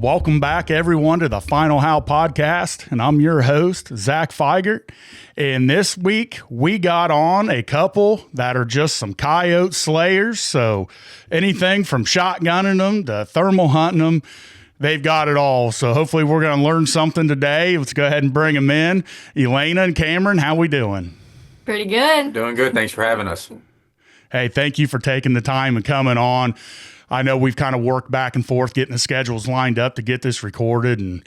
Welcome back, everyone, to the Final Howl Podcast, and I'm your host, Zach Feigert. And this week, we got on a couple that are just some coyote slayers. So anything from shotgunning them to thermal hunting them, they've got it all. So hopefully we're going to learn something today. Let's go ahead and bring them in. Elayna and Kameron, how we doing? Pretty good. Doing good. Thanks for having us. Hey, thank you for taking the time and coming on. I know we've kind of worked back and forth getting the schedules lined up to get this recorded, and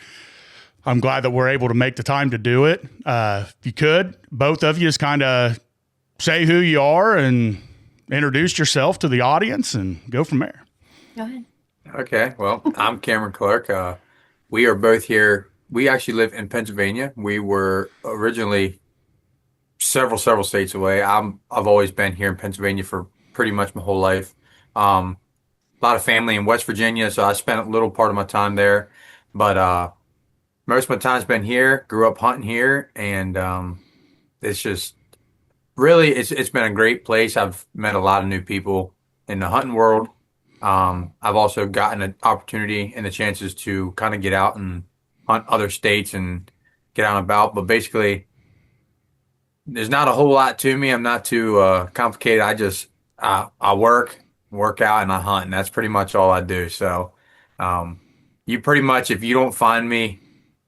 I'm glad that we're able to make the time to do it. If you could, both of you just kind of say who you are and introduce yourself to the audience and go from there. Go ahead. Okay. Well, I'm Kameron Clark. We are both here. We actually live in Pennsylvania. We were originally several states away. I've always been here in Pennsylvania for pretty much my whole life. A lot of family in West Virginia, so I spent a little part of my time there. But most of my time's been here. Grew up hunting here, and it's just really it's been a great place. I've met a lot of new people in the hunting world. I've also gotten an opportunity and the chances to kind of get out and hunt other states and get out and about. But basically, there's not a whole lot to me. I'm not too complicated. I work out, and I hunt, and that's pretty much all I do. So you pretty much, if you don't find me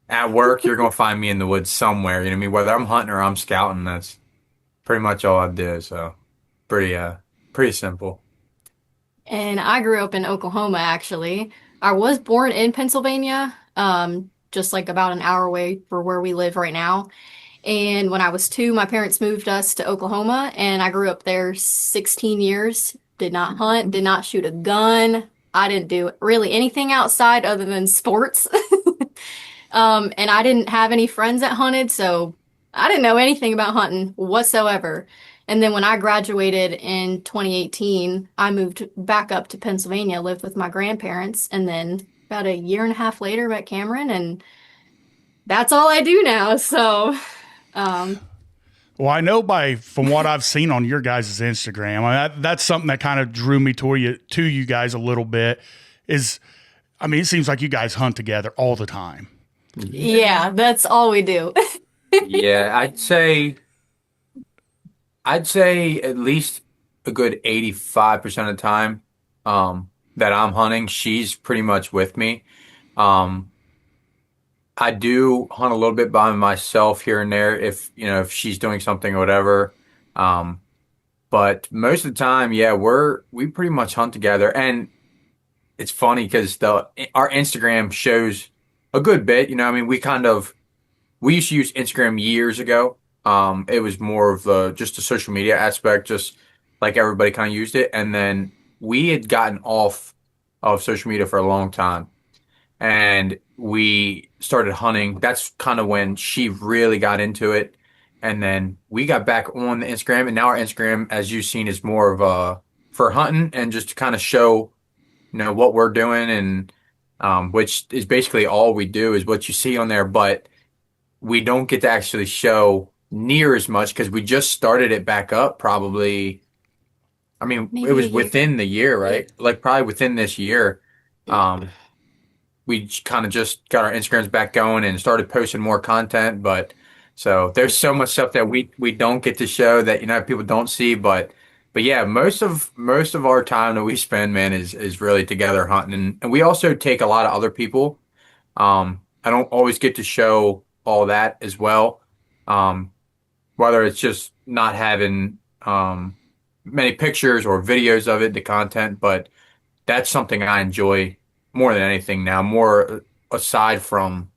at work, you're going to find me in the woods somewhere. You know what I mean? Whether I'm hunting or I'm scouting, that's pretty much all I do. So pretty simple. And I grew up in Oklahoma, actually. I was born in Pennsylvania, just like about an hour away from where we live right now. And when I was 2, my parents moved us to Oklahoma, and I grew up there 16 years. Did not hunt, did not shoot a gun. I didn't do really anything outside other than sports. And I didn't have any friends that hunted, so I didn't know anything about hunting whatsoever. And then when I graduated in 2018, I moved back up to Pennsylvania, lived with my grandparents, and then about a year and a half later met Cameron, and that's all I do now. So Well, I know from what I've seen on your guys' Instagram, that's something that kind of drew me to you guys a little bit. It seems like you guys hunt together all the time. yeah, that's all we do. Yeah, I'd say at least a good 85% of the time that I'm hunting, she's pretty much with me. I do hunt a little bit by myself here and there if she's doing something or whatever. But most of the time, yeah, we pretty much hunt together. And it's funny because our Instagram shows a good bit. We used to use Instagram years ago. It was more of just a social media aspect, just like everybody kind of used it. And then we had gotten off of social media for a long time. And we started hunting. That's kind of when she really got into it. And then we got back on the Instagram. And now our Instagram, as you've seen, is more of for hunting and just to kind of show, what we're doing. And which is basically all we do is what you see on there. But we don't get to actually show near as much because we just started it back up probably. Maybe It was within the year, right? Like probably within this year. We kind of just got our Instagrams back going and started posting more content. But so there's so much stuff that we don't get to show that, people don't see. But yeah, most of our time that we spend, man, is really together hunting. And we also take a lot of other people. I don't always get to show all that as well. Whether it's just not having many pictures or videos of it, the content, but that's something I enjoy more than anything now, more aside from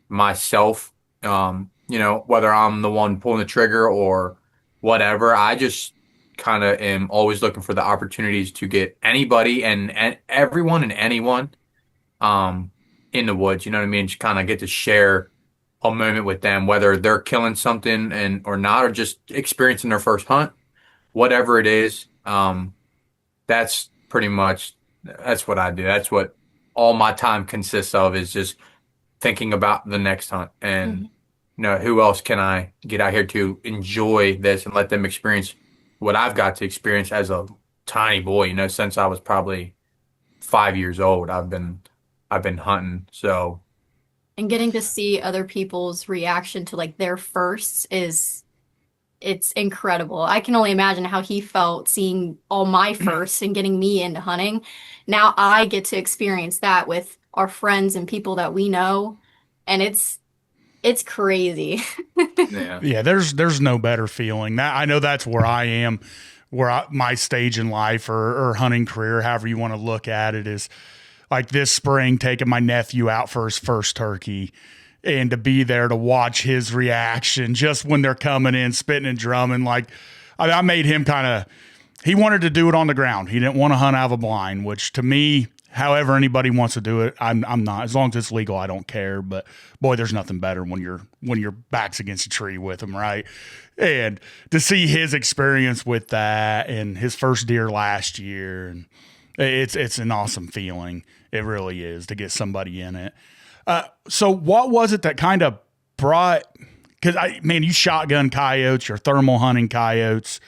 myself, whether I'm the one pulling the trigger or whatever. I just kind of am always looking for the opportunities to get anybody and everyone and anyone in the woods, you know what I mean? Just kind of get to share a moment with them, whether they're killing something or not, or just experiencing their first hunt, whatever it is. That's what I do. That's what all my time consists of, is just thinking about the next hunt and who else can I get out here to enjoy this and let them experience what I've got to experience as a tiny boy, since I was probably 5 years old. I've been I've been hunting. So And getting to see other people's reaction to like their firsts is it's incredible. I can only imagine how he felt seeing all my firsts and getting me into hunting. Now I get to experience that with our friends and people that we know, and it's crazy. yeah, Yeah, there's no better feeling. That I know that's where I am, my stage in life or hunting career, however you want to look at it, is like this spring taking my nephew out for his first turkey and to be there to watch his reaction just when they're coming in, spitting and drumming. Like I made him he wanted to do it on the ground. He didn't want to hunt out of a blind, which to me, however anybody wants to do it, I'm not. As long as it's legal, I don't care. But boy, there's nothing better when your back's against a tree with him, right? And to see his experience with that and his first deer last year, and it's an awesome feeling. It really is to get somebody in it. So what was it that kind of brought? Because you shotgun coyotes, you're thermal hunting coyotes.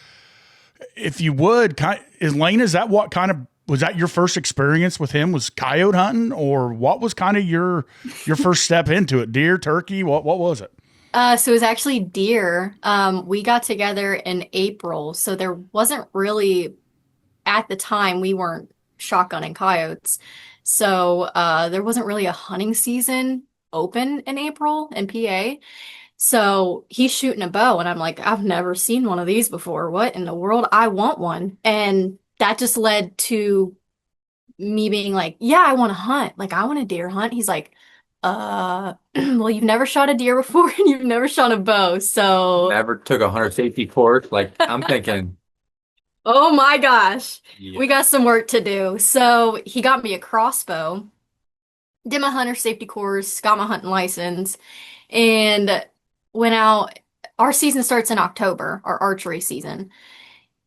If you would, Elayna, is that what kind of was that your first experience with him? Was coyote hunting, or what was kind of your first step into it? Deer, turkey, what was it? So it was actually deer. We got together in April, so there wasn't really at the time we weren't shotgunning coyotes. So there wasn't really a hunting season open in April in PA. So he's shooting a bow, and I'm like, I've never seen one of these before. What in the world? I want one. And that just led to me being like, yeah, I want to hunt. Like, I want a deer hunt. He's like, well, you've never shot a deer before and you've never shot a bow. So, never took a hunter safety course. Like I'm thinking, oh my gosh, we yeah, got some work to do. So he got me a crossbow, did my hunter safety course, got my hunting license, and went out. Our season starts in October, our archery season.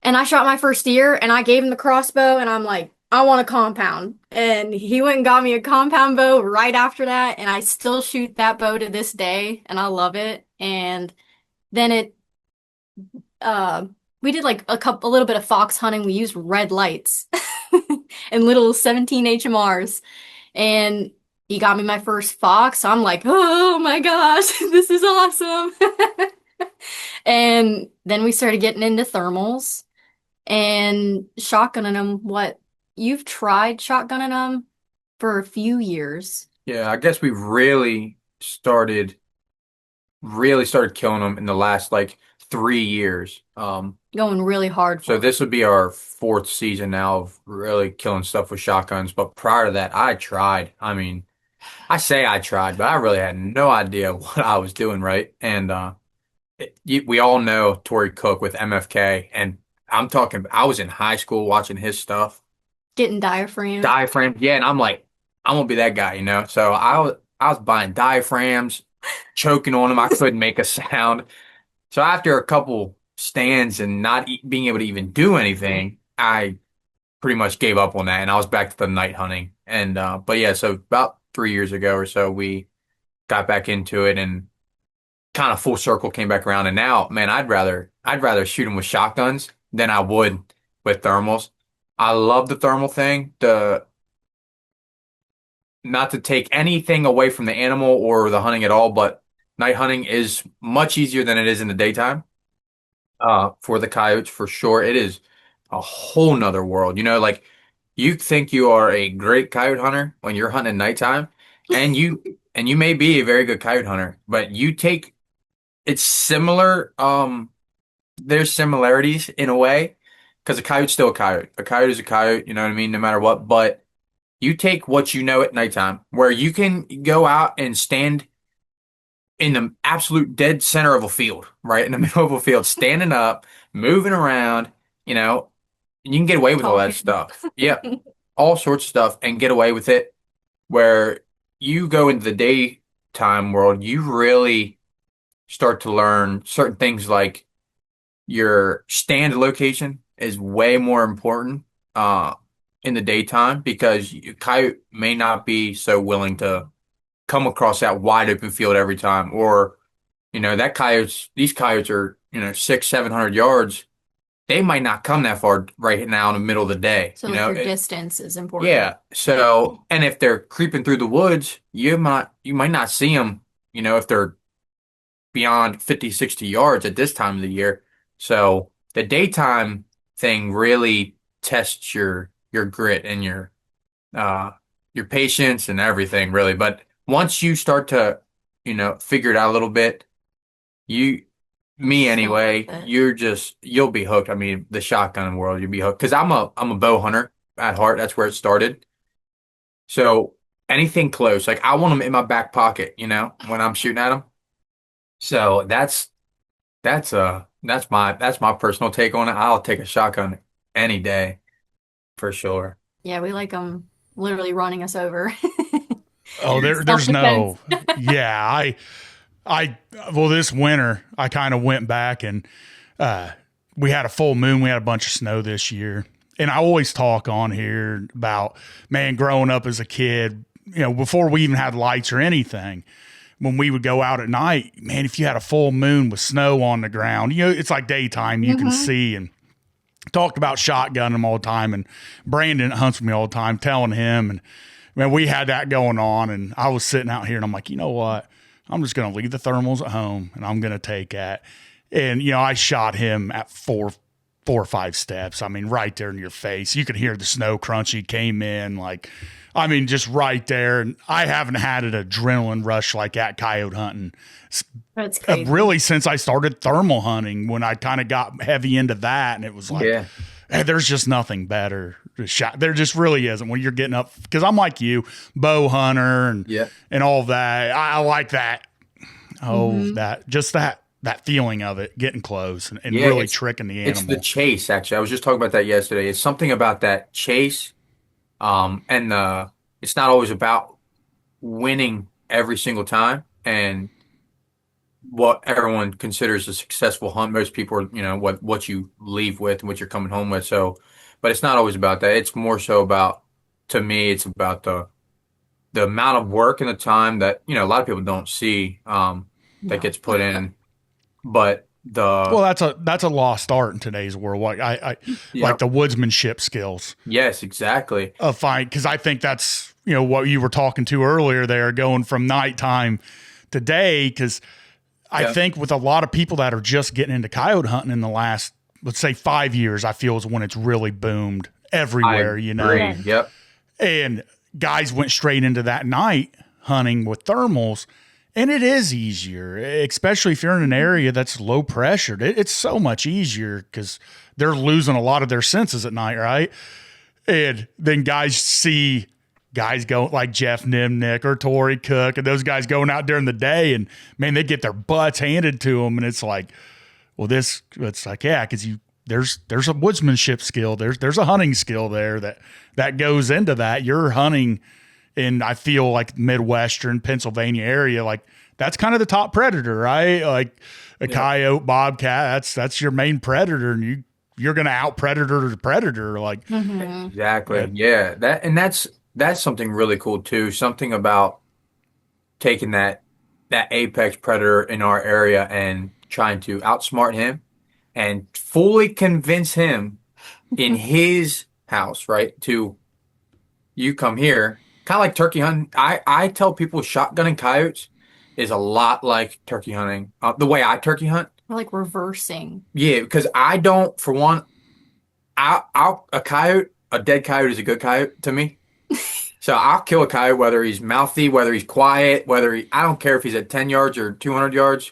And I shot my first deer and I gave him the crossbow and I'm like, I want a compound. And he went and got me a compound bow right after that. And I still shoot that bow to this day and I love it. And then uh, we did like a little bit of fox hunting. We used red lights and little 17 HMRs. And he got me my first fox. So I'm like, oh my gosh, this is awesome. And then we started getting into thermals and shotgunning them. What you've tried shotgunning them for a few years. yeah. I guess we really started killing them in the last like 3 years. Going really hard So for this would be our fourth season now of really killing stuff with shotguns. But prior to that, I tried. I mean, I say I tried, but I really had no idea what I was doing, right? And we all know Tori Cook with MFK, and I'm talking. I was in high school watching his stuff, getting diaphragm. diaphragm, yeah, and I'm like, I'm gonna be that guy, you know. So I was buying diaphragms, choking on them. I couldn't make a sound. So after a couple stands and not being able to even do anything, I pretty much gave up on that, and I was back to the night hunting. And but yeah, so about 3 years ago or so, we got back into it and kind of full circle came back around. And now, man, I'd rather shoot them with shotguns than I would with thermals. I love the thermal thing. The Not to take anything away from the animal or the hunting at all, but night hunting is much easier than it is in the daytime. For the coyotes, for sure. It is a whole nother world. You know, like you think you are a great coyote hunter when you're hunting nighttime, and you may be a very good coyote hunter, but it's similar. There's similarities in a way because a coyote's still a coyote. A coyote is a coyote, you know what I mean, no matter what. But you take what you know at nighttime, where you can go out and stand in the absolute dead center of a field, right in the middle of a field, standing up, moving around, you know, and you can get away with all that Talking. stuff. Yeah, all sorts of stuff and get away with it. Where you go into the daytime world, you really start to learn certain things like your stand location is way more important in the daytime because coyote may not be so willing to come across that wide open field every time. Or, these coyotes are, 600, 700 yards they might not come that far right now in the middle of the day. So like your distance is important. Yeah. So, and if they're creeping through the woods, you might not see them, if they're beyond 50, 60 yards at this time of the year. So the daytime thing really tests your grit and your patience and everything really. But once you start to, figure it out a little bit, you me So anyway, worth it. you'll be hooked. I mean, the shotgun world, you'll be hooked. Because I'm a bow hunter at heart. That's where it started. So anything close, like I want them in my back pocket, when I'm shooting at them. So that's my personal take on it. I'll take a shotgun any day for sure. Yeah, we like them literally running us over. Oh, there's Self-defense. no, yeah. Well, this winter I kind of went back and uh, we had a full moon. We had a bunch of snow this year, and I always talk on here about, man, growing up as a kid, before we even had lights or anything. When we would go out at night, man, if you had a full moon with snow on the ground, it's like daytime, you can Hmm. see. And talked about shotgunning them all the time. And Brandon hunts with me all the time, telling him. And man, we had that going on. And I was sitting out here and I'm like, you know what? I'm just going to leave the thermals at home and I'm going to take that. And, I shot him at four or five steps. I mean, right there in your face. You could hear the snow crunch. He came in like, I mean, just right there. And I haven't had an adrenaline rush like that coyote hunting That's crazy. really since I started thermal hunting, when I kind of got heavy into that. And it was like, Yeah. hey, there's just nothing better. There just really isn't when you're getting up. Because I'm like you, bow hunter Yeah. and all that. I like that. Oh, Hmm. that feeling of it, getting close and Yeah, really it's tricking the it's the animal. chase actually. I was just talking about that yesterday. It's something about that chase. And it's not always about winning every single time. And what everyone considers a successful hunt. Most people are, what you leave with and what you're coming home with. So, but it's not always about that. It's more so about, to me, it's about the amount of work and the time that, a lot of people don't see that No. gets put in. But Well, that's a lost art in today's world. Like I yeah, like the woodsmanship skills yes, exactly. of fine, because I think that's what you were talking to earlier there, going from nighttime to day. Because I Yeah, think with a lot of people that are just getting into coyote hunting in the last, let's say, 5 years, I feel is when it's really boomed I everywhere. agree. Yes. Yep. And guys went straight into that night hunting with thermals. And it is easier, especially if you're in an area that's low pressured. It's so much easier because they're losing a lot of their senses at night, right? And then guys see guys go like Jeff Nimnick or Tori Cook and those guys going out during the day, and man, they get their butts handed to them, and it's like, well, it's like, yeah, because there's a woodsmanship skill, there's a hunting skill there that goes into that. You're hunting in, I feel like, Midwestern Pennsylvania area, like that's kind of the top predator, right? Like a Yep. coyote, bobcat, that's your main predator, and you're gonna out predator the predator, like. Hmm. Exactly. And Yeah. That's something really cool too. Something about taking that apex predator in our area and trying to outsmart him and fully convince him in his house, right? To you come here, kind of like turkey hunting. I tell people shotgunning coyotes is a lot like turkey hunting. The way I turkey hunt, We're like reversing. yeah, because I don't, for one, a coyote, a dead coyote is a good coyote to me. So I'll kill a coyote whether he's mouthy, whether he's quiet, I don't care if he's at 10 yards or 200 yards.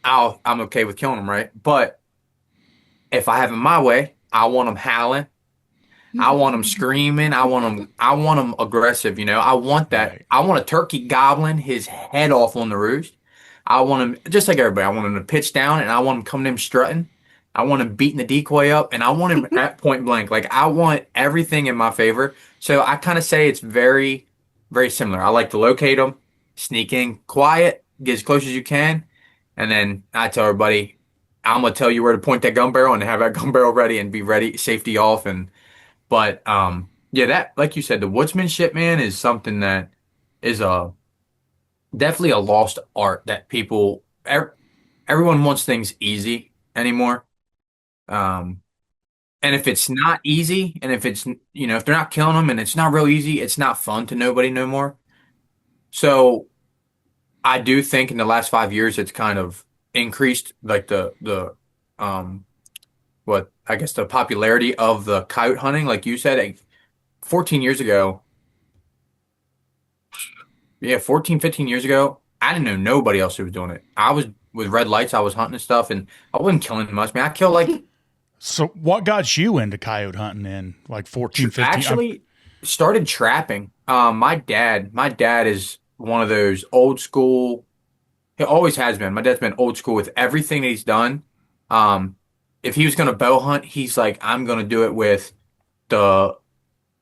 I'm okay with killing him, right? But if I have it my way, I want him howling. I want him screaming. I want him aggressive, I want that. right. I want a turkey gobbling his head off on the roost. I want him just like everybody. I want him to pitch down and I want him coming in strutting. I want him beating the decoy up and I want him at point blank. Like I want everything in my favor. So I kind of say it's very, very similar. I like to locate them, sneak in quiet, get as close as you can, and then I tell everybody, I'm gonna tell you where to point that gun barrel and have that gun barrel ready and be ready, safety off. And but yeah, that like you said, the woodsmanship, man, is something that is definitely a lost art that everyone wants things easy anymore. Um, And if it's not easy, and if it's, if they're not killing them and it's not real easy, it's not fun to nobody no more. So I do think in the last 5 years, it's kind of increased like um, what I guess the popularity of the coyote hunting. Like you said, 14 years ago, yeah, 14, 15 years ago, I didn't know nobody else who was doing it. I was with red lights, I was hunting and stuff, and I wasn't killing much. Man, I killed like So what got you into coyote hunting in like 14, 15? actually started trapping. My dad is one of those old school. He always has been. My dad's been old school with everything that he's done. Um, if he was going to bow hunt, he's like, I'm going to do it with the,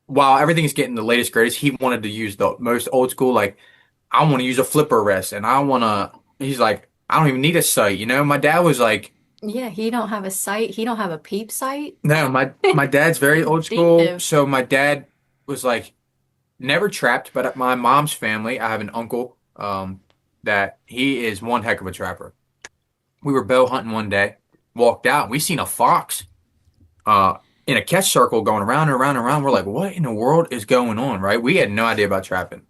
while everything's getting the latest, greatest, he wanted to use the most old school. Like, I want to use a flipper rest and he's like, I don't even need a sight. My dad was like, Yeah, he don't have a sight. He don't have a peep sight. no, my dad's very old school. Distinctive. So my dad was like, never trapped, but at my mom's family, I have an uncle, that he is one heck of a trapper. We were bow hunting one day, walked out, and we seen a fox uh in a catch circle going around and around and around. We're like, what in the world is going on, right? We had no idea about trapping.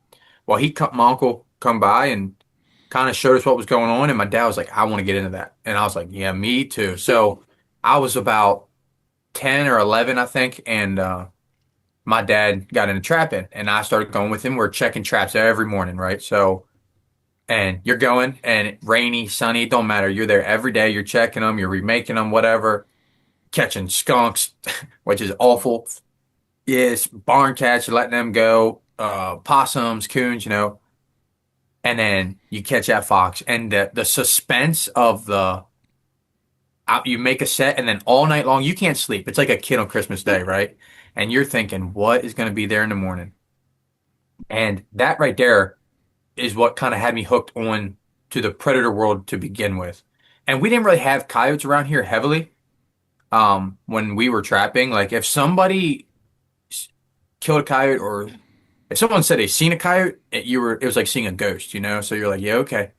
Well, my uncle come by and kind of showed us what was going on, and my dad was like, I want to get into that. And I was like, yeah, me too. So I was about 10 or 11, I think, and my dad got into trapping, and I started going with him. We're checking traps every morning, right? So, and you're going, and rainy, sunny, it don't matter. You're there every day. You're checking them, you're remaking them, whatever. Catching skunks, which is awful. Yes, barn cats, you're letting them go. Possums, coons. And then you catch that fox, and the suspense of you make a set, and then all night long you can't sleep. It's like a kid on Christmas Day, right? And you're thinking, what is going to be there in the morning? And that right there is what kind of had me hooked on to the predator world to begin with. And we didn't really have coyotes around here heavily when we were trapping. Like if somebody killed a coyote, or if someone said they seen a coyote, it was like seeing a ghost. So you're like, yeah, okay.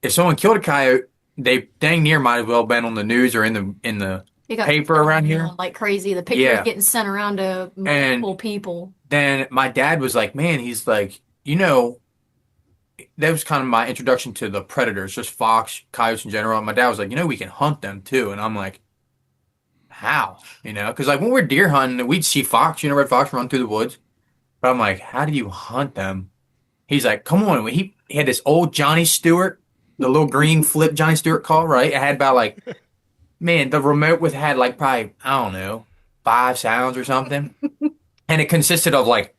If someone killed a coyote, they dang near might as well been on the news or in the It got paper around here. like crazy. The pictures Yeah. getting sent around to And multiple people. then my dad was like, man, he's like, that was kind of my introduction to the predators, just fox, coyotes in general. And my dad was like, we can hunt them too. And I'm like, how? Because like when we're deer hunting, we'd see fox, red fox run through the woods. But I'm like, how do you hunt them? He's like, come on. He had this old Johnny Stewart, the little green flip Johnny Stewart call, right? It had about like, man, the remote had like probably, I don't know, 5 sounds or something. And it consisted of like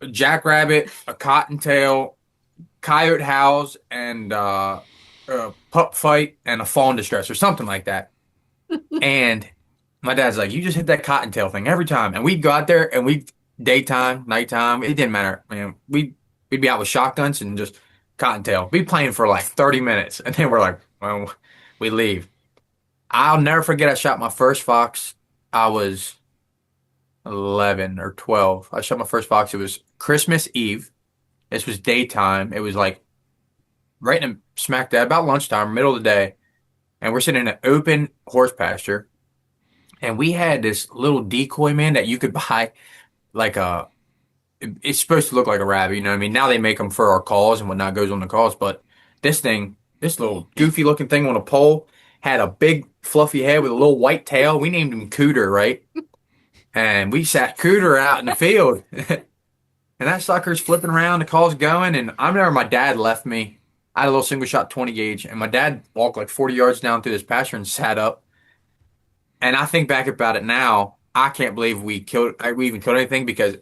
a jackrabbit, a cottontail, coyote howls, and a pup fight, and a fawn distress or something like that. And my dad's like, you just hit that cottontail thing every time. And we'd go out there and daytime, nighttime, it didn't matter, man. We'd be out with shotguns and just cottontail. Be playing for like 30 minutes. And then we're like, well, we leave. I'll never forget I shot my first fox. I was 11 or 12. I shot my first fox. It was Christmas Eve. This was daytime. It was like right in smack dab, about lunchtime, middle of the day. And we're sitting in an open horse pasture. And we had this little decoy, man, that you could buy like it's supposed to look like a rabbit, you know what I mean? Now they make them for our calls and whatnot, goes on the calls. But this little goofy looking thing on a pole had a big fluffy head with a little white tail. We named him Cooter, right? And we sat Cooter out in the field. And that sucker's flipping around, the call's going. And I remember my dad left me. I had a little single shot 20 gauge. And my dad walked like 40 yards down through this pasture and sat up. And I think back about it now, I can't believe we even killed anything, because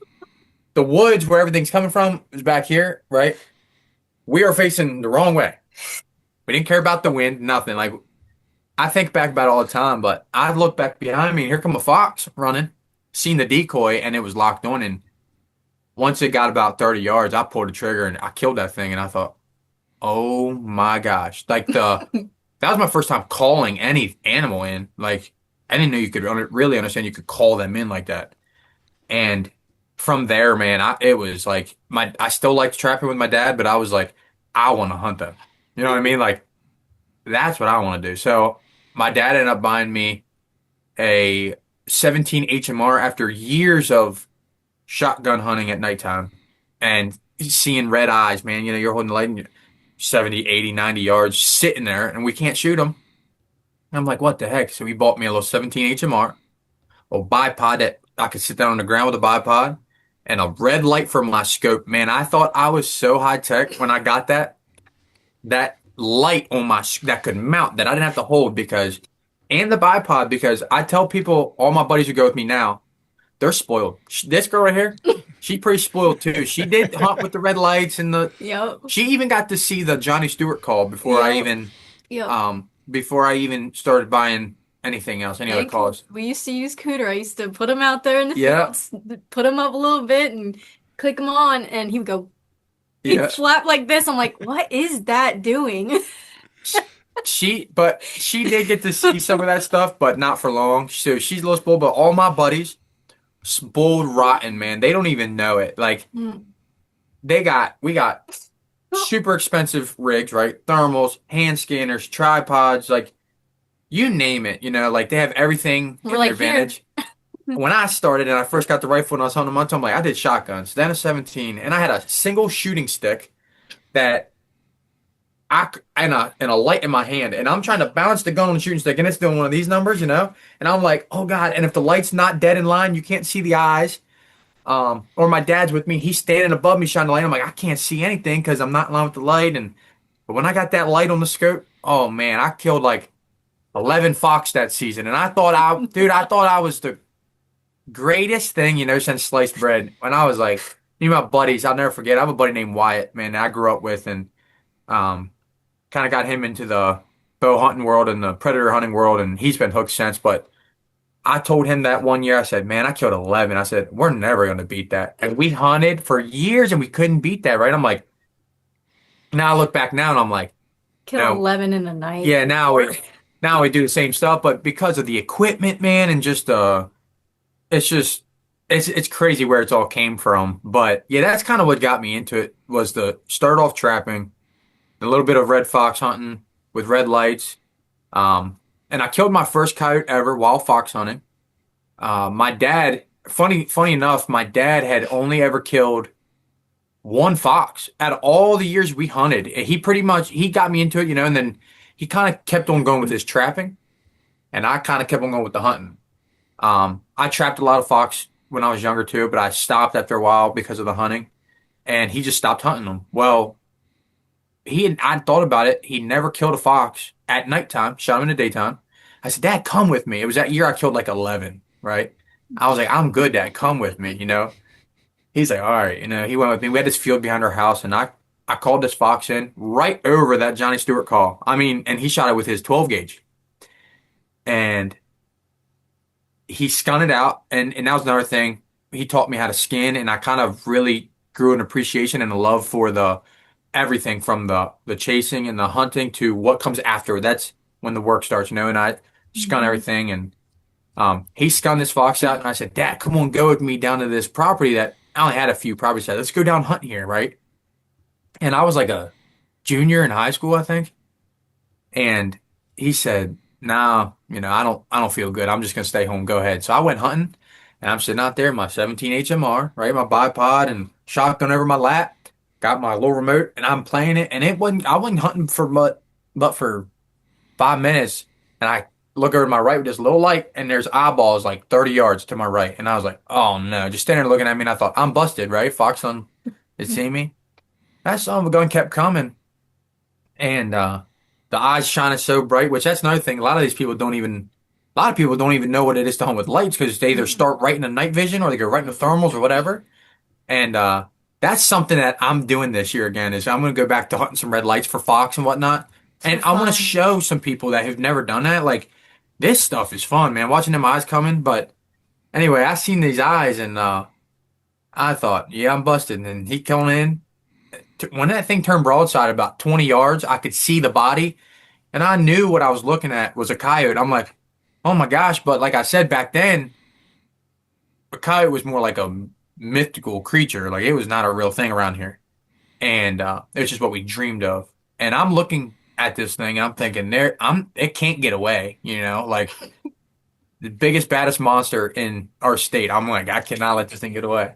the woods where everything's coming from is back here, right? We are facing the wrong way. We didn't care about the wind, nothing. Like, I think back about it all the time, but I look back behind me and here come a fox running, seen the decoy, and it was locked on. And once it got about 30 yards, I pulled the trigger and I killed that thing. And I thought, oh my gosh. Like that was my first time calling any animal in. Like, I didn't know you could really understand you could call them in like that. And from there, man, it was like I still liked trapping with my dad, but I was like, I want to hunt them. You know what I mean? Like, that's what I want to do. So my dad ended up buying me a 17 HMR after years of shotgun hunting at nighttime and seeing red eyes, man. You know, you're holding the light and you're 70, 80, 90 yards sitting there and we can't shoot them. I'm like, what the heck? So he bought me a little 17 HMR, a bipod that I could sit down on the ground with a bipod, and a red light for my scope. Man, I thought I was so high tech when I got that light on my that could mount that I didn't have to hold and the bipod because I tell people, all my buddies who go with me now, they're spoiled. This girl right here, she pretty spoiled too. She did hunt with the red lights and Yep. she even got to see the Johnny Stewart call Yep. before I even started buying anything else, any other And calls. we used to use Cooter. I used to put him out there in the Yeah. fields, put him up a little bit and click him on, and he would go, he'd Yeah. flap like this. I'm like, what is that doing? She did get to see some of that stuff, but not for long. So she's a little spoiled, but all my buddies, spoiled rotten, man. They don't even know it. Like Mm. we got super expensive rigs, right? Thermals, hand scanners, tripods, like you name it, you know, like they have everything We're in like, their advantage. When I started and I first got the rifle and I was hunting a month, I'm like, I did shotguns, then a 17, and I had a single shooting stick that and a light in my hand, and I'm trying to balance the gun on the shooting stick, and it's doing one of these numbers, you know, and I'm like, oh God, and if the light's not dead in line, you can't see the eyes. Or my dad's with me, he's standing above me shining the light. I'm like, I can't see anything because I'm not in line with the light. But when I got that light on the scope, oh man, I killed like 11 fox that season, and I thought I was the greatest thing, you know, since sliced bread. When I was like, you know, my buddies, I'll never forget. I have a buddy named Wyatt, man, that I grew up with, and um, kind of got him into the bow hunting world and the predator hunting world, and he's been hooked since. But I told him that one year, I said, man, I killed 11. I said, we're never going to beat that. And we hunted for years and we couldn't beat that, right? I'm like, now I look back now and I'm like, Kill no. 11 in the night. Yeah, now we do the same stuff, but because of the equipment, man, and just it's crazy where it's all came from. But yeah, that's kind of what got me into it was the start off trapping, a little bit of red fox hunting with red lights. And I killed my first coyote ever while fox hunting. My dad, funny enough, my dad had only ever killed one fox out of all the years we hunted. He got me into it, you know, and then he kind of kept on going with his trapping, and I kind of kept on going with the hunting. I trapped a lot of fox when I was younger too, but I stopped after a while because of the hunting, and he just stopped hunting them. Well, I thought about it. He never killed a fox at nighttime, shot him in the daytime. I said, Dad, come with me. It was that year I killed like 11, right? I was like, I'm good, Dad. Come with me, you know? He's like, all right, you know, he went with me. We had this field behind our house, and I called this fox in right over that Johnny Stewart call. I mean, and he shot it with his 12 gauge. And he skunned it out, and that was another thing. He taught me how to skin, and I kind of really grew an appreciation and a love for the everything from the chasing and the hunting to what comes after. That's when the work starts, you know, and I skun everything, and he skunned this fox out, and I said, Dad, come on, go with me down to this property that I only had a few properties. Said, let's go down hunting here, right? And I was like a junior in high school, I think. And he said, no, you know, I don't feel good. I'm just gonna stay home. Go ahead. So I went hunting, and I'm sitting out there in my 17 HMR, right? My bipod and shotgun over my lap. Got my little remote, and I'm playing it. And I wasn't hunting for but for 5 minutes. And I look over to my right with this little light, and there's eyeballs like 30 yards to my right. And I was like, oh no, just standing there looking at me. And I thought, I'm busted, right? Fox on, it see me. That son of a gun kept coming. And the eyes shining so bright, which that's another thing. A lot of people don't even know what it is to hunt with lights because they either start right in the night vision or they go right in the thermals or whatever. And that's something that I'm doing this year again is I'm going to go back to hunting some red lights for fox and whatnot. And I want to show some people that have never done that. Like, this stuff is fun, man. Watching them eyes coming. But anyway, I seen these eyes, and I thought, yeah, I'm busted. And he coming in. When that thing turned broadside about 20 yards, I could see the body. And I knew what I was looking at was a coyote. I'm like, oh my gosh. But like I said back then, a coyote was more like a mythical creature. Like, it was not a real thing around here. And it was just what we dreamed of. And I'm looking at this thing, and I'm thinking, it can't get away, you know? Like, the biggest, baddest monster in our state. I'm like, I cannot let this thing get away.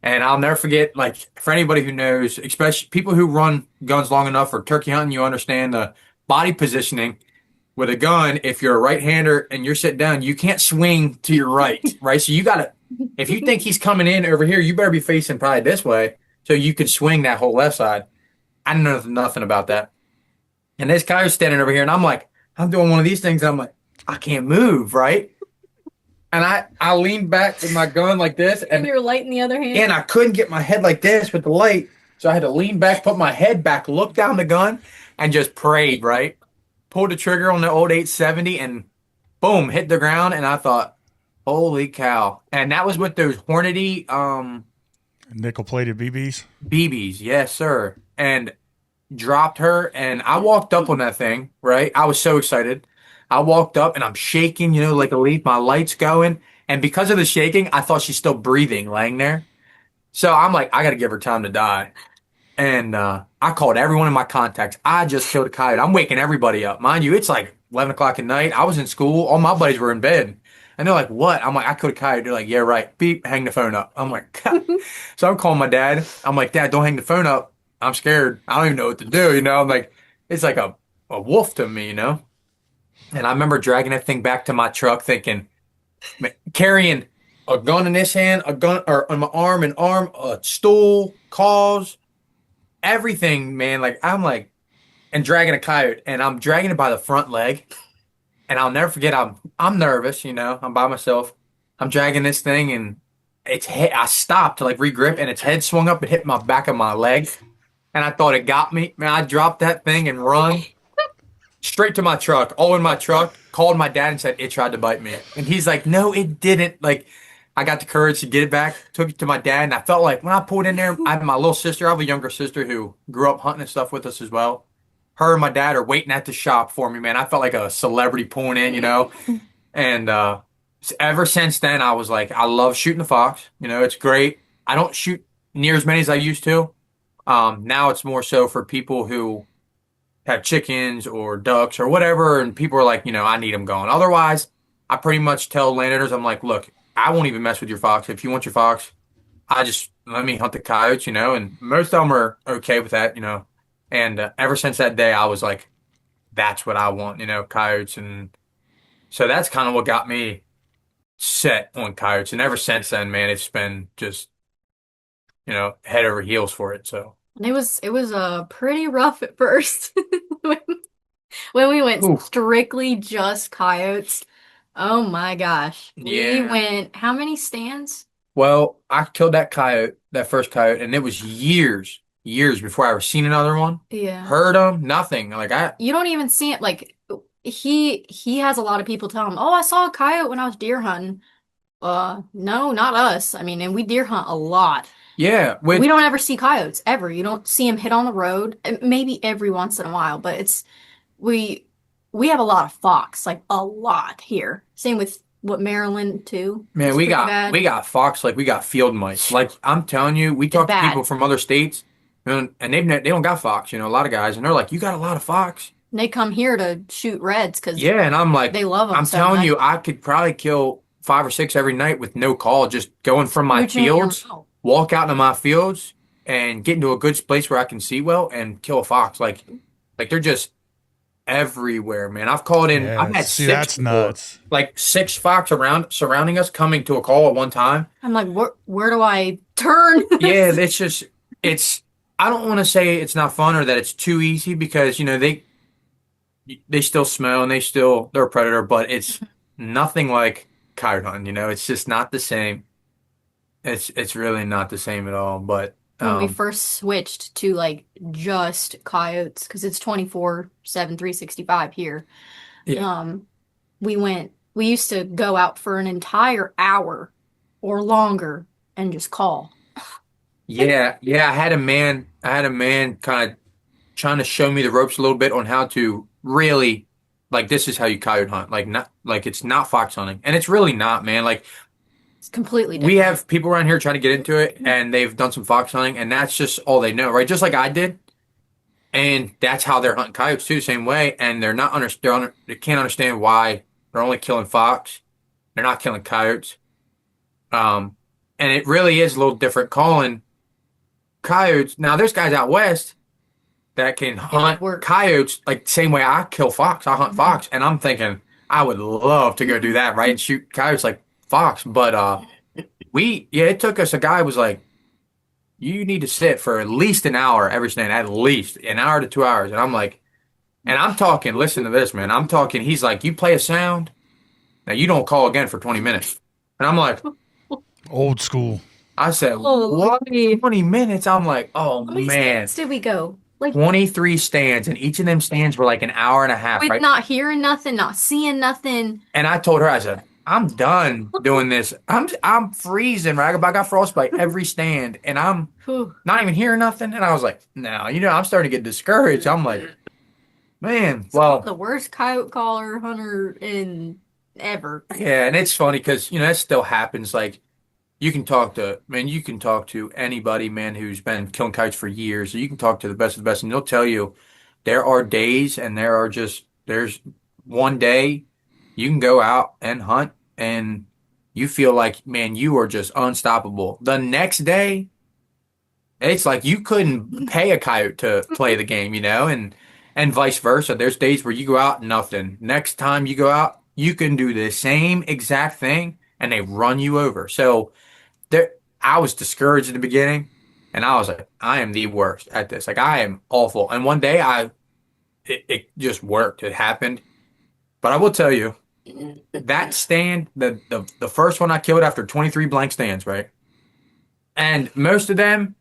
And I'll never forget, like, for anybody who knows, especially people who run guns long enough or turkey hunting, you understand the body positioning with a gun. If you're a right-hander and you're sitting down, you can't swing to your right, right? So you gotta, if you think he's coming in over here, you better be facing probably this way so you can swing that whole left side. I know nothing about that. And this guy was standing over here, and I'm like, I'm doing one of these things, and I'm like, I can't move, right? And I leaned back with my gun like this, and your light in the other hand. and I couldn't get my head like this with the light, so I had to lean back, put my head back, look down the gun, and just prayed, right? Pulled the trigger on the old 870, and boom, hit the ground, and I thought, holy cow. And that was with those Hornady Nickel-plated BBs. BBs, yes, sir. And dropped her, and I walked up on that thing, right? I was so excited. I walked up and I'm shaking, like a leaf. My light's going. And because of the shaking, I thought she's still breathing, laying there. So I'm like, I got to give her time to die. And I called everyone in my contacts. I just killed a coyote. I'm waking everybody up. Mind you, it's like 11 o'clock at night. I was in school. All my buddies were in bed. And they're like, what? I'm like, I killed a coyote. They're like, yeah, right. Beep, hang the phone up. I'm like, God. So I'm calling my dad. I'm like, Dad, don't hang the phone up. I'm scared. I don't even know what to do. I'm like, it's like a wolf to me. And I remember dragging that thing back to my truck thinking, man, carrying a gun in this hand, a gun or on my arm, a stool, calls, everything, man. Like I'm like, and dragging a coyote, and I'm dragging it by the front leg. And I'll never forget, I'm nervous, I'm by myself. I'm dragging this thing, and I stopped to like regrip, and its head swung up and hit my back of my leg. And I thought it got me. Man, I dropped that thing and run straight to my truck, all in my truck, called my dad and said, it tried to bite me. And he's like, no, it didn't. Like, I got the courage to get it back, took it to my dad, and I felt like when I pulled in there, I have my little sister. I have a younger sister who grew up hunting and stuff with us as well. Her and my dad are waiting at the shop for me, man. I felt like a celebrity pulling in. And ever since then, I was like, I love shooting the fox. It's great. I don't shoot near as many as I used to. Now it's more so for people who have chickens or ducks or whatever, and people are like, I need them gone. Otherwise, I pretty much tell landowners, I'm like, look, I won't even mess with your fox. If you want your fox, let me hunt the coyotes, and most of them are okay with that, And ever since that day, I was like, that's what I want, coyotes. And so that's kind of what got me set on coyotes. And ever since then, man, it's been just, head over heels for it. So. And it was pretty rough at first when, when we went Oof. strictly just coyotes. Oh my gosh. We Yeah. went how many stands? Well, I killed that first coyote, and it was years before I ever seen another one. Yeah. Heard them, nothing. Like You don't even see it like he has a lot of people tell him, "Oh, I saw a coyote when I was deer hunting." No, not us. I mean, and we deer hunt a lot. yeah, We don't ever see coyotes ever. You don't see them hit on the road. Maybe every once in a while, but we we have a lot of fox, like a lot here. Same with Maryland too. man, It's we pretty got bad. we got fox like we got field mice. Like I'm telling you, we talk to bad. people from other states, and they don't got fox. A lot of guys, and they're like, "You got a lot of fox." They come here to shoot reds because Yeah, and I'm like, they love them I'm so telling much. you, I could probably kill 5 or 6 every night with no call, just going from my Reaching your fields, mouth. walk out into my fields, and get into a good place where I can see well and kill a fox. Like they're just everywhere, man. I've called in. Yeah, I've had see, 6 that's before. nuts. Like 6 fox surrounding us, coming to a call at one time. I'm like, where do I turn? Yeah, it's. I don't want to say it's not fun or that it's too easy because they still smell and they're a predator, but it's nothing like coyote hunting. It's just not the same. It's really not the same at all. But When we first switched to like just coyotes, because it's 24/7, 365 here. yeah, We used to go out for an entire hour or longer and just call. yeah. I had a man kind of trying to show me the ropes a little bit on how to really like this is how you coyote hunt. Like not like it's not fox hunting, and it's really not, man. Like It's completely we different. have people around here trying to get into it, and they've done some fox hunting, and that's just all they know, right? Just like I did, and that's how they're hunting coyotes too, same way. And they're not they can't understand why they're only killing fox, They're not killing coyotes. Um, and it really is a little different calling coyotes. Now, there's guys out west that can hunt Work. coyotes like the same way I kill fox. I hunt Mhm. fox, and I'm thinking I would love to go do that, right? And shoot coyotes like fox. But it took us. A guy was like, you need to sit for at least an hour every stand, at least an hour to 2 hours. And I'm like, and I'm talking, listen to this, man. I'm talking, he's like, you play a sound, now you don't call again for 20 minutes. And I'm like, Old school. I said, Oh, what? Lordy. 20 minutes? I'm like, oh How many man. stands did we go? Like 23 stands, and each of them stands were like an hour and a half, with right? not hearing nothing, not seeing nothing. And I told her, I said, I'm done doing this. I'm freezing, right? I got frostbite every stand, and I'm Whew. not even hearing nothing. And I was like, no, I'm starting to get discouraged. I'm like, man, well, The worst coyote caller hunter in ever. yeah, and it's funny because that still happens. Like you can talk to anybody, man, who's been killing kites for years. You can talk to the best of the best, and they'll tell you there are days, and there's one day you can go out and hunt, and you feel like, man, you are just unstoppable. The next day, it's like you couldn't pay a coyote to play the game, and vice versa. There's days where you go out, nothing. Next time you go out, you can do the same exact thing, and they run you over. So there, I was discouraged in the beginning, and I was like, I am the worst at this. Like I am awful. And one day it just worked. It happened. But I will tell you, that stand, the first one I killed after 23 blank stands, right? And most of them,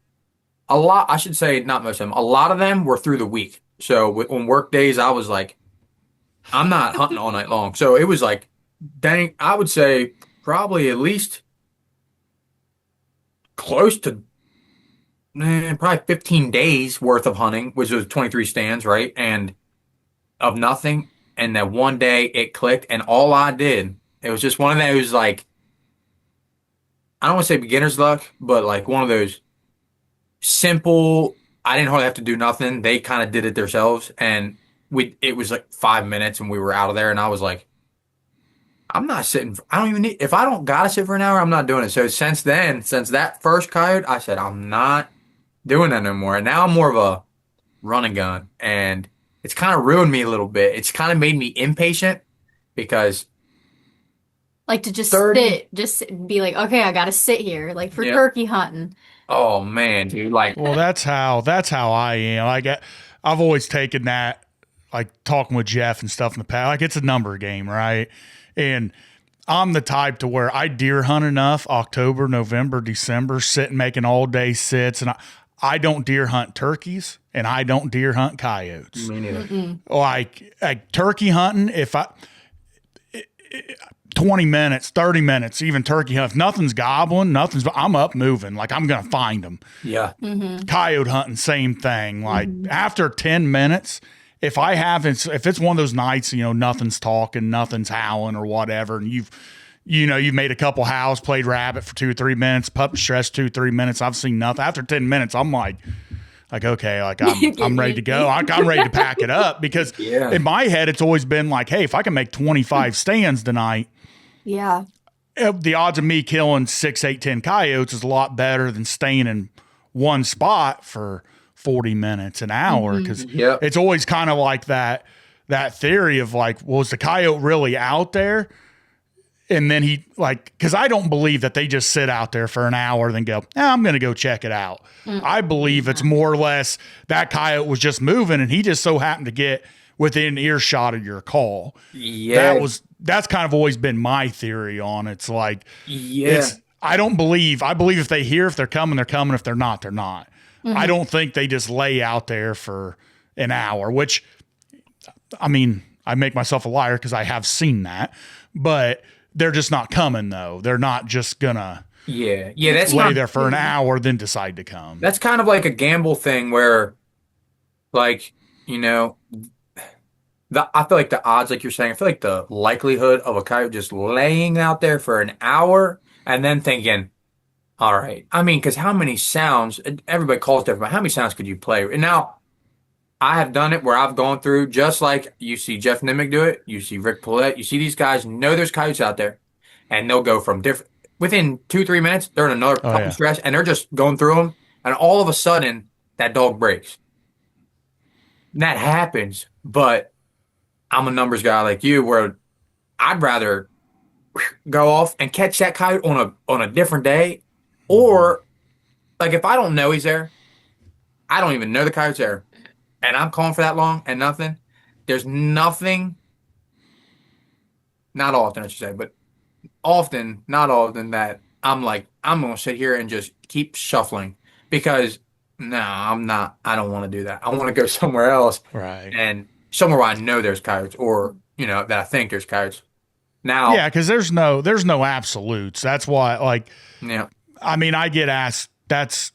I should say not most of them, a lot of them were through the week. So on work days, I was like, I'm not hunting all night long. So it was like, dang, I would say probably at least close to probably 15 days worth of hunting, which was 23 stands, right? And of nothing. And that one day it clicked, and all I did, it was just one of those, like, I don't want to say beginner's luck, but like one of those simple, I didn't hardly have to do nothing. They kind of did it themselves. And it was like 5 minutes and we were out of there. And I was like, I'm not sitting. I don't even need. If I don't gotta sit for an hour, I'm not doing it. So since then, since that first coyote, I said I'm not doing that no more. And now I'm more of a run and gun, and it's kind of ruined me a little bit. It's kind of made me impatient because Like to just 30. sit, be like, okay, I gotta sit here, like for Yeah. turkey hunting. Oh man, dude, like Well, that's how I am. I've always taken that, like talking with Jeff and stuff in the past. Like it's a number game, right? And I'm the type to where I deer hunt enough October, November, December, sitting making all day sits, and I don't deer hunt turkeys, and I don't deer hunt coyotes. me neither. Mm-mm. Like turkey hunting, if I 20 minutes, 30 minutes, even turkey hunt, if nothing's gobbling, I'm up moving. Like I'm going to find them. Yeah, Mm-hmm. Coyote hunting, same thing. Like after 10 minutes, if it's one of those nights, nothing's talking, nothing's howling or whatever, and you've made a couple howls, played rabbit for 2 or 3 minutes, pup stress 2 or 3 minutes. I've seen nothing. After 10 minutes, I'm like, okay, like I'm ready to go. I'm ready to pack it up because Yeah. in my head, it's always been like, hey, if I can make 25 stands tonight, Yeah. the odds of me killing 6, 8, 10 coyotes is a lot better than staying in one spot for 40 minutes, an hour. Because Yep. it's always kind of like that theory of like, well, is the coyote really out there? And then because I don't believe that they just sit out there for an hour and then go, I'm going to go check it out. I believe it's more or less that coyote was just moving and he just so happened to get within earshot of your call. Yeah, That's kind of always been my theory on it. It's like, yeah. I believe if they hear, if they're coming, they're coming. If they're not, they're not. I don't think they just lay out there for an hour, which, I mean, I make myself a liar because I have seen that, but they're just not coming though. They're not just gonna Yeah, that's lay not, there for an hour, then decide to come. that's kind of like a gamble thing where, like, I feel like the odds, like you're saying, I feel like the likelihood of a coyote just laying out there for an hour and then thinking, all right, I mean, because how many sounds, everybody calls different, but how many sounds could you play? And now I have done it where I've gone through, just like you see Jeff Nimick do it, you see Rick Paulette, you see these guys know there's coyotes out there. and they'll go from different within 2-3 minutes. They're in another puppy yeah. stretch, and they're just going through them, and all of a sudden that dog breaks. And that happens, but I'm a numbers guy like you, where I'd rather go off and catch that coyote on a different day, or like if I don't know he's there, I don't even know the coyote's there, and I'm calling for that long and nothing. There's nothing, not often I should say, but often, not often, that I'm like, I'm gonna sit here and just keep shuffling because no, I'm not. I don't want to do that. I want to go somewhere else, Right. and somewhere where I know there's coyotes, or that I think there's coyotes. Now, Yeah, because there's no absolutes. That's why, like, yeah, I mean, I get asked. That's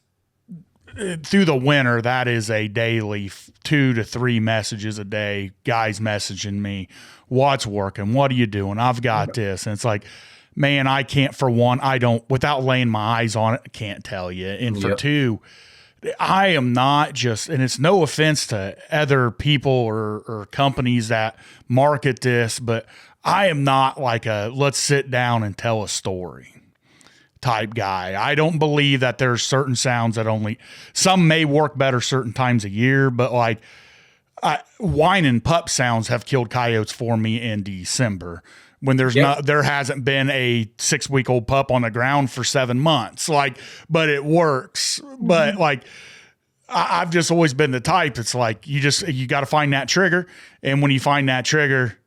through the winter. That is a daily 2 to 3 messages a day. Guys messaging me, what's working? What are you doing? I've got this, and it's like, man, I can't. For one, I don't, without laying my eyes on it, I can't tell you. And for two, I am not just, and it's no offense to other people or companies that market this, but I am not like a let's sit down and tell a story type guy. I don't believe that there's certain sounds that some may work better certain times a year, but like whine and pup sounds have killed coyotes for me in December when there hasn't been a 6-week-old pup on the ground for 7 months. Like, but it works. But like, I've just always been the type. It's like, you got to find that trigger. And when you find that trigger,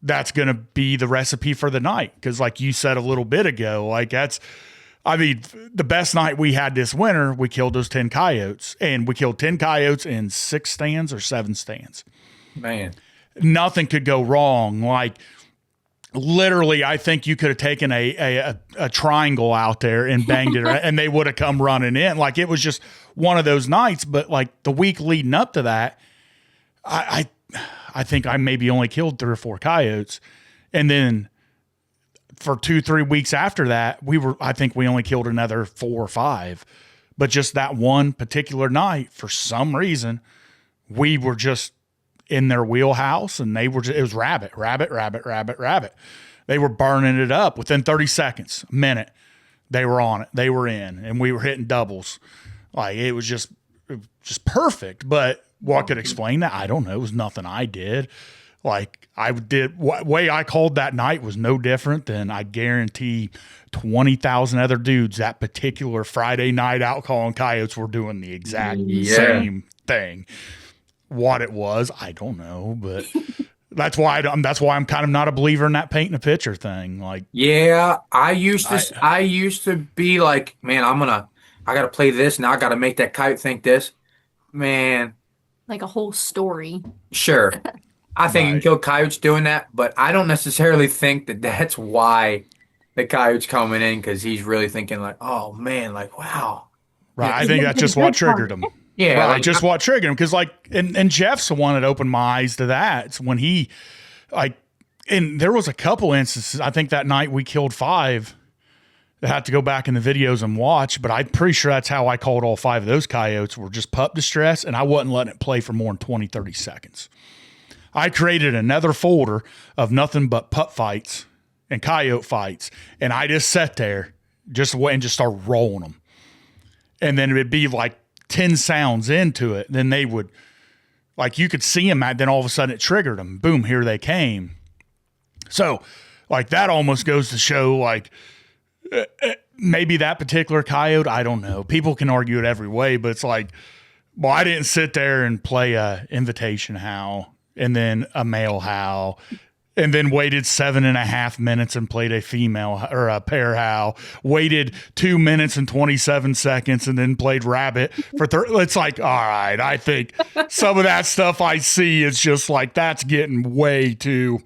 that's going to be the recipe for the night. Cause like you said a little bit ago, like the best night we had this winter, we killed those 10 coyotes, and we killed 10 coyotes in 6 stands or 7 stands. man, Nothing could go wrong. Like, literally, I think you could have taken a triangle out there and banged it, and they would have come running in. Like, it was just one of those nights. But like the week leading up to that, I think I maybe only killed 3 or 4 coyotes, and then for 2-3 weeks after that, I think we only killed another 4 or 5. But just that one particular night, for some reason, we were just in their wheelhouse, and it was rabbit. They were burning it up within 30 seconds, a minute. They were on it. They were in, and we were hitting doubles. Like, it was just perfect. But what could explain that? I don't know. It was nothing I did. Like, way I called that night was no different than I guarantee 20,000 other dudes that particular Friday night out calling coyotes were doing the exact same thing. What it was, I don't know, but that's why I'm kind of not a believer in that painting a picture thing. Like, yeah, I used to be like, man, I got to play this, now I got to make that coyote think this, man. Like a whole story. Sure, I think you can kill coyotes doing that, but I don't necessarily think that that's why the coyote's coming in, because he's really thinking like, oh man, like wow. Right, I think that's just what triggered him. Yeah, right, just what triggered him. Because like, and Jeff's the one that opened my eyes to that. It's when he, like, and there was a couple instances. I think that night we killed 5. I had to go back in the videos and watch, but I'm pretty sure that's how I called all 5 of those coyotes were just pup distress, and I wasn't letting it play for more than 20, 30 seconds. I created another folder of nothing but pup fights and coyote fights, and I just sat there and just started rolling them. And then it'd be like 10 sounds into it, then they would, like, you could see them, then all of a sudden it triggered them. Boom, here they came. So, like, that almost goes to show, like, maybe that particular coyote, I don't know. People can argue it every way, but it's like, well, I didn't sit there and play a invitation howl and then a male howl and then waited 7.5 minutes and played a female or a pair howl, waited 2 minutes and 27 seconds and then played rabbit for it's like, all right, I think some of that stuff I see is just like, that's getting way too,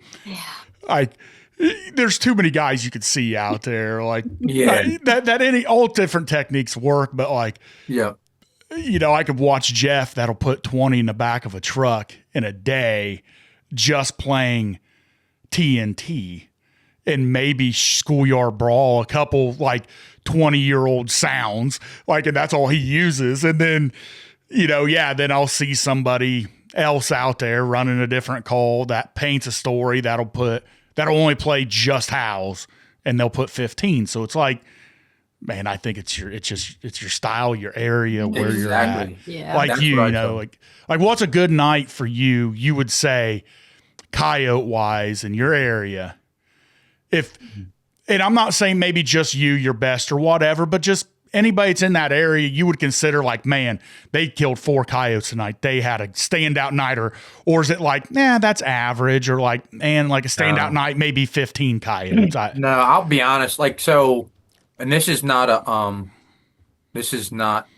there's too many guys you could see out there. Like, that all different techniques work, but like, I could watch Jeff that'll put 20 in the back of a truck in a day just playing TNT and maybe Schoolyard Brawl, a couple like 20-year-old sounds, like, and that's all he uses. And then, then I'll see somebody else out there running a different call that paints a story that'll only play just howls and they'll put 15. So it's like, man, I think it's your style, your area, where you're at. Yeah. Like That's you, what I you know, feel. like what's a good night for you? You would say, coyote wise in your area. And I'm not saying maybe just you, your best or whatever, but just anybody that's in that area, you would consider like, man, they killed 4 coyotes tonight. They had a standout night, or is it like, nah, that's average, or like, man, like a standout night, maybe 15 coyotes. No, I'll be honest. Like, so, and this is not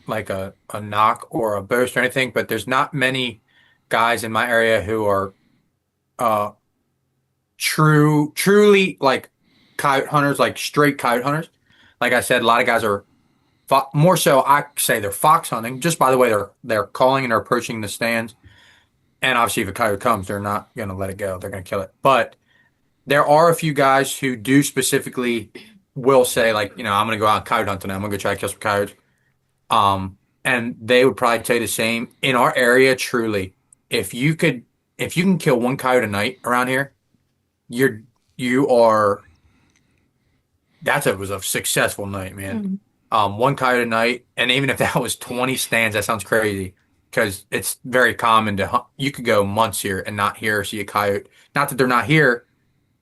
like a knock or a boast or anything, but there's not many guys in my area who are uh truly like coyote hunters, like straight coyote hunters. Like I said, a lot of guys are more so. I say they're fox hunting just by the way they're calling and they're approaching the stands. And obviously, if a coyote comes, they're not going to let it go. They're going to kill it. But there are a few guys who do specifically will say like, you know, I'm going to go out coyote hunting. I'm going to go try to kill some coyotes. And they would probably tell you the same in our area. Truly, if you can kill 1 coyote a night around here, you are. Was a successful night, man. 1 coyote a night, and even if that was 20 stands, that sounds crazy because it's very common to hunt. You could go months here and not hear or see a coyote. Not that they're not here,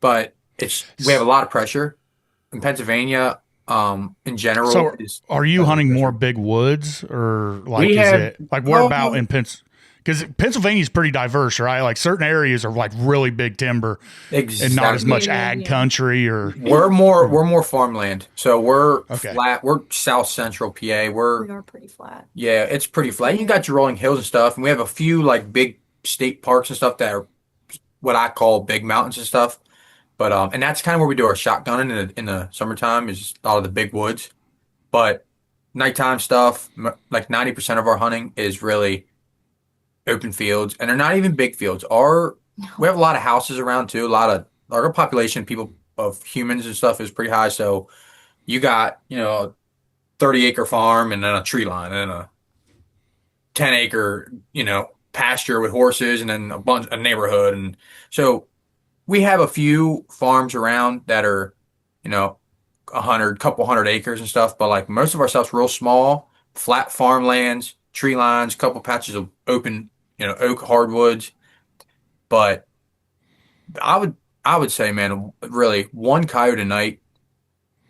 but we have a lot of pressure in Pennsylvania. In general, So are you hunting more big woods, or like it like where about in because Pennsylvania's pretty diverse, right? Like certain areas are like really big timber and not as much ag country, or we're more farmland. So we're flat. We're south central PA. We are pretty flat. Yeah, it's pretty flat. You got your rolling hills and stuff, and we have a few like big state parks and stuff that are what I call big mountains and stuff. But and that's kind of where we do our shotgunning in the summertime is a lot of the big woods. But nighttime stuff, like 90% of our hunting is really open fields, and they're not even big fields. We have a lot of houses around too. Our population, people of humans and stuff, is pretty high. So you got a 30-acre farm and then a tree line and a 10-acre pasture with horses and then a neighborhood, and so we have a few farms around that are couple hundred acres and stuff. But like most of our stuff's real small, flat farmlands, tree lines, couple patches of open oak hardwoods. But I would say, man, really 1 coyote a night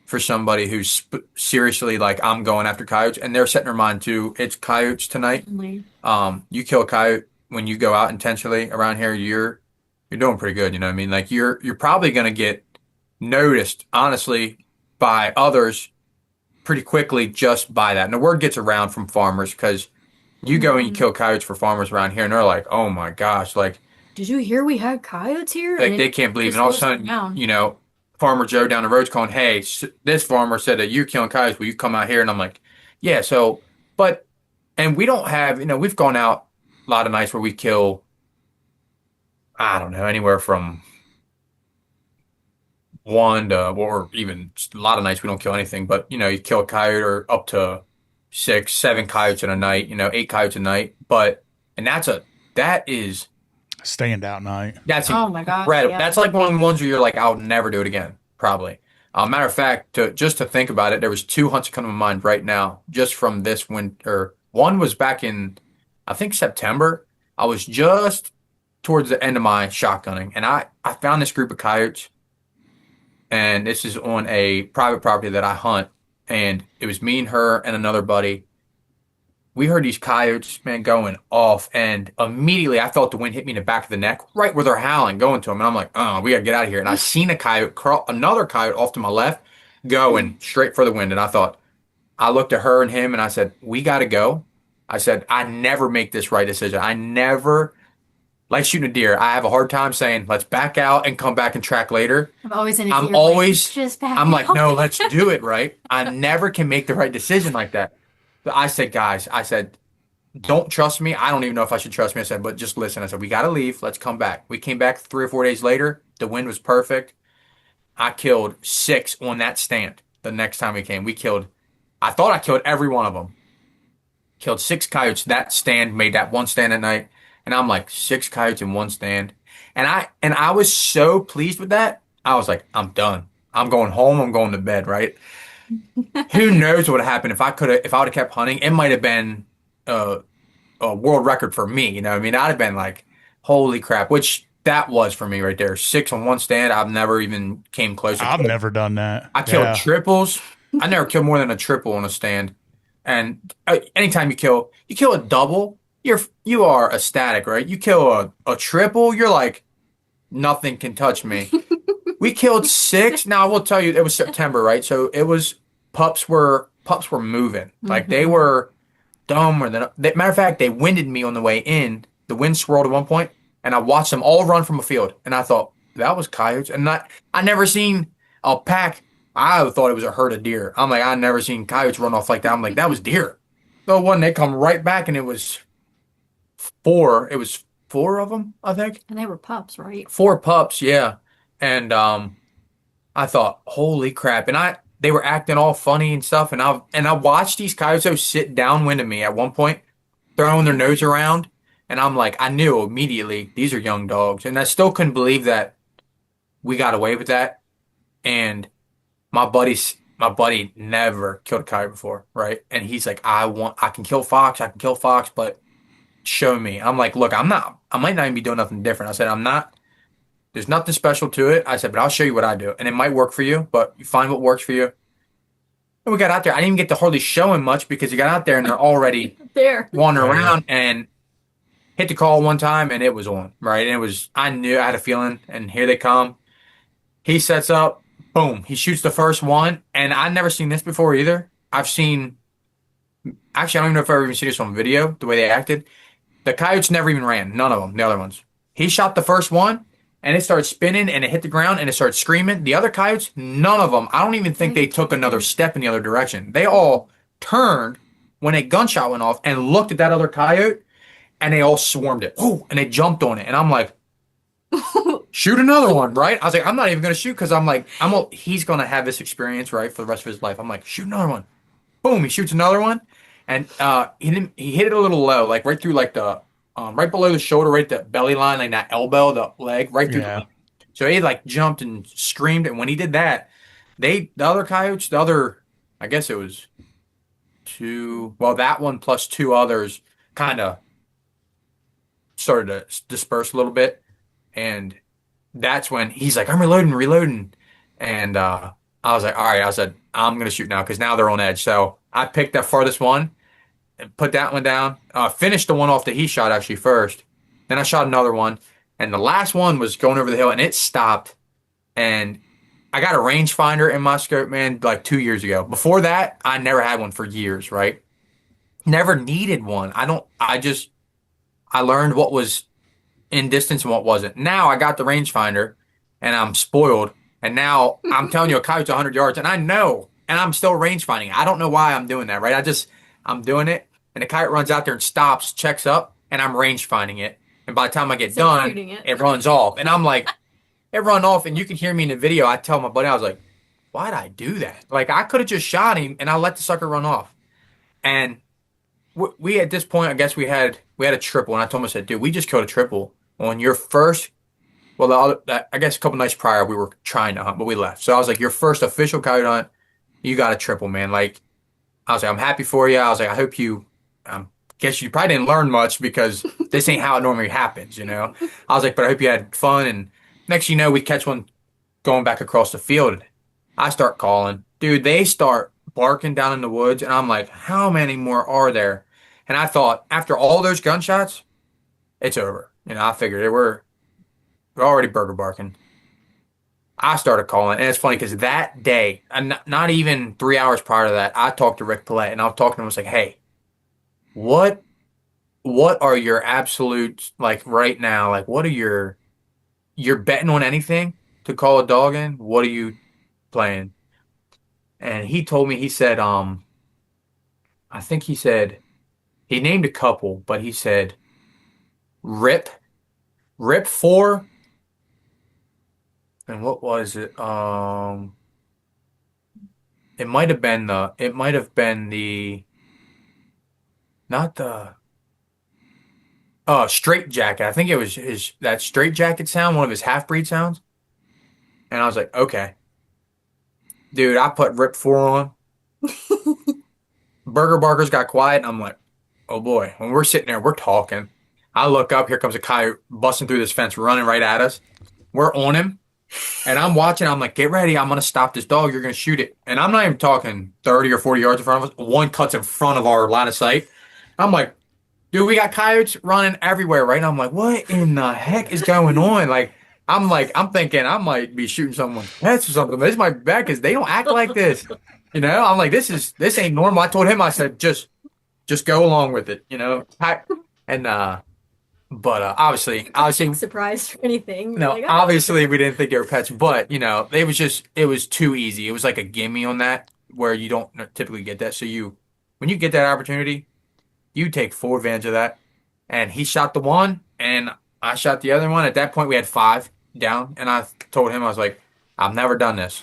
for somebody who's seriously like, I'm going after coyotes, and they're setting their mind to it's coyotes tonight. You kill a coyote when you go out intentionally around here, you're doing pretty good. You know what I mean? Like you're probably going to get noticed, honestly, by others pretty quickly just by that. And the word gets around from farmers because you go and you kill coyotes for farmers around here, and they're like, "Oh my gosh!" Like, did you hear we had coyotes here? Like they can't believe. And all of a sudden, Farmer Joe down the road's calling, "Hey, this farmer said that you're killing coyotes. Will you come out here?" And I'm like, "Yeah." So, and we don't have, we've gone out a lot of nights where we kill, I don't know, anywhere from 1 to, or even a lot of nights we don't kill anything. But you kill a coyote or up to 6, 7 coyotes in a night, 8 coyotes a night. And that is standout night. That's oh my gosh, incredible. yeah. That's like one of the ones where you're like, I'll never do it again, probably. Matter of fact, just to think about it, there was 2 hunts coming to mind right now, just from this winter. One was back in, I think, September. I was just towards the end of my shotgunning, and I found this group of coyotes, and this is on a private property that I hunt, and it was me and her and another buddy. We heard these coyotes, man, going off, and immediately I felt the wind hit me in the back of the neck, right where they're howling, going to them, and I'm like, oh, we gotta get out of here. And I seen another coyote off to my left, going straight for the wind, and I looked at her and him, and I said, we gotta go. I said, I never make this right decision. I never, like shooting a deer, I have a hard time saying, let's back out and come back and track later. I'm like, no, let's do it, right? I never can make the right decision like that. But I said, guys, don't trust me. I don't even know if I should trust me. I said, but just listen. I said, we got to leave. Let's come back. We came back 3 or 4 days later. The wind was perfect. I killed 6 on that stand. The next time we came, I thought I killed every one of them. Killed 6 coyotes. That stand made that one stand at night. And I'm like, 6 coyotes in one stand. And I was so pleased with that. I was like, I'm done. I'm going home. I'm going to bed, right? Who knows what would have happened if I would have kept hunting? It might have been a, a world record for me. You know what I mean? I'd have been like, holy crap, which that was for me right there. 6 on one stand. I've never even came close. I've never done that. I killed Yeah. triples. I never killed more than a triple on a stand. And anytime you kill a double, you are ecstatic, right? You kill a triple, you're like, nothing can touch me. We killed six. Now I will tell you, it was September, right? So it was pups were moving. Like they Hmm. were dumber than matter of fact, they winded me on the way in. The wind swirled at one point, and I watched them all run from a field. And I thought that was coyotes. And I never seen a pack. I thought it was a herd of deer. I'm like, I never seen coyotes run off like that. I'm like, that was deer. So one, they come right back, and it was four. It was four of them, I think. And they were pups, right? Four pups, yeah. And I thought, holy crap. And they were acting all funny and stuff. And I watched these coyotes sit downwind of me at one point, throwing their nose around. And I'm like, I knew immediately these are young dogs. And I still couldn't believe that we got away with that. And my buddy never killed a coyote before, right? And he's like, I can kill fox, but show me. I'm like, look, I might not even be doing nothing different. I said, there's nothing special to it. I said, but I'll show you what I do. And it might work for you, but you find what works for you. And we got out there. I didn't even get to hardly show him much because he got out there and they're already There. wandering Yeah. around and hit the call one time and it was on, right? And I knew, I had a feeling, and here they come. He sets up, boom, he shoots the first one. And I've never seen this before either. Actually, I don't even know if I've ever even seen this on video, the way they acted. The coyotes never even ran. None of them, the other ones. He shot the first one and it started spinning and it hit the ground and it started screaming. The other coyotes, none of them, I don't even think they took another step in the other direction. They all turned when a gunshot went off and looked at that other coyote and they all swarmed it. Oh, and they jumped on it. And I'm like, shoot another one, right? I was like, I'm not even going to shoot because I'm like, he's going to have this experience, right, for the rest of his life. I'm like, shoot another one. Boom, he shoots another one. And he hit it a little low, like right through like the right below the shoulder, right the belly line, like that elbow, the leg, right through. Yeah. So he like jumped and screamed, and when he did that, the other coyotes, I guess it was two. Well, that one plus two others kind of started to disperse a little bit, and that's when he's like, "I'm reloading," and I was like, "All right," I said, "I'm gonna shoot now because now they're on edge." So I picked that farthest one and put that one down. Finished the one off that he shot actually first. Then I shot another one, and the last one was going over the hill, and it stopped. And I got a rangefinder in my scope, man, like 2 years ago. Before that, I never had one for years, right? Never needed one. I don't. I learned what was in distance and what wasn't. Now I got the rangefinder, and I'm spoiled. And now I'm telling you, a coyote's 100 yards, and I know, and I'm still range finding. I don't know why I'm doing that, right? I'm doing it, and the coyote runs out there and stops, checks up, and I'm range finding it. And by the time I get So done, shooting it. it runs off, and I'm like, it run off, and you can hear me in the video. I tell my buddy, I was like, why'd I do that? Like I could have just shot him, and I let the sucker run off. And we at this point, I guess we had a triple, and I told him, I said, dude, we just killed a triple on your first. Well, I guess a couple nights prior, we were trying to hunt, but we left. So I was like, your first official coyote hunt, you got a triple, man. Like, I was like, I'm happy for you. I was like, I hope guess you probably didn't learn much because this ain't how it normally happens, you know? I was like, but I hope you had fun. And next, you know, we catch one going back across the field. I start calling. Dude, they start barking down in the woods. And I'm like, how many more are there? And I thought, after all those gunshots, it's over. You know, I figured we're already burger barking. I started calling, and it's funny because that day, and not even 3 hours prior to that, I talked to Rick Paulette, and I was talking to him. I was like, "Hey, what, what are your absolutes like right now? Like, what are you're betting on anything to call a dog in? What are you playing?" And he told me, he said, I think he said he named a couple, but he said Rip, Rip Four, and what was it? It might have been the not the straight jacket. I think it was that straight jacket sound, one of his half breed sounds. And I was like, okay. Dude, I put Rip 4 on. Burger Barkers got quiet, and I'm like, oh boy. When we're sitting there, we're talking. I look up, here comes a coyote busting through this fence, running right at us. We're on him, and I'm watching. I'm like, get ready. I'm going to stop this dog. You're going to shoot it. And I'm not even talking 30 or 40 yards in front of us. One cuts in front of our line of sight. I'm like, dude, we got coyotes running everywhere, right? And I'm like, what in the heck is going on? I'm thinking I might be shooting someone's pets or something. This might be bad because they don't act like this. I'm like, this ain't normal. I told him, I said, just go along with it, And but obviously, Surprised or anything. no, Like, oh. obviously we didn't think they were pets, but it was too easy. It was like a gimme on that where you don't typically get that. So when you get that opportunity, you take full advantage of that. And he shot the one, and I shot the other one. At that point, we had 5 down, and I told him, I was like, I've never done this,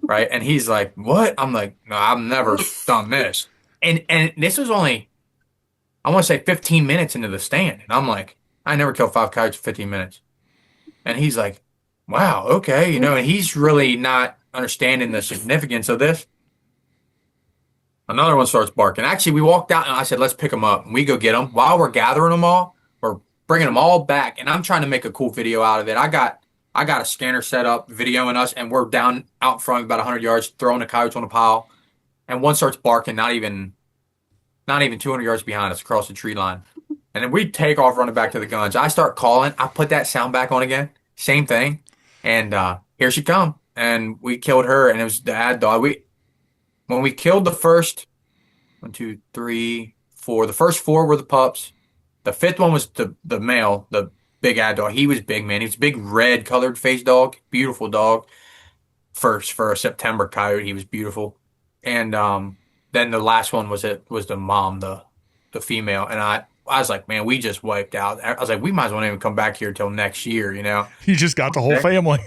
right? And he's like, what? I'm like, no, I've never done this. And this was only, I want to say 15 minutes into the stand. And I'm like, I never killed 5 coyotes in 15 minutes. And he's like, wow, okay, and he's really not understanding the significance of this. Another one starts barking. Actually, we walked out and I said, let's pick them up. And we go get them. While we're gathering them all, we're bringing them all back. And I'm trying to make a cool video out of it. I got a scanner set up videoing us, and we're down out in front about 100 yards, throwing the coyotes on a pile. And one starts barking, not even 200 yards behind us across the tree line. And then we take off running back to the guns. I start calling. I put that sound back on again. Same thing. And here she come. And we killed her, and it was the ad dog. When we killed the first 1, 2, 3, 4, the first 4 were the pups. The 5th one was the male, the big ad dog. He was big, man. He was a big red colored face dog, beautiful dog. First for a September coyote, he was beautiful. And then the last one was the mom, the female. And I was like, man, we just wiped out. I was like, we might as well not even come back here till next year, You just got the whole family.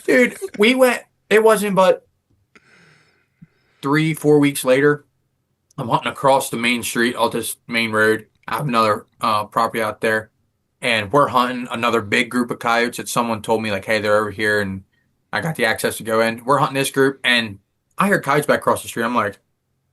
Dude, we went. It wasn't but 3-4 weeks later. I'm hunting across the main street, off this main road. I have another property out there, and we're hunting another big group of coyotes that someone told me, like, hey, they're over here, and I got the access to go in. We're hunting this group, and I hear coyotes back across the street. I'm like,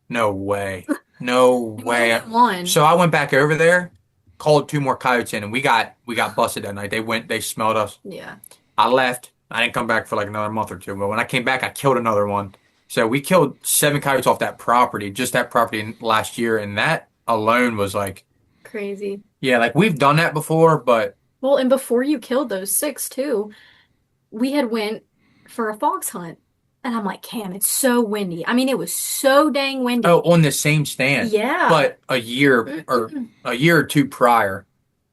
no way. No way. One. So I went back over there, called 2 more coyotes in, and we got busted that night. They smelled us. Yeah. I left. I didn't come back for like another month or 2, but when I came back, I killed another one. So we killed 7 coyotes off that property, just that property last year, and that alone was like crazy. Yeah, like we've done that before, but Well, and before you killed those 6 too, we had went for a fox hunt. And I'm like, Cam, it's so windy. I mean, it was so dang windy. oh, on the same stand. Yeah. But a year or 2 prior.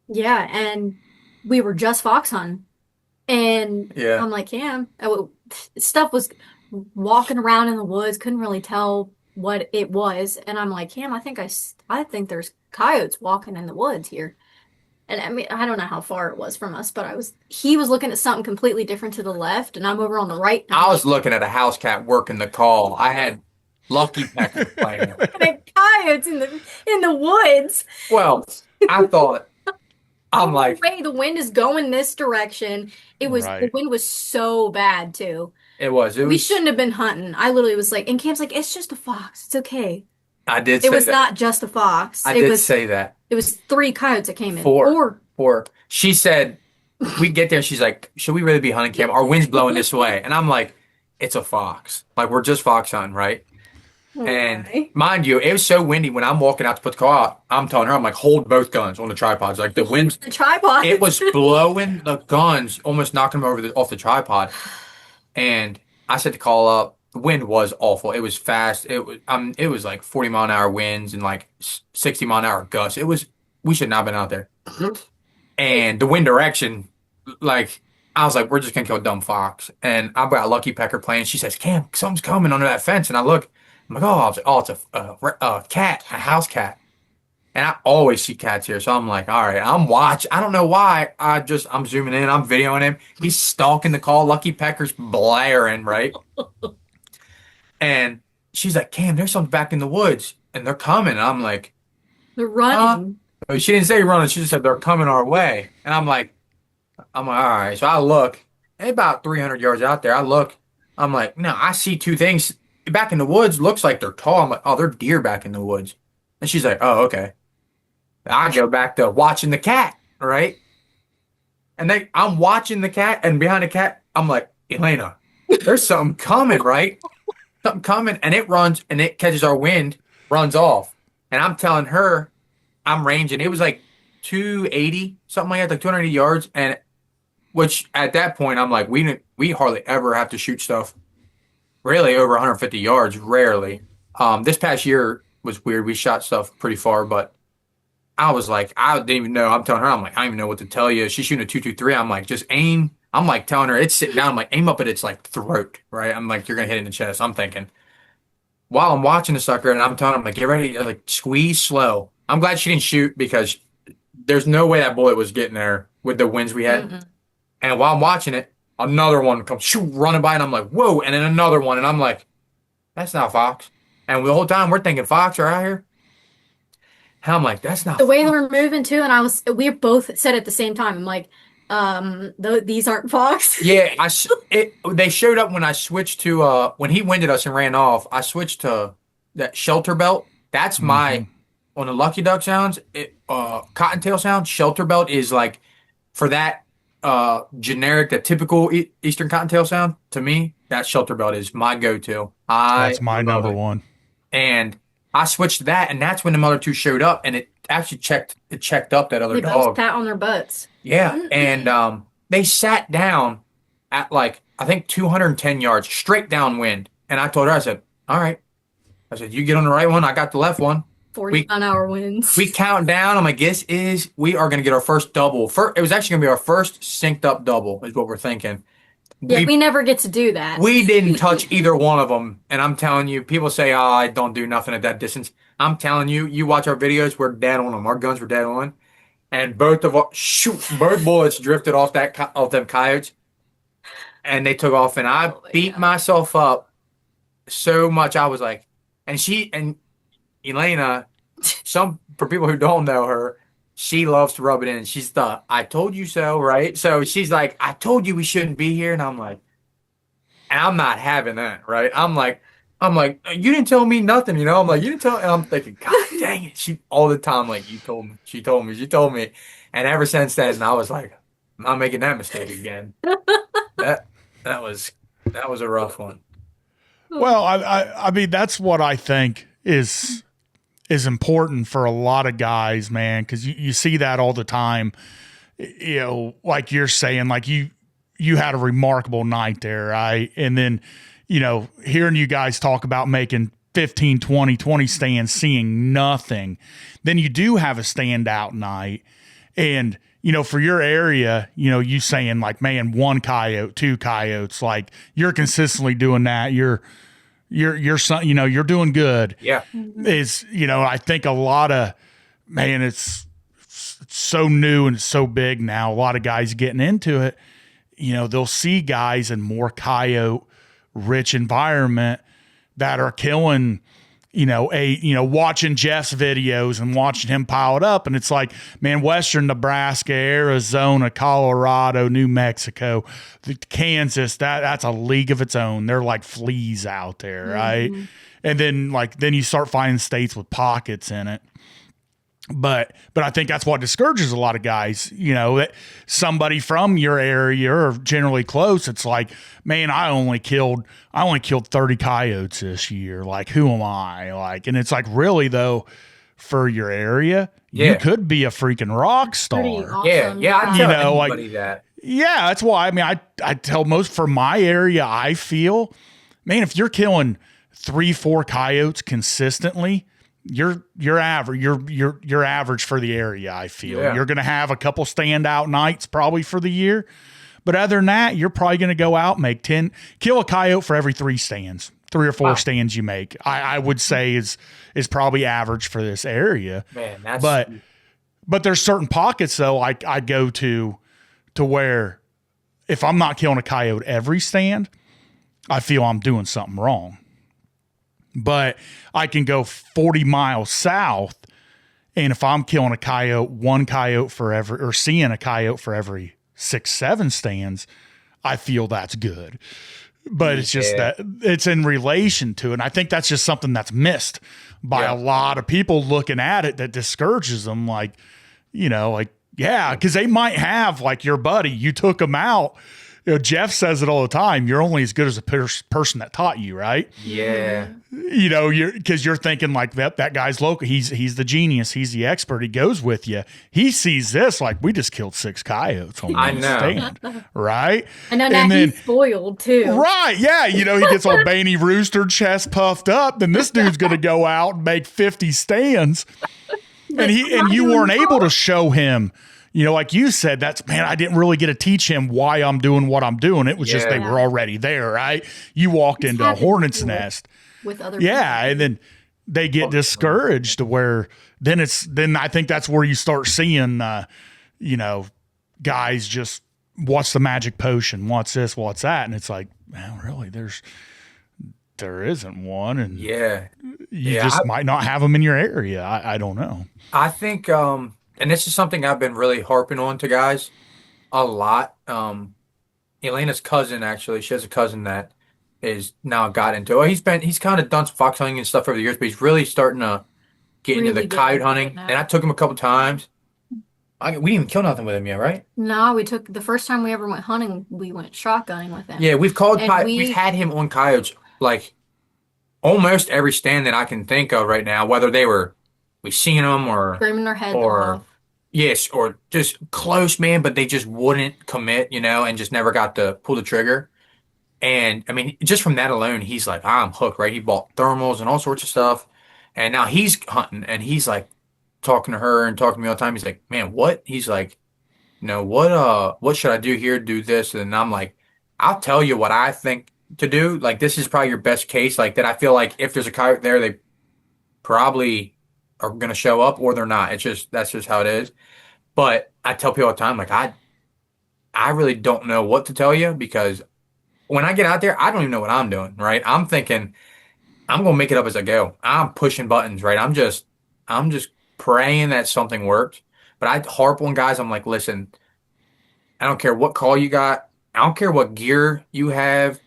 Yeah, and we were just fox hunting. And Yeah. I'm like, Cam, stuff was walking around in the woods, couldn't really tell what it was. And I'm like, Cam, I think there's coyotes walking in the woods here. And I mean, I don't know how far it was from us, but he was looking at something completely different to the left, and I'm over on the right. I was looking at a house cat working the call. I had Lucky Pecker playing. And coyotes in the woods. Well, I thought, I'm like, Way the wind is going this direction. The wind was so bad too. it was. We shouldn't have been hunting. I literally was like, and Cam's like, it's just a fox. It's okay. I did say It was that. not just a fox. I did say that. It was 3 coyotes that came in. 4. She said, we get there. She's like, should we really be hunting, Cam? Our wind's blowing this way. And I'm like, it's a fox. Like, we're just fox hunting, right? And mind you, it was so windy when I'm walking out to put the car out. I'm telling her, I'm like, hold both guns on the tripods. Like, the wind's, The tripod. it was blowing the guns, almost knocking them over off the tripod. And I set the call up. The wind was awful. It was fast. It was like 40-mile-an-hour winds and like 60-mile-an-hour gusts. We should not have been out there. And the wind direction, like, I was like, we're just gonna kill a dumb fox. And I've got Lucky Pecker playing. She says, Cam, something's coming under that fence. And I look, I'm like, it's a cat, a house cat. And I always see cats here. So I'm like, all right, I'm watching. I don't know why. I'm zooming in. I'm videoing him. He's stalking the call. Lucky Pecker's blaring, right? And she's like, Cam, there's something back in the woods. And they're coming. And I'm like, They're running. She didn't say running. She just said they're coming our way. And I'm like, all right. So I look. And about 300 yards out there, I look. I'm like, no, I see two things back in the woods. Looks like they're tall. I'm like, oh, they're deer back in the woods. And she's like, oh, okay. I go back to watching the cat, right? And I'm watching the cat, and behind the cat, I'm like, Elayna, there's something coming, right? Something coming, and it runs, and it catches our wind, runs off. And I'm telling her, I'm ranging. It was like 280, something like that, like 280 yards. And which at that point, I'm like, we hardly ever have to shoot stuff really over 150 yards, rarely. This past year was weird. We shot stuff pretty far, but I was like, I didn't even know. I'm telling her, I'm like, I don't even know what to tell you. She's shooting a 223. I'm like, just aim. I'm like telling her, it's sitting down. I'm like, aim up at its like throat, right? I'm like, you're gonna hit it in the chest. I'm thinking while I'm watching the sucker, and I'm telling her, I'm like, get ready, like squeeze slow. I'm glad she didn't shoot because there's no way that bullet was getting there with the winds we had. Mm-mm. And while I'm watching it, another one comes shoot running by, and I'm like, whoa! And then another one, and I'm like, that's not Fox. And the whole time we're thinking Fox are out here. And I'm like, that's not The way they Fox. were moving too, and we both said at the same time, I'm like, these aren't fox. Yeah, they showed up when I switched to when he winded us and ran off. I switched to that shelter belt. That's my on the Lucky Duck sounds. Cottontail sound. Shelter belt is like for that generic, that typical Eastern Cottontail sound. To me, that shelter belt is my go-to. That's my love number it. one. And I switched to that, and that's when the other two showed up, and it actually checked up that other They dog. both pat on their butts. Yeah, and they sat down at like I think 210 yards straight downwind, and I told her, I said, "All right," I said, "You get on the right one, I got the left one." 40-mile-an-hour winds. We count down. I'm like, we are going to get our first double. It was actually going to be our first synced up double, is what we're thinking. Yeah, we never get to do that. We didn't touch either one of them, and I'm telling you, people say, "Oh, I don't do nothing at that distance." I'm telling you, you watch our videos, we're dead on them. Our guns were dead on. And both bullets drifted off them coyotes, and they took off. And I beat myself up so much. I was like, and Elayna, for people who don't know her, she loves to rub it in. She's the "I told you so," right? So she's like, "I told you we shouldn't be here," and I'm like, and I'm not having that, right? I'm like, you didn't tell me nothing, you know? I'm like, you didn't tell, and I'm thinking, God dang it. She all the time, like, you told me, she told me. And ever since then, I was like, I'm not making that mistake again. that was a rough one. Well, I mean, that's what I think is important for a lot of guys, man, because you see that all the time. You know, like you're saying, like you had a remarkable night there, right? And then, you know, hearing you guys talk about making 15, 20 stands, seeing nothing, then you do have a standout night. And, you know, for your area, you know, you saying like, man, 1 coyote, 2 coyotes, like you're consistently doing that. You're doing good. Yeah. Is, you know, I think a lot of, man, it's so new and it's so big now. A lot of guys getting into it, you know, they'll see guys in more coyote rich environment that are killing, watching Jeff's videos and watching him pile it up. And it's like, man, Western Nebraska, Arizona, Colorado, New Mexico, Kansas, that's a league of its own. They're like fleas out there, right? And then you start finding states with pockets in it. But I think that's what discourages a lot of guys, you know, that somebody from your area or generally close, it's like, man, I only killed 30 coyotes this year. Like, who am I? Like, and it's like, really though, for your area, you could be a freaking rock star. Awesome. Yeah. I tell anybody that. Yeah, that's why. I mean, I tell most for my area, I feel, man, if you're killing 3-4 coyotes consistently, you're average. You're average for the area. I feel you're going to have a couple standout nights probably for the year, but other than that, you're probably going to go out and kill a coyote for every 3 stands, 3 or 4 stands you make. I would say is probably average for this area. Man, that's but there's certain pockets though I go to where if I'm not killing a coyote every stand, I feel I'm doing something wrong. But I can go 40 miles south, and if I'm killing a coyote, 1 coyote for every, or seeing a coyote for every 6-7 stands, I feel that's good. but it's just Yeah. that it's in relation to it. And I think that's just something that's missed by Yeah. a lot of people looking at it, that discourages them. Like, yeah, because they might have, like your buddy, you took him out. Jeff says it all the time. You're only as good as a person that taught you, right? Yeah. You're thinking like that guy's local. He's the genius. He's the expert. He goes with you. He sees this like, we just killed 6 coyotes on I one know. stand, right? I know now he's spoiled too. Right, yeah. He gets all Baney Rooster, chest puffed up. Then this dude's going to go out and make 50 stands. And you weren't able to show him, like you said, I didn't really get to teach him why I'm doing what I'm doing. It was just they were already there, right? You walked into a hornet's nest with other people. people. And then they get discouraged to where then I think that's where you start seeing guys just, what's the magic potion? What's this? What's that? And it's like, man, really, there isn't one, and you just might not have them in your area. I don't know. I think, and this is something I've been really harping on to guys a lot. Elayna's cousin, actually, she has a cousin that is now got into it. He's kind of done some fox hunting and stuff over the years, but he's really starting to get into the coyote hunting. And I took him a couple times. We didn't even kill nothing with him yet, right? No, we took the first time we ever went hunting, we went shotgunning with him. Yeah, we've had him on coyotes like almost every stand that I can think of right now, whether we seen them or screaming their heads or off. yes, or just close, man, but they just wouldn't commit, and just never got to pull the trigger. And I mean, just from that alone, he's like, I'm hooked, right? He bought thermals and all sorts of stuff. And now he's hunting and he's like talking to her and talking to me all the time. He's like, man, what? He's like, what should I do here? Do this. And I'm like, I'll tell you what I think to do. Like, this is probably your best case. Like, that I feel like if there's a coyote there, they probably are going to show up or they're not. That's just how it is. But I tell people all the time, like, I really don't know what to tell you, because when I get out there, I don't even know what I'm doing, right? I'm thinking I'm going to make it up as I go. I'm pushing buttons, right? I'm just praying that something works. But I harp on guys. I'm like, listen, I don't care what call you got. I don't care what gear you have.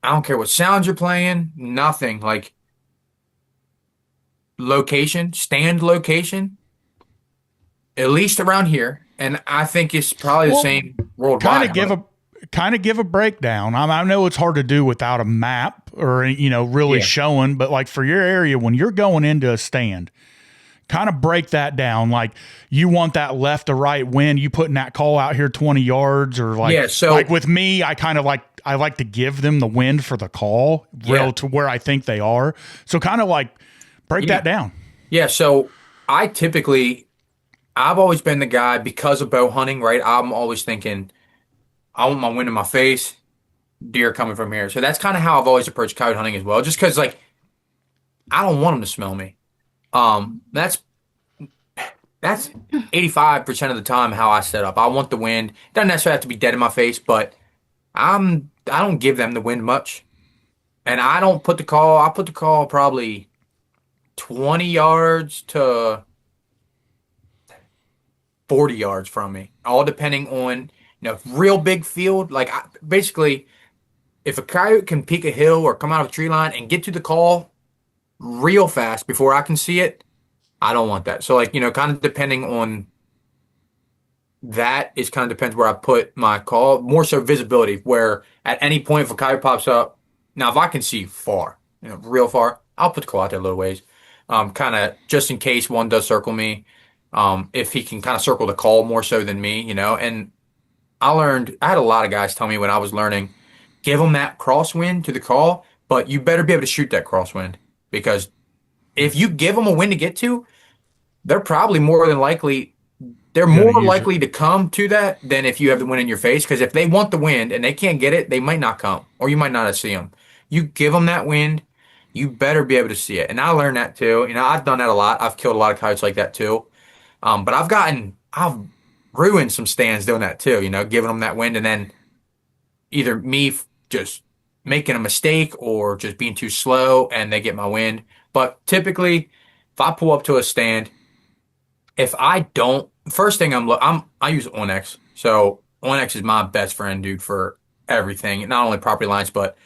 I don't care what sounds you're playing. Nothing. Like, stand location, at least around here. And I think it's probably the same worldwide. Kind of give a breakdown. I know it's hard to do without a map or, really showing, but like for your area, when you're going into a stand, kind of break that down. Like, you want that left to right wind, you putting that call out here 20 yards or like, like with me, I like to give them the wind for the call to where I think they are. So kind of like break that down. Yeah. So I've always been the guy, because of bow hunting, right? I'm always thinking, I want my wind in my face, deer coming from here. So that's kind of how I've always approached coyote hunting as well. Just because, like, I don't want them to smell me. That's 85% of the time how I set up. I want the wind. It doesn't necessarily have to be dead in my face, but I don't give them the wind much. And I don't put the call. I put the call probably 20 yards to 40 yards from me, all depending on, real big field. Like, basically, if a coyote can peek a hill or come out of a tree line and get to the call real fast before I can see it, I don't want that. So, like, kind of depending on that, kind of depends where I put my call. More so visibility, where at any point if a coyote pops up, now if I can see far, real far, I'll put the call out there a little ways, kind of just in case one does circle me. If he can kind of circle the call more so than me, and I had a lot of guys tell me when I was learning, give them that crosswind to the call, but you better be able to shoot that crosswind, because if you give them a wind to get to, they're probably more likely to come to that than if you have the wind in your face. Because if they want the wind and they can't get it, they might not come, or you might not see them. You give them that wind, you better be able to see it. And I learned that too. I've done that a lot. I've killed a lot of coyotes like that too. But I've ruined some stands doing that too, giving them that wind, and then either me just making a mistake or just being too slow and they get my wind. But typically, if I pull up to a stand, if I don't, first thing I use Onyx. So Onyx is my best friend, dude, forever. everything, not only property lines, but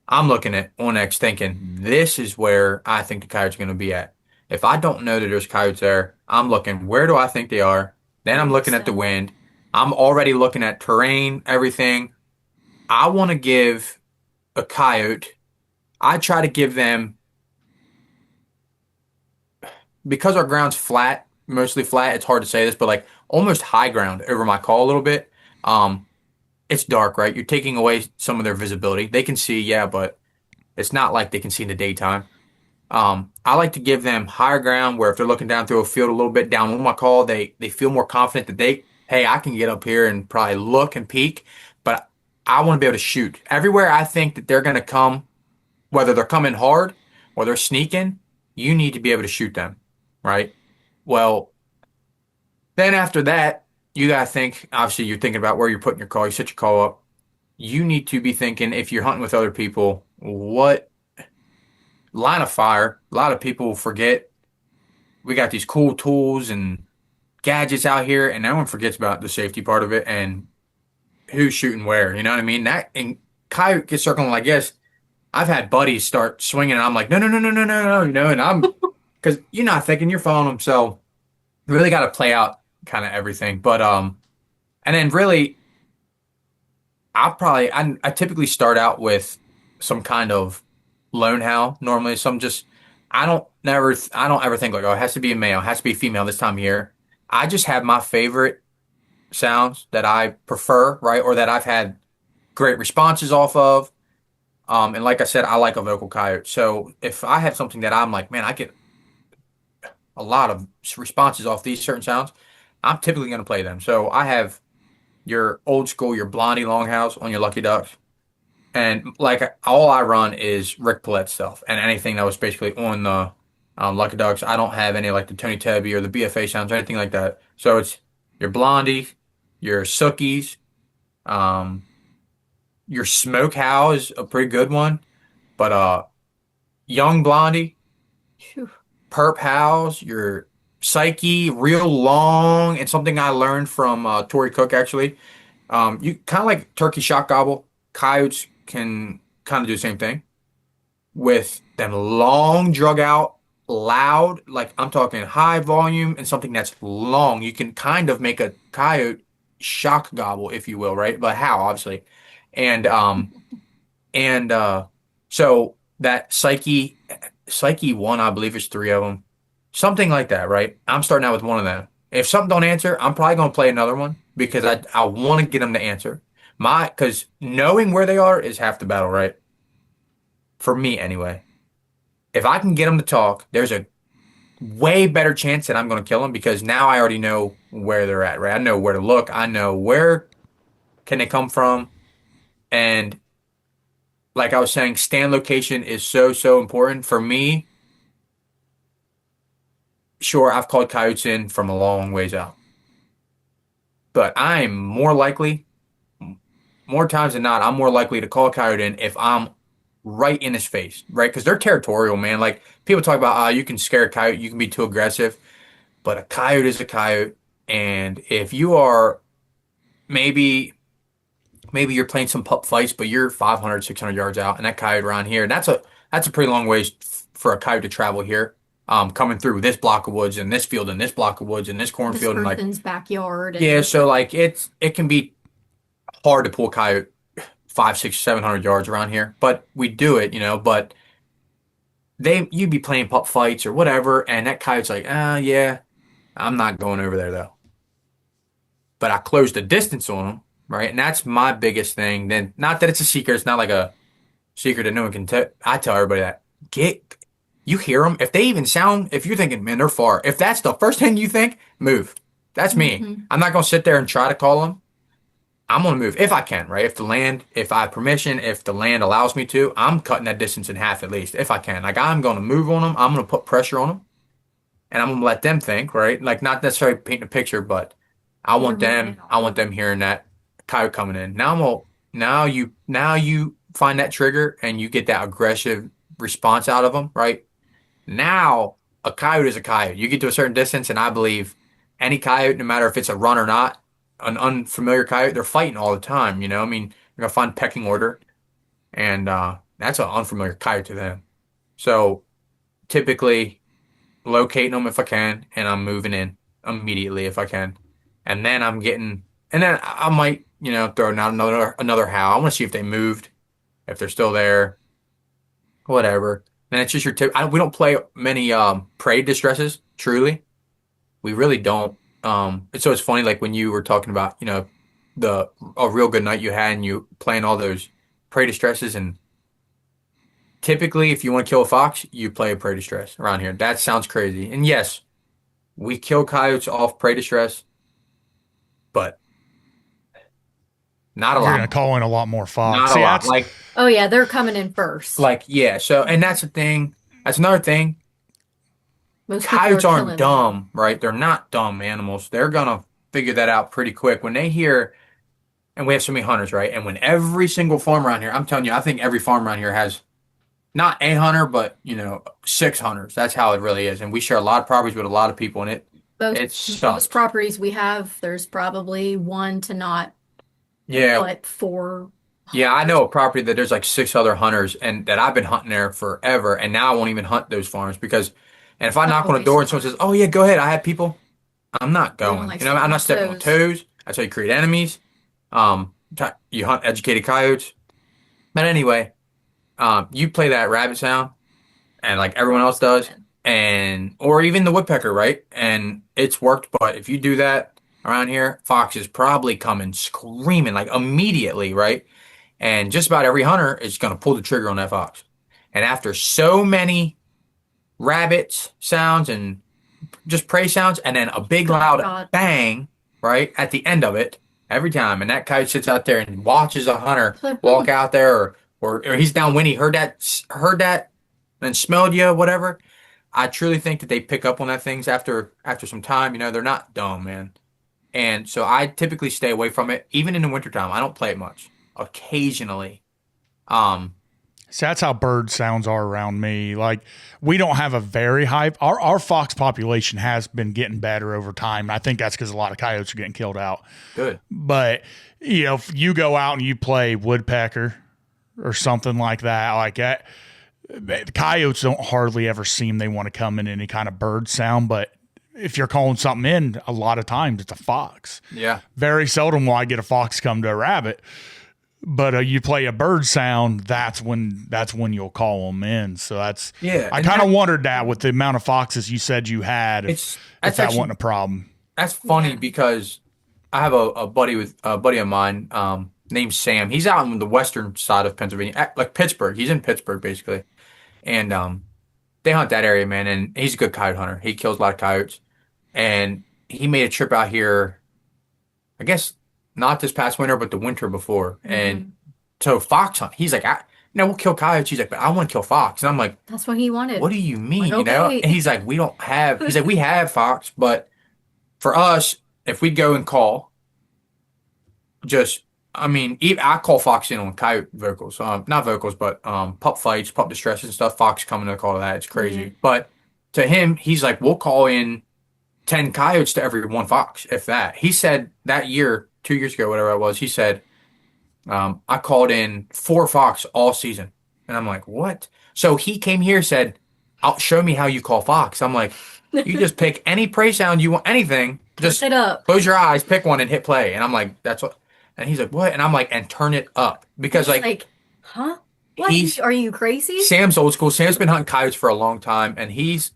I'm looking at OnX thinking this is where I think the coyotes are going to be at. If I don't know that there's coyotes there, I'm looking, where do I think they are? Then I'm looking at the wind. I'm already looking at terrain, everything. I want to give a coyote, I try to give them, because our ground's flat, mostly flat, it's hard to say this, but like almost high ground over my call a little bit. Um, it's dark, right? You're taking away some of their visibility. They can see, yeah, but it's not like they can see in the daytime. I like to give them higher ground where if they're looking down through a field a little bit down on my call, they feel more confident that hey, I can get up here and probably look and peek, but I want to be able to shoot. Everywhere I think that they're going to come, whether they're coming hard or they're sneaking, you need to be able to shoot them, right? Well, then after that, you got to think, obviously, you're thinking about where you're putting your call. You set your call up. You need to be thinking, if you're hunting with other people, what line of fire? A lot of people forget we got these cool tools and gadgets out here, and no one forgets about the safety part of it and who's shooting where. You know what I mean? That and coyote gets circling like this. I've had buddies start swinging, and I'm like, no, no, no, no, no, no, no, and I'm because you're not thinking you're following them, so you really got to play out kind of everything. But and then really, I typically start out with some kind of lone howl normally. Some just I don't ever think like, oh, it has to be a male, it has to be a female this time of year. I just have my favorite sounds that I prefer, right, or that I've had great responses off of. And like I said, I like a vocal coyote. So if I have something that I'm like, man, I get a lot of responses off these certain sounds, I'm typically going to play them. So I have your old school, your blondie longhouls on your Lucky Ducks. And like all I run is Rick Paulette stuff and anything that was basically on the Lucky Ducks. I don't have any like the Tony Tebby or the BFA sounds or anything like that. So it's your blondie, your sookies, your smoke howl is a pretty good one, but young blondie, Phew. perp howls, your psyche, real long, and something I learned from Tori Cook actually. You kind of like turkey shock gobble. Coyotes can kind of do the same thing with them long, drug out, loud. Like I'm talking high volume and something that's long. You can kind of make a coyote shock gobble, if you will, right? But how, obviously. And and so that psyche one, I believe it's three of them, something like that, right? I'm starting out with one of them. If something don't answer, I'm probably gonna play another one because I want to get them to answer. Because knowing where they are is half the battle, right? For me, anyway. If I can get them to talk, there's a way better chance that I'm going to kill them because now I already know where they're at, right? I know where to look. I know where can they come from. And like I was saying, stand location is so, so important. For me, sure, I've called coyotes in from a long ways out. But I'm more times than not, I'm more likely to call a coyote in if I'm right in his face, right? Because they're territorial, man. Like people talk about, you can scare a coyote, you can be too aggressive, but a coyote is a coyote. And if you are maybe you're playing some pup fights, but you're 500, 600 yards out, and that coyote around here, and that's a pretty long ways for a coyote to travel here, coming through this block of woods and this field and this block of woods and this cornfield and like person's backyard. yeah, so like it can be hard to pull a coyote 5, 6, 700 yards around here, but we do it, but you'd be playing pup fights or whatever, and that coyote's like, yeah, I'm not going over there though. But I closed the distance on them, right? And that's my biggest thing. Then, not that it's a secret, it's not like a secret that no one can tell. I tell everybody that you hear them. If they even sound, if you're thinking, man, they're far, if that's the first thing you think, move. That's me. Mm-hmm. I'm not going to sit there and try to call them. I'm going to move if I can, right? If I have permission, if the land allows me to, I'm cutting that distance in half at least, if I can. Like I'm going to move on them. I'm going to put pressure on them and I'm going to let them think, right? Like not necessarily painting a picture, but I want them hearing that coyote coming in. Now you find that trigger and you get that aggressive response out of them, right? Now a coyote is a coyote. You get to a certain distance and I believe any coyote, no matter if it's a run or not, an unfamiliar coyote, they're fighting all the time. I mean, They're gonna find pecking order, and that's an unfamiliar coyote to them. So typically locating them if I can, and I'm moving in immediately if I can, and then and then I might throw out another howl. I want to see if they moved, if they're still there, whatever. Then it's just your tip. We don't play many prey distresses. Truly, we really don't. It's funny, like when you were talking about, the a real good night you had and you playing all those prey distresses, and typically if you want to kill a fox, you play a prey distress around here. That sounds crazy. And yes, we kill coyotes off prey distress, but not a You're lot. gonna call in a lot more fox. Not See, a lot. that's Like, Oh yeah, they're coming in first. yeah. So, and that's the thing. That's another thing. Most people Coyotes are aren't killing them. dumb, right? They're not dumb animals. They're gonna figure that out pretty quick when they hear. And we have so many hunters, right? And when every single farm around here, I'm telling you, I think every farm around here has not a hunter, but 6 hunters. That's how it really is. And we share a lot of properties with a lot of people, and it Most sucks. properties we have, there's probably one to not, Yeah, what, four. yeah. I know a property that there's like 6 other hunters, and that I've been hunting there forever, and now I won't even hunt those farms because. And if I knock on a door and someone says, "Oh yeah, go ahead, I have people," I'm not They don't going. like I'm not stepping stepping on on toes. toes. That's how you create enemies. You hunt educated coyotes. But anyway, you play that rabbit sound, and like everyone else does, and or even the woodpecker, right? And it's worked. But if you do that around here, fox is probably coming screaming like immediately, right? And just about every hunter is going to pull the trigger on that fox. And after so many rabbits sounds and just prey sounds, and then a big loud God. bang right at the end of it every time, and that coyote sits out there and watches a hunter walk out there, or he's downwind, he heard that and smelled you, whatever. I truly think that they pick up on that things after some time. They're not dumb, man. And so I typically stay away from it, even in the wintertime. I don't play it much. Occasionally. So that's how bird sounds are around me. Like, we don't have a very high. Our fox population has been getting better over time. I think that's because a lot of coyotes are getting killed out. Good. But if you go out and you play woodpecker or something like that, the coyotes don't hardly ever seem they want to come in any kind of bird sound. But if you're calling something in, a lot of times it's a fox. Yeah. Very seldom will I get a fox come to a rabbit. But you play a bird sound, that's when you'll call them in. So that's Yeah. I kind of wondered that with the amount of foxes you said you had, if that actually, wasn't a problem. That's funny Yeah. because I have a buddy of mine named Sam. He's out on the western side of Pennsylvania, like Pittsburgh. He's in Pittsburgh basically, and they hunt that area, man. And he's a good coyote hunter. He kills a lot of coyotes, and he made a trip out here. I guess not this past winter, but the winter before, and so fox hunt. He's like, we'll kill coyotes. He's like, but I want to kill fox, and I'm like, That's what he wanted. what do you mean? Like, okay. And he's like, we don't have. He's like, we have fox, but for us, if we go and call, I call fox in on coyote vocals, not vocals, but pup fights, pup distresses and stuff. Fox coming to call that, it's crazy. Mhm. But to him, he's like, we'll call in 10 coyotes to every one fox, if that. He said that year, 2 years ago, whatever it was, he said, I called in 4 fox all season. And I'm like, what? So he came here, said, show me how you call fox. I'm like, you just pick any prey sound you want, anything. Just Set up. close your eyes, pick one, and hit play. And I'm like, that's what. And he's like, what? And I'm like, and turn it up. Because like Huh? What? he's- Are you crazy? Sam's old school. Sam's been hunting coyotes for a long time, and he's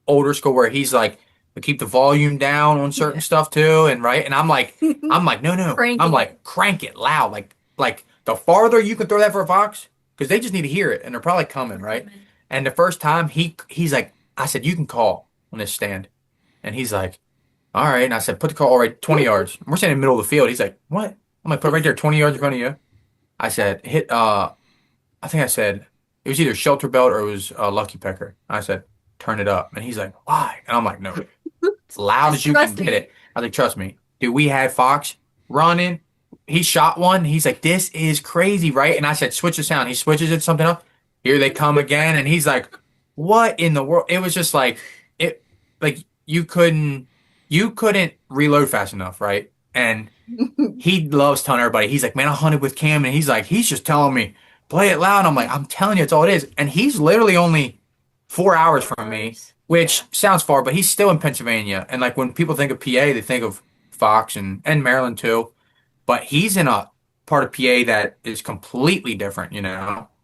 older school where he's like, we keep the volume down on certain stuff too, and right. And I'm like, no. Crank I'm it. like, crank it loud, like the farther you can throw that for a fox, because they just need to hear it, and they're probably coming, right? And the first time he's like, I said, you can call on this stand, and he's like, all right. And I said, put the call right 20 yards. We're standing in the middle of the field. He's like, what? I'm like, put it right there, 20 yards in front of you. I said, hit. I think I said it was either shelter belt or it was lucky pecker. I said, turn it up, and he's like, why? And I'm like, no, as loud as you can Trust me. get it. I was like, trust me, dude. We had fox running. He shot one. He's like, this is crazy, right? And I said, switch the sound. He switches it something up. Here they come again, and he's like, what in the world? It was just like you couldn't reload fast enough, right? And he loves telling everybody. He's like, man, I hunted with Cam, and he's just telling me, play it loud. I'm like, I'm telling you, it's all it is. And he's literally only 4 hours from me, which sounds far, but he's still in Pennsylvania. And like when people think of PA, they think of Fox and Maryland too. But he's in a part of PA that is completely different,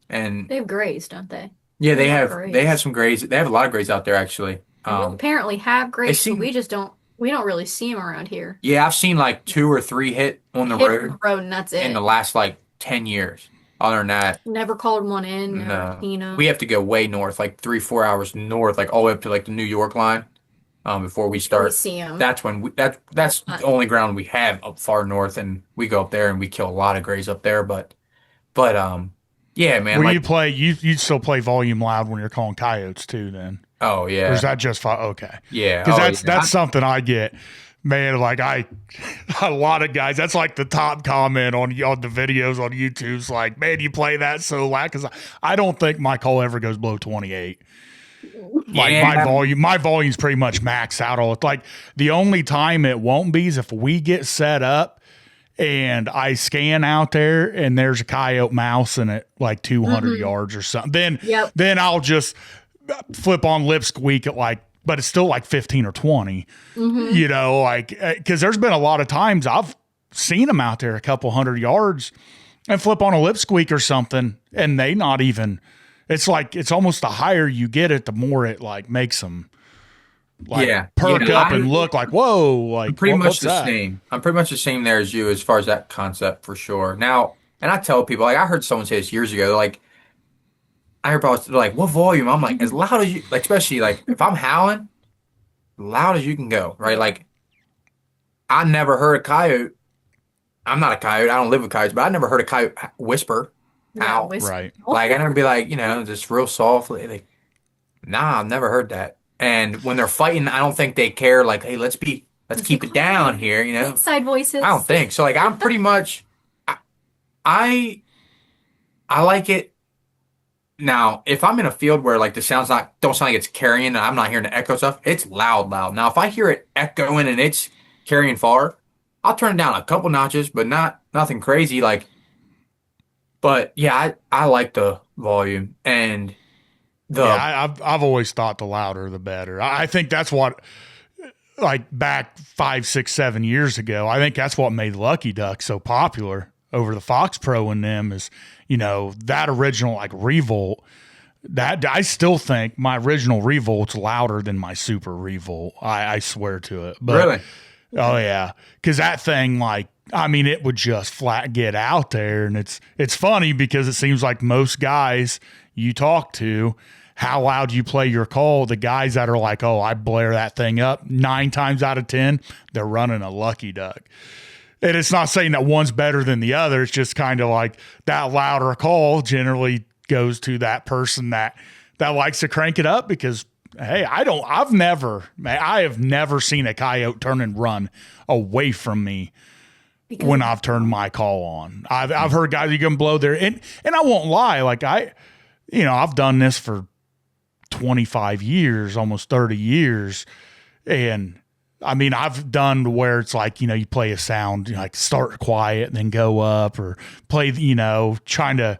And They have grays, don't they? yeah, They they have have some grays. They have a lot of grays out there actually. And we apparently have grays, seem- but we don't really see them around here. Yeah, I've seen like 2 or 3 hit on the Hit road the road and that's it. in the last like 10 years. Other than that, Never called one in, never no. seen them. We have to go way north, like 3, 4 hours north, like all the way up to like the New York line, before we start. see them. That's when that's the only ground we have up far north, and we go up there and we kill a lot of grays up there. But yeah, man. When like, you play, you still play volume loud when you're calling coyotes too, then. oh yeah, Or is that just fine? Okay. yeah, Because oh, that's something I get. Man, like a lot of guys, that's like the top comment on the videos on YouTube's like, man, you play that so loud. Because I don't think my call ever goes below 28. Like Yeah. my volume's pretty much maxed out all. Like the only time it won't be is if we get set up and I scan out there and there's a coyote mousing at like 200 yards or something. Then I'll just flip on lip squeak at like, but it's still like 15 or 20, like, because there's been a lot of times I've seen them out there a couple 100 yards and flip on a lip squeak or something. And they not even, it's like, it's almost the higher you get it, the more it like makes them like perk up and look like, whoa, like I'm pretty much what's the that? same. I'm pretty much the same there as you as far as that concept for sure. Now, and I tell people, like I heard someone say this years ago, they're like, I heard about like, what volume? I'm like, as loud as you, like, especially like if I'm howling, loud as you can go, right? Like, I never heard a coyote. I'm not a coyote. I don't live with coyotes, but I never heard a coyote whisper, howl. Right. Like, I never be like, just real softly. Like, nah, I've never heard that. And when they're fighting, I don't think they care. Like, hey, let's keep it down here, Inside voices. I don't think so. Like, I'm pretty much, I like it. Now, if I'm in a field where like the sounds don't sound like it's carrying and I'm not hearing the echo stuff, it's loud. Now, if I hear it echoing and it's carrying far, I'll turn it down a couple notches, but nothing crazy. Like, but yeah, I like the volume and I've always thought the louder the better. I think that's what, like back 5, 6, 7 years ago, I think that's what made Lucky Duck so popular over the Fox Pro and them is, that original like Revolt. That I still think my original Revolt's louder than my Super Revolt. I swear to it. But, really? Oh yeah, because that thing, like, I mean, it would just flat get out there, and it's funny because it seems like most guys you talk to, how loud you play your call, the guys that are like, oh, I blare that thing up, 9 times out of 10, they're running a Lucky Duck. And it's not saying that one's better than the other. It's just kind of like that louder call generally goes to that person that likes to crank it up because, hey, I have never seen a coyote turn and run away from me when I've turned my call on. I've heard guys, you can blow their, and I won't lie. Like I've done this for 25 years, almost 30 years. And I mean, I've done where it's like, you play a sound, like start quiet and then go up or play, trying to,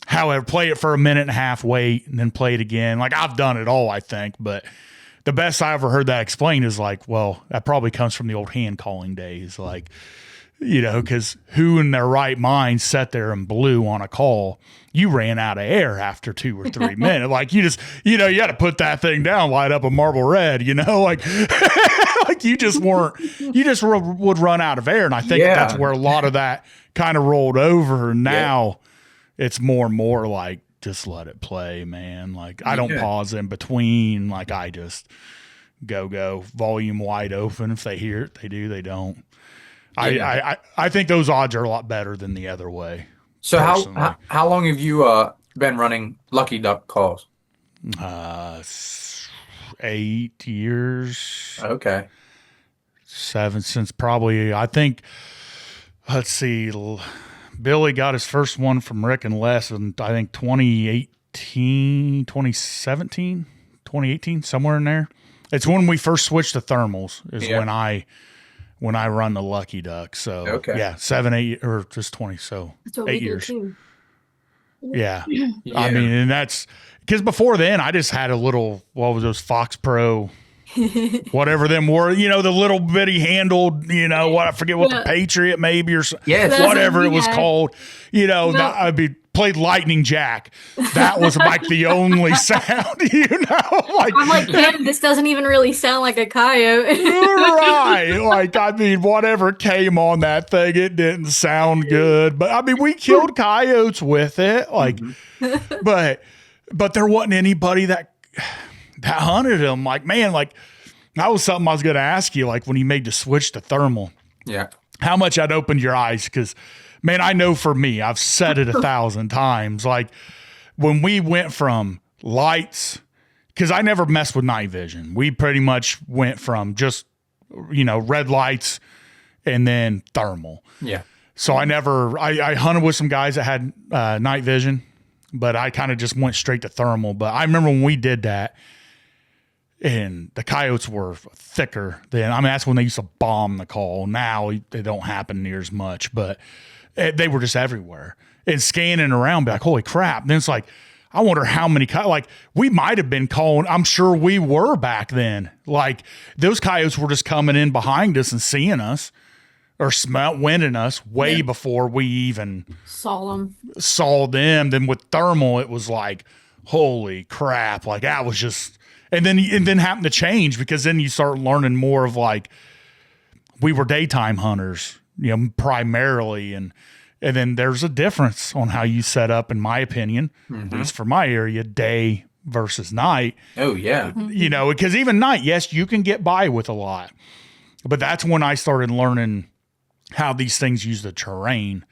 however, play it for a minute and a half, wait, and then play it again. Like I've done it all, I think. But the best I ever heard that explained is like, well, that probably comes from the old hand calling days. Like, because who in their right mind sat there and blew on a call? You ran out of air after 2 or 3 minutes. Like you just, you got to put that thing down, light up a marble red, like, like you just would run out of air. And I think that's where a lot of that kind of rolled over. And now it's more and more like, just let it play, man. Like I don't pause in between. Like I just go volume wide open. If they hear it, they do, they don't. I think those odds are a lot better than the other way. So how long have you been running Lucky Duck calls? 8 years. Okay. 7 since probably, I think, let's see, Billy got his first one from Rick and Les in, I think, 2018, 2017, 2018, somewhere in there. It's when we first switched to thermals is when I run the Lucky Duck. So Okay. yeah, 7, 8, or just 20. So That's what we 8 do years. too. Yeah. Yeah. I mean, and that's because before then I just had a little, what was those Fox Pro, whatever them were, the little bitty handled, what, I forget what the Patriot maybe or Yes. whatever it was called, that I'd be played Lightning Jack. That was like the only sound, like I'm like, Kim, this doesn't even really sound like a coyote. right. Like, I mean, whatever came on that thing, it didn't sound good. But I mean, we killed coyotes with it. Like, but there wasn't anybody that hunted them. Like, man, like that was something I was going to ask you. Like when you made the switch to thermal, Yeah. how much that opened your eyes? Because, man, I know for me, I've said it 1,000 times. Like when we went from lights, because I never messed with night vision. We pretty much went from just, red lights and then thermal. Yeah. So I hunted with some guys that had night vision, but I kind of just went straight to thermal. But I remember when we did that, and the coyotes were thicker then. I mean, that's when they used to bomb the call. Now they don't happen near as much, but they were just everywhere and scanning around, be like, holy crap. Then it's like, I wonder how many, like we might've been calling. I'm sure we were back then. Like those coyotes were just coming in behind us and seeing us or winding us way before we even saw them. Then with thermal, it was like, holy crap. Like that was just, and then happened to change because then you start learning more of like, we were daytime hunters, primarily. And then there's a difference on how you set up, in my opinion, at least for my area, day versus night. Oh yeah. Because even night, yes, you can get by with a lot, but that's when I started learning how these things use the terrain.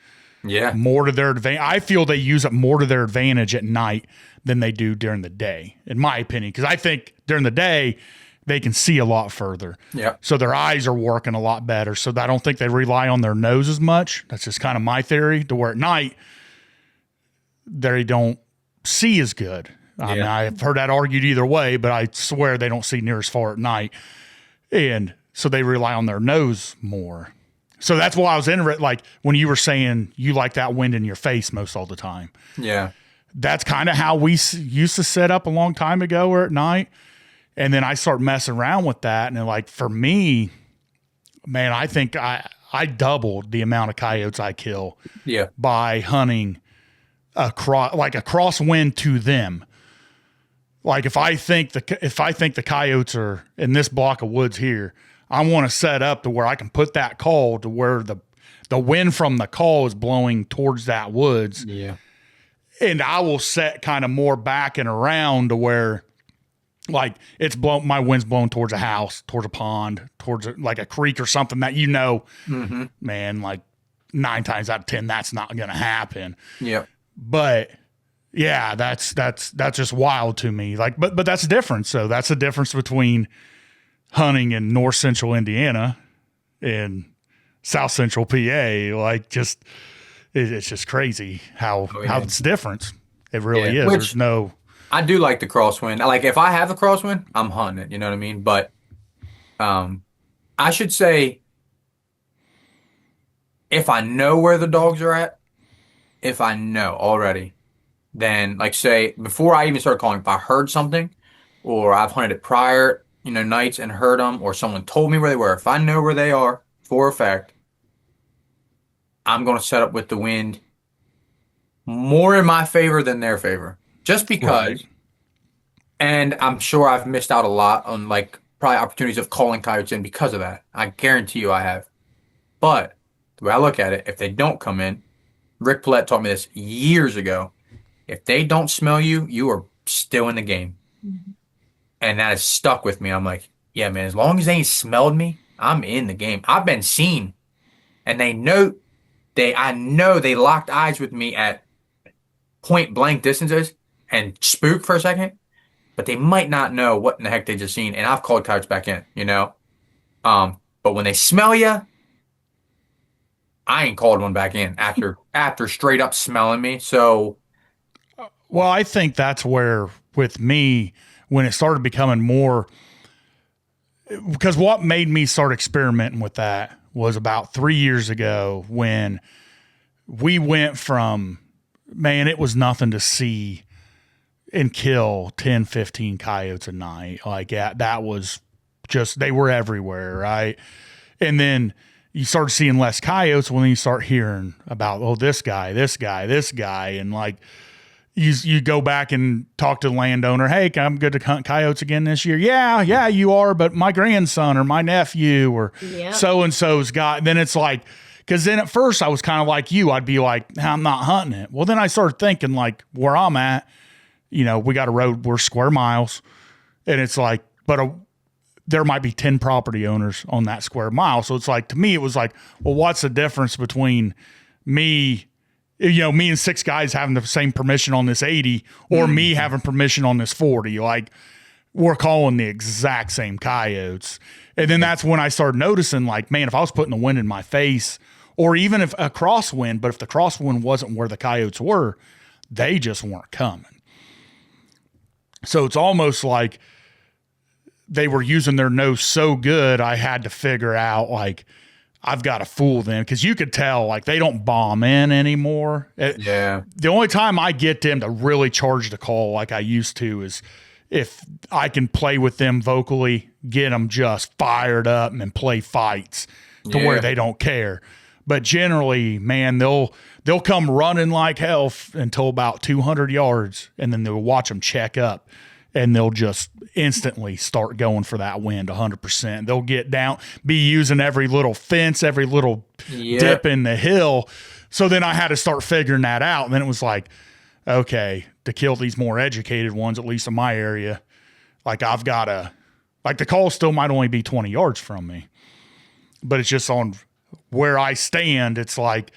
Yeah. More to their advantage. I feel they use it more to their advantage at night than they do during the day, in my opinion. Because I think during the day, they can see a lot further. Yeah. So their eyes are working a lot better. So I don't think they rely on their nose as much. That's just kind of my theory, to where at night, they don't see as good. I mean, I've heard that argued either way, but I swear they don't see near as far at night. And so they rely on their nose more. So that's why I was interested, like when you were saying you like that wind in your face most all the time. Yeah. That's kind of how we used to set up a long time ago, or at night. And then I start messing around with that. And like, for me, man, I think I doubled the amount of coyotes I kill by hunting a crosswind to them. Like if I think the coyotes are in this block of woods here, I want to set up to where I can put that call to where the wind from the call is blowing towards that woods. Yeah. And I will set kind of more back and around to where like my wind's blowing towards a house, towards a pond, towards like a creek or something that, man, like 9 times out of 10, that's not going to happen. Yeah. But yeah, that's just wild to me. Like, but that's different. So that's the difference between hunting in north central Indiana and south central PA. Like it's just crazy how it's different. It really is. There's no. I do like the crosswind. Like if I have the crosswind, I'm hunting it. You know what I mean? But I should say, if I know where the dogs are at, if I know already, then like say before I even start calling, if I heard something, or I've hunted it prior, nights and heard them, or someone told me where they were. If I know where they are for a fact, I'm going to set up with the wind more in my favor than their favor. Just because, and I'm sure I've missed out a lot on like probably opportunities of calling coyotes in because of that. I guarantee you I have. But the way I look at it, if they don't come in, Rick Paulette taught me this years ago. If they don't smell you, you are still in the game. Mm-hmm. And that has stuck with me. I'm like, yeah, man, as long as they ain't smelled me, I'm in the game. I've been seen. And I know they locked eyes with me at point blank distances and spooked for a second, but they might not know what in the heck they just seen. And I've called coyotes back in, But when they smell you, I ain't called one back in after straight up smelling me. So, well, I think that's where with me, when it started becoming more, because what made me start experimenting with that was about 3 years ago when we went from, man, it was nothing to see and kill 10, 15 coyotes a night. Like, yeah, that was just, they were everywhere, right? And then you start seeing less coyotes when you start hearing about, oh, this guy. And like, you go back and talk to the landowner. Hey, I'm good to hunt coyotes again this year. Yeah, you are. But my grandson or my nephew or so-and-so's got, then it's like, because then at first I was kind of like you. I'd be like, I'm not hunting it. Well, then I started thinking like where I'm at, we got a road, we're square miles. And it's like, but there might be 10 property owners on that square mile. So it's like, to me, it was like, well, what's the difference between me and 6 guys having the same permission on this 80 or me having permission on this 40? Like, we're calling the exact same coyotes. And then that's when I started noticing, like, man, if I was putting the wind in my face, or even if a crosswind, but if the crosswind wasn't where the coyotes were, they just weren't coming. So it's almost like they were using their nose so good, I had to figure out, like, I've got to fool them, because you could tell, like, they don't bomb in anymore. Yeah. The only time I get them to really charge the call like I used to is if I can play with them vocally, get them just fired up and play fights to where they don't care. But generally, man, they'll come running like hell until about 200 yards, and then they'll watch them check up, and they'll just instantly start going for that wind 100%. They'll get down, be using every little fence, every little dip in the hill. So then I had to start figuring that out. And then it was like, okay, to kill these more educated ones, at least in my area, like I've got to, like the call still might only be 20 yards from me, but it's just on where I stand. It's like,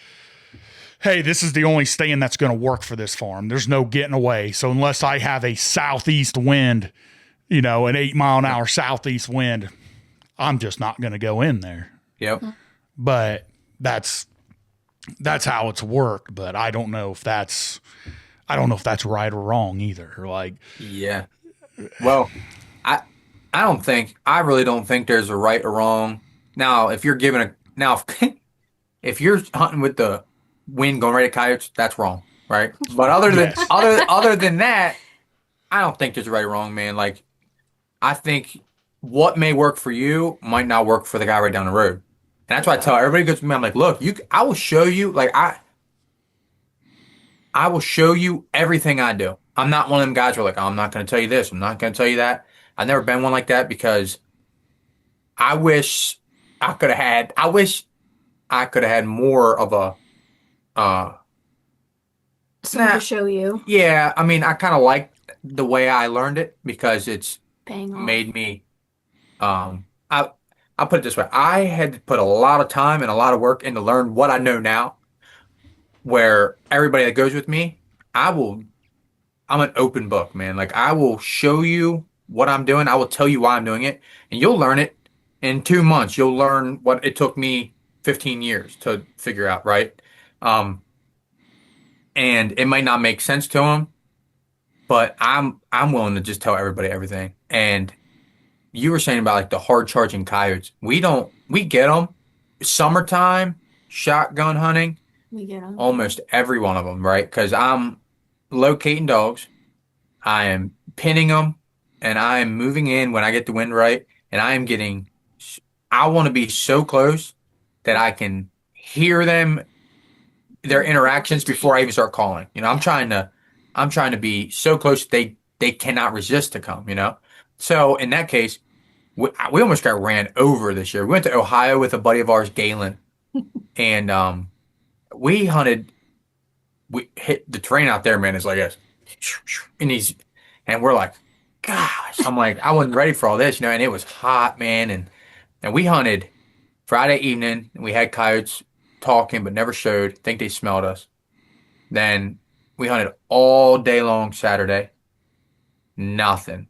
hey, this is the only stand that's going to work for this farm. There's no getting away. So unless I have a southeast wind, an 8-mile-an-hour southeast wind, I'm just not going to go in there. Yep. But that's how it's worked. But I don't know if that's right or wrong either. Like, yeah. Well, I really don't think there's a right or wrong. Now, if you're if you're hunting with the wind going right at coyotes, that's wrong, right? But other than that, I don't think there's a right or wrong, man. Like, I think what may work for you might not work for the guy right down the road. And that's why I tell everybody who goes to me, I'm like, look, I will show you, like, I will show you everything I do. I'm not one of them guys who are like, oh, I'm not going to tell you this, I'm not going to tell you that. I've never been one like that, because I wish I could have had more of a something to show you. Yeah, I mean, I kind of like the way I learned it, because it's made me. I'll put it this way: I had to put a lot of time and a lot of work in to learn what I know now. Where everybody that goes with me, I'm an open book, man. Like, I will show you what I'm doing. I will tell you why I'm doing it, and you'll learn it in 2 months. You'll learn what it took me 15 years to figure out, right? And it might not make sense to them, but I'm willing to just tell everybody everything. And you were saying about like the hard charging coyotes. We get them summertime shotgun hunting. We get them almost every one of them, right? Because I'm locating dogs, I am pinning them, and I am moving in when I get the wind right, and I want to be so close that I can hear their interactions before I even start calling. I'm trying to be so close that they cannot resist to come. So in that case, we almost got ran over this year. We went to Ohio with a buddy of ours, Galen, and we hit the terrain out there, man. It's like this, and we're like, gosh, I'm like, I wasn't ready for all this, and it was hot, man, and we hunted Friday evening, and we had coyotes talking but never showed. Think they smelled us. Then we hunted all day long Saturday. Nothing.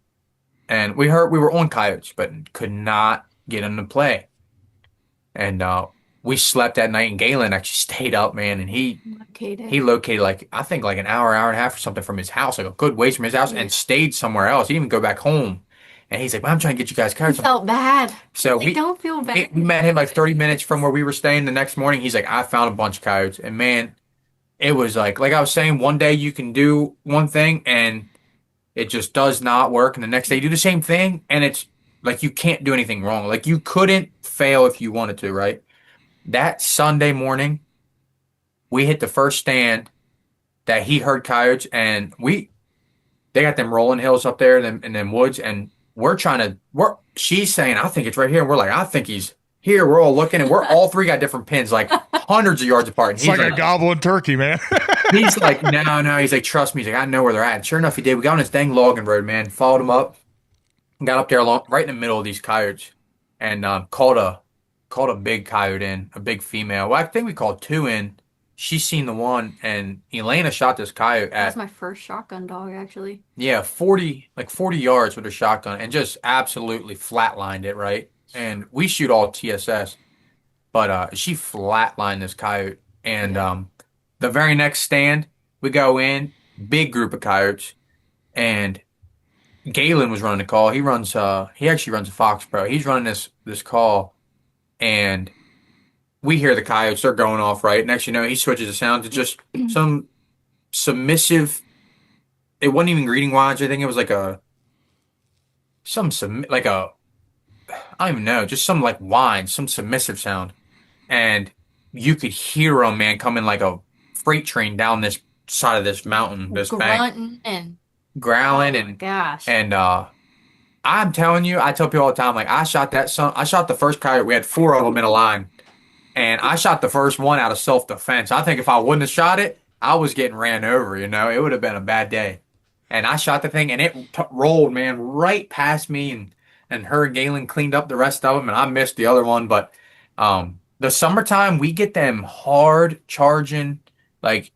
And we were on coyotes, but could not get them to play. And we slept that night, and Galen actually stayed up, man, and he located like, I think like an hour and a half or something from his house, like a good ways from his house, and stayed somewhere else. He didn't even go back home. And he's like, well, I'm trying to get you guys I coyotes. felt bad. So Like, don't feel bad. we met him like 30 minutes from where we were staying the next morning. He's like, I found a bunch of coyotes. And man, it was like I was saying, one day you can do one thing and it just does not work. And the next day you do the same thing and it's like you can't do anything wrong. Like you couldn't fail if you wanted to, right? That Sunday morning, we hit the first stand that he heard coyotes and they got them rolling hills up there and them woods and she's saying, I think it's right here. And we're like, I think he's here. We're all looking and we're all three got different pins, like hundreds of yards apart. And It's like a gobbling turkey, man. he's like, no. He's like, trust me. He's like, I know where they're at. And sure enough, he did. We got on this dang logging road, man. Followed him up, got up there right in the middle of these coyotes, and called a big coyote in, a big female. Well, I think we called two in. She's seen the one, and Elayna shot this coyote That was at my first shotgun dog, actually. 40 yards with a shotgun, and just absolutely flatlined it, right? And we shoot all TSS, but she flatlined this coyote, and the very next stand, we go in, big group of coyotes, and Galen was running the call. He actually runs a Fox Pro. He's running this call, and we hear the coyotes. They're going off, right? Next, you know, he switches the sound to just some submissive. It wasn't even greeting wise. I think it was like I don't even know, just some like whine, some submissive sound, and you could hear them, man, coming like a freight train down this side of this mountain, this bank, Grunting and growling, oh my gosh. and I'm telling you, I tell people all the time, like I shot the first coyote. We had four of them in a line, and I shot the first one out of self-defense. I think if I wouldn't have shot it, I was getting ran over. You know, it would have been a bad day. And I shot the thing, and it rolled, man, right past me, and her and Galen cleaned up the rest of them, and I missed the other one. But the summertime, we get them hard charging, like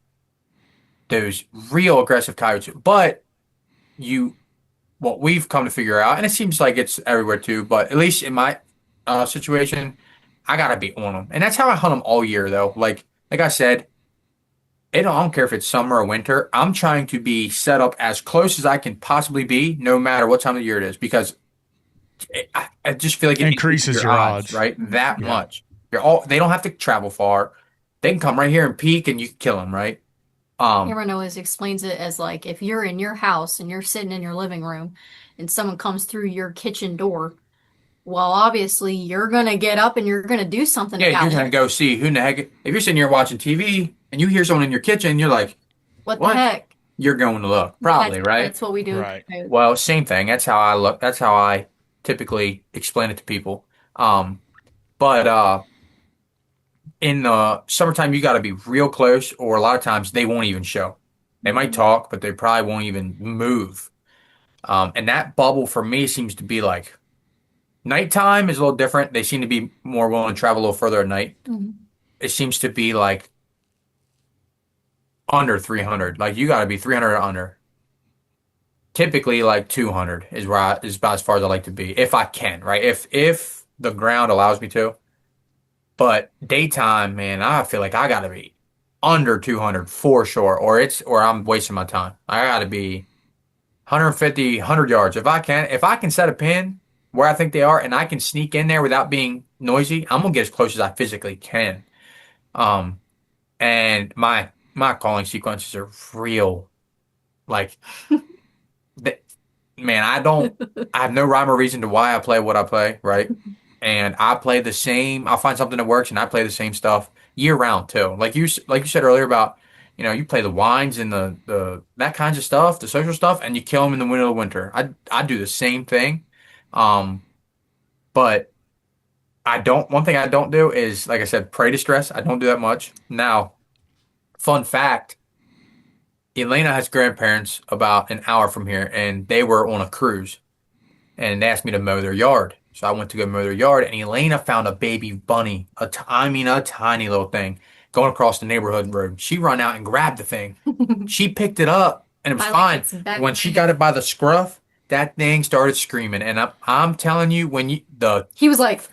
those real aggressive coyotes. But what we've come to figure out, and it seems like it's everywhere too, but at least in my situation, I gotta be on them, and that's how I hunt them all year, though. Like I said, I don't care if it's summer or winter. I'm trying to be set up as close as I can possibly be, no matter what time of year it is, because I just feel like it increases your odds, right? That much. They don't have to travel far. They can come right here and peek, and you can kill them, right? Cameron always explains it as like if you're in your house and you're sitting in your living room and someone comes through your kitchen door, well, obviously you're gonna get up and you're gonna do something Yeah, about you're gonna it. go see who in the heck. If you're sitting here watching TV and you hear someone in your kitchen, you're like, What what? the heck? You're going to look, probably, right? That's what we do. Right. Well, same thing. That's how I look. That's how I typically explain it to people. But in the summertime, you got to be real close, or a lot of times they won't even show. They might talk, but they probably won't even move. And that bubble for me seems to be like nighttime is a little different. They seem to be more willing to travel a little further at night. Mhm. It seems to be like under 300. Like you got to be 300 or under. Typically, like 200 is about as far as I like to be, if I can, right? If the ground allows me to. But daytime, man, I feel like I got to be under 200 for sure, or I'm wasting my time. I got to be 150, 100 yards if I can. If I can set a pin where I think they are, and I can sneak in there without being noisy, I'm gonna get as close as I physically can. And my calling sequences are real, like. Man, I have no rhyme or reason to why I play what I play, right? And I play the same, I'll find something that works and I play the same stuff year round too. Like you said earlier about, you play the wines and that kinds of stuff, the social stuff, and you kill them in the middle of winter. I do the same thing. But one thing I don't do is, like I said, prey distress. I don't do that much. Now, fun fact, Elayna has grandparents about an hour from here, and they were on a cruise, and they asked me to mow their yard. So I went to go mow their yard, and Elayna found a baby bunny, a tiny little thing, going across the neighborhood road. She ran out and grabbed the thing. She picked it up, and it was fine. When she got it by the scruff, that thing started screaming, and I'm telling you, He was like,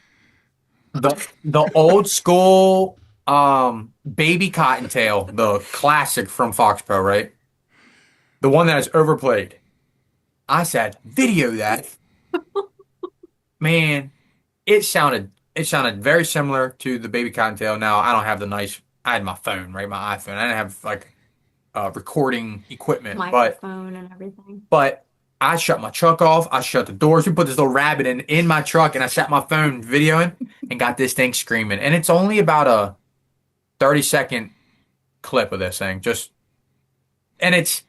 the old school baby cottontail, the classic from Fox Pro, right? The one that is overplayed. I said, video that. Man, it sounded very similar to the baby cottontail. Now I don't have I had my phone, right? My iPhone. I didn't have like recording equipment, Microphone and everything. but I shut my truck off. I shut the doors. We put this little rabbit in my truck, and I sat my phone videoing and got this thing screaming. And it's only about a 30-second clip of this thing, and it's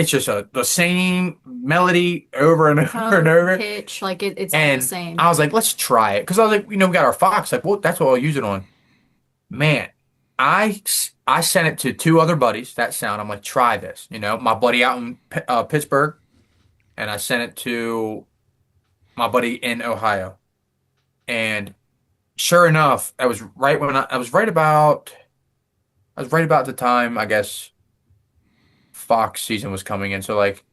just the same melody over and over and over. Pitch, like it's all And the same. I was like, let's try it. Because I was like, we got our Fox. Like, well, that's what I'll use it on. Man, I sent it to two other buddies, that sound. I'm like, try this. My buddy out in Pittsburgh, and I sent it to my buddy in Ohio. And sure enough, I was right when I was right about the time, I guess, Fox season was coming in. So like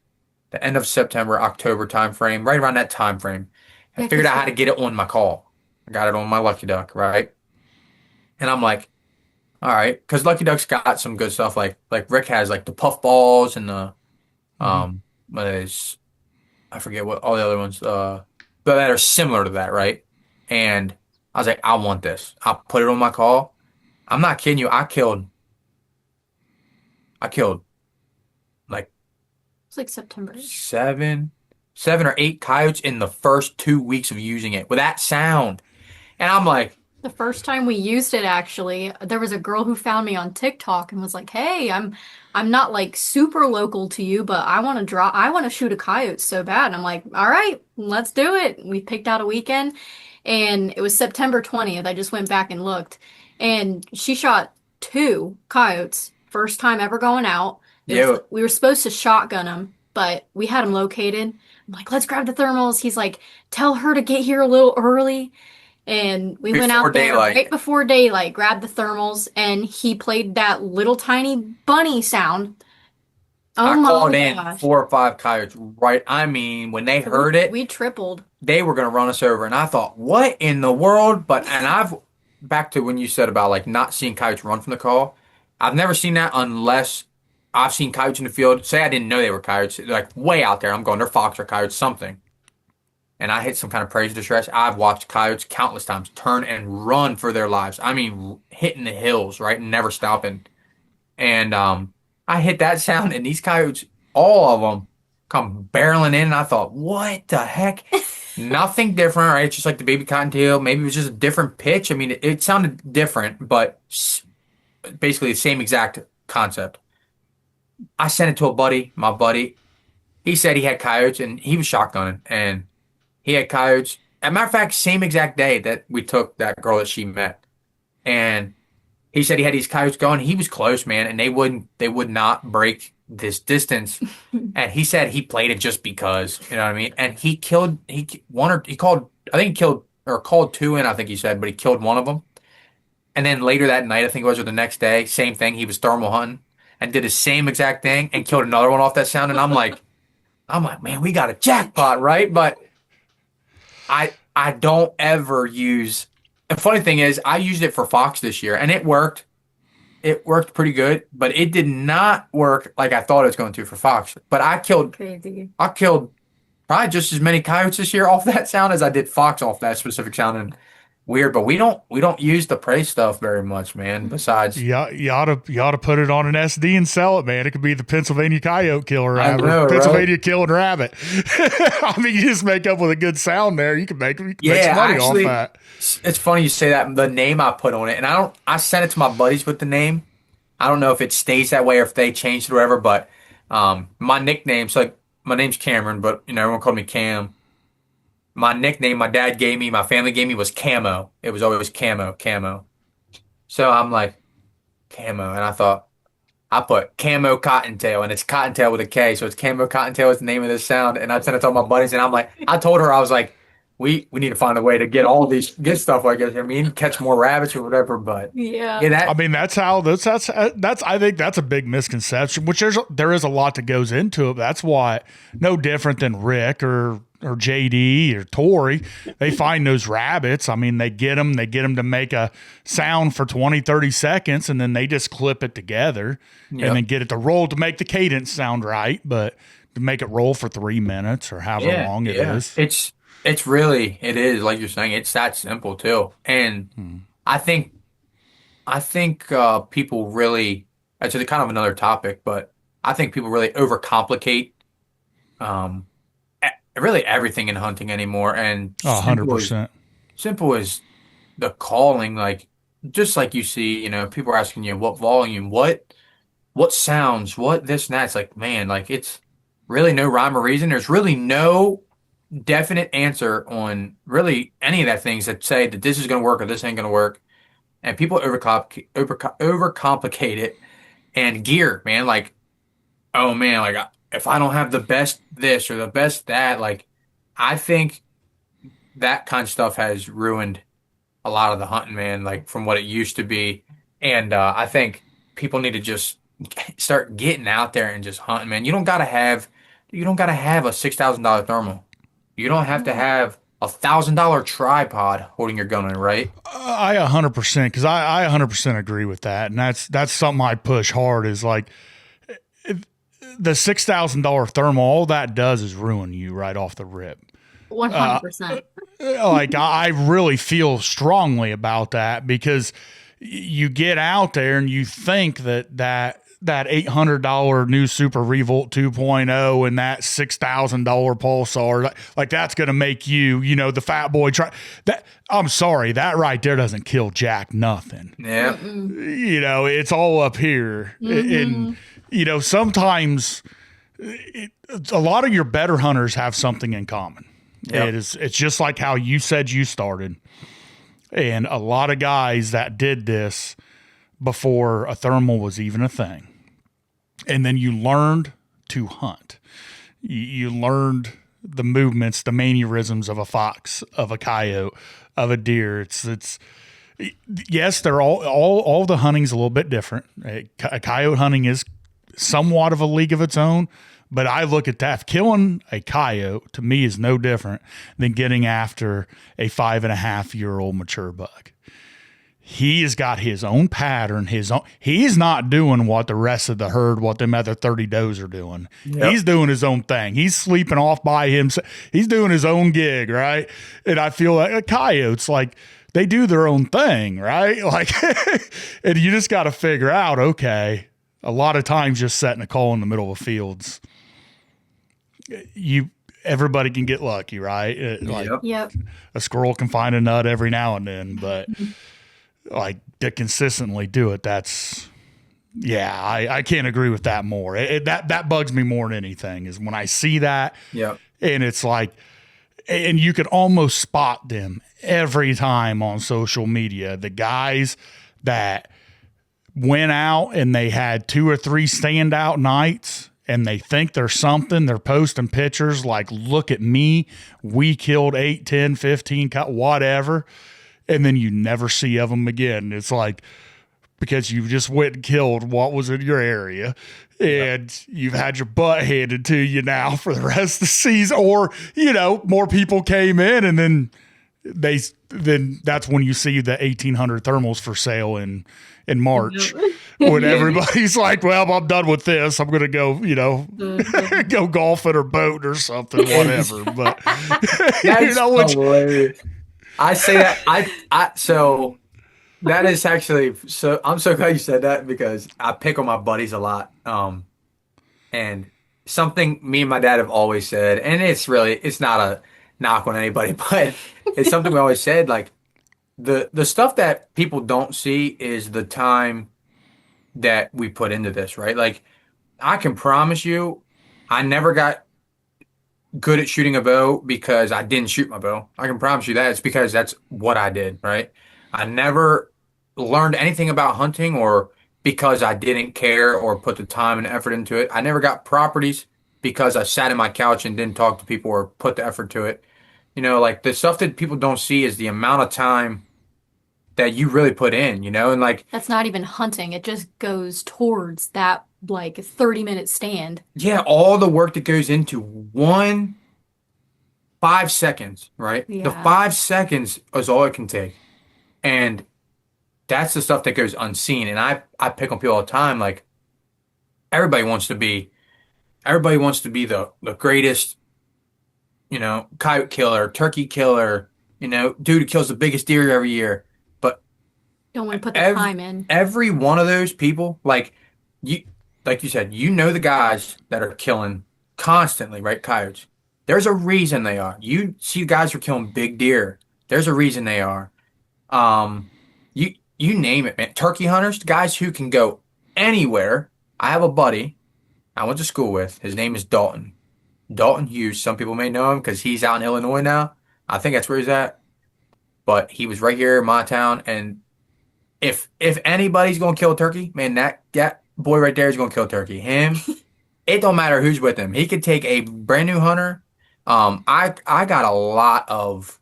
the end of September, October time frame, right around that time frame. I Yeah, figured 'cause out how to get it on my call. I got it on my Lucky Duck, right? And I'm like, all right, because Lucky Duck's got some good stuff. Like Rick has like the puff balls and the what is I forget what all the other ones but that are similar to that, right? And I was like, I want this. I put it on my call. I'm not kidding you. I killed like it's like September. seven or eight coyotes in the first 2 weeks of using it with that sound. And I'm like, The first time we used it, actually, there was a girl who found me on TikTok and was like, "Hey, I'm not like super local to you, but I want to shoot a coyote so bad." And I'm like, "All right, let's do it." We picked out a weekend, and it was September 20th. I just went back and looked, and she shot two coyotes. First time ever going out. yeah, We were supposed to shotgun them, but we had them located. I'm like, "Let's grab the thermals." He's like, "Tell her to get here a little early." And we went before out there daylight. right before daylight, grabbed the thermals, and he played that little tiny bunny sound. I Oh my called in gosh. 4 or 5 coyotes, right? I mean, when they heard it, We tripled. they were going to run us over. And I thought, what in the world? Back to when you said about like not seeing coyotes run from the call. I've never seen that unless I've seen coyotes in the field. Say I didn't know they were coyotes, like way out there. I'm going, they're fox or coyotes, something. And I hit some kind of praise distress. I've watched coyotes countless times turn and run for their lives. I mean, hitting the hills, right? And never stopping. And I hit that sound, and these coyotes, all of them, come barreling in. And I thought, what the heck? Nothing different, right? It's just like the baby cottontail. Maybe it was just a different pitch. I mean, it sounded different, but basically the same exact concept. I sent it to a buddy, my buddy. He said he had coyotes, and he was shotgunning, and he had coyotes. As a matter of fact, same exact day that we took that girl that she met. And he said he had these coyotes going. He was close, man, and they would not break this distance. And he said he played it just because, you know what I mean? And he called, I think he killed or called two in, I think he said, but he killed one of them. And then later that night, I think it was, or the next day, same thing. He was thermal hunting and did the same exact thing and killed another one off that sound. And I'm like, man, we got a jackpot, right? But I don't ever use. The funny thing is, I used it for fox this year, and it worked. It worked pretty good, but it did not work like I thought it was going to for fox. But Crazy. I killed probably just as many coyotes this year off that sound as I did fox off that specific sound. And weird, but we don't use the prey stuff very much, man. Besides, You ought to put it on an SD and sell it, man. It could be the Pennsylvania coyote killer I rabbit, know, Pennsylvania killing rabbit. I mean, you just make up with a good sound there. You can make some money actually, off that. it's funny you say that. The name I put on it, and I sent it to my buddies with the name. I don't know if it stays that way or if they changed it or whatever, but my nickname, so like my name's Cameron, but everyone called me Cam. My nickname my dad gave me, my family gave me was Camo. It was always Camo. So I'm like, Camo. And I put Camo Cottontail, and it's Cottontail with a K. So it's Camo Cottontail is the name of this sound. And I sent it to all my buddies, and I told her, I was like, we need to find a way to get get stuff like this. I mean, catch more rabbits or whatever, but Yeah. I mean, that's I think that's a big misconception, which there is a lot that goes into it. That's why no different than Rick or JD or Tori, they find those rabbits. I mean, they get them to make a sound for 20, 30 seconds, and then they just clip it together and then get it to roll to make the cadence sound right. But to make it roll for 3 minutes or however Yeah, long it yeah. is. It's really it is like you're saying. It's that simple too. And I think people really. It's kind of another topic, but I think people really overcomplicate um really everything in hunting anymore. And 100%. simple as the calling, like just like you see, people are asking you what volume, what sounds, what this and that. It's like, man, like it's really no rhyme or reason. There's really no definite answer on really any of that things that say that this is going to work or this ain't going to work. And people overcomplicate it. And gear, man, like, oh man, like if I don't have the best this or the best that, like I think that kind of stuff has ruined a lot of the hunting, man, like from what it used to be. And I think people need to just start getting out there and just hunting, man. You don't gotta have a $6,000 thermal. You don't have to have $1,000 tripod holding your gun in, right? I 100%, because I 100% agree with that. And that's something I push hard is like the $6,000 thermal, all that does is ruin you right off the rip. 100%. Like I really feel strongly about that because you get out there and you think that $800 new Super Revolt 2.0 and that $6,000 Pulsar, like that's going to make you, the fat boy that. I'm sorry, that right there doesn't kill jack nothing. Yeah. It's all up here. And, sometimes a lot of your better hunters have something in common. Yep. It's just like how you said you started. And a lot of guys that did this before a thermal was even a thing. And then you learned to hunt. You learned the movements, the mannerisms of a fox, of a coyote, of a deer. It's yes, they're all the hunting's a little bit different. A coyote hunting is somewhat of a league of its own, but I look at that. Killing a coyote to me is no different than getting after a 5.5-year-old mature buck. He has got his own pattern, he's not doing what the rest of the herd, what them other 30 does are doing. Yep. He's doing his own thing. He's sleeping off by himself. He's doing his own gig, right? And I feel like coyotes, like they do their own thing, right? Like, and you just got to figure out, okay, a lot of times just setting a call in the middle of fields, everybody can get lucky, right? Like yep. A squirrel can find a nut every now and then, but like to consistently do it, I can't agree with that more. That bugs me more than anything is when I see that. Yep. And it's like, and you could almost spot them every time on social media. The guys that went out and they had 2 or 3 standout nights and they think they're something. They're posting pictures like, look at me. We killed 8, 10, 15, whatever. And then you never see of them again. It's like, because you just went and killed what was in your area and you've had your butt handed to you now for the rest of the season. Or, more people came in and then that's when you see the 1,800 thermals for sale in March when everybody's like, well, I'm done with this. I'm going to go, go golfing or boating or something, whatever. But that's hilarious. I say that so that is actually, so I'm so glad you said that because I pick on my buddies a lot. And something me and my dad have always said, and it's not a knock on anybody, but it's something we always said, like the stuff that people don't see is the time that we put into this, right? Like I can promise you, I never got good at shooting a bow because I didn't shoot my bow. I can promise you that. It's because that's what I did, right? I never learned anything about hunting or because I didn't care or put the time and effort into it. I never got properties because I sat in my couch and didn't talk to people or put the effort to it. Like the stuff that people don't see is the amount of time that you really put in, and like that's not even hunting. It just goes towards that like 30-minute stand. Yeah, all the work that goes into 5 seconds, right? Yeah. The 5 seconds is all it can take. And that's the stuff that goes unseen. And I pick on people all the time, like everybody wants to be everybody wants to be the greatest, coyote killer, turkey killer, dude who kills the biggest deer every year. But Don't want to put the every, time in. every one of those people, you, like you said, the guys that are killing constantly, right? Coyotes. There's a reason they are. You see guys who are killing big deer. There's a reason they are. Um, you name it, man. Turkey hunters, guys who can go anywhere. I have a buddy I went to school with. His name is Dalton. Dalton Hughes. Some people may know him because he's out in Illinois now. I think that's where he's at. But he was right here in my town. And if anybody's gonna kill a turkey, man, that boy right there is gonna kill a turkey. Him, it don't matter who's with him. He could take a brand new hunter. I got a lot of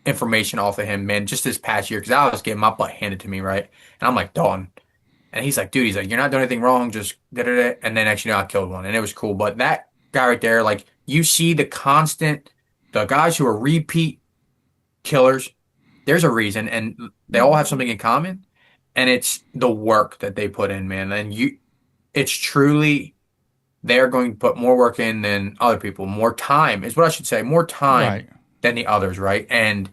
information off of him, man, just this past year because I was getting my butt handed to me, right? And I'm like, Dalton. And he's like, dude, you're not doing anything wrong, just da da da. And then next you know, I killed one, and it was cool. But that guy right there, like, you see the guys who are repeat killers, there's a reason, and they all have something in common, and it's the work that they put in, man. And it's truly, they're going to put more work in than other people. More time is what I should say, more time Right. than the others, right? And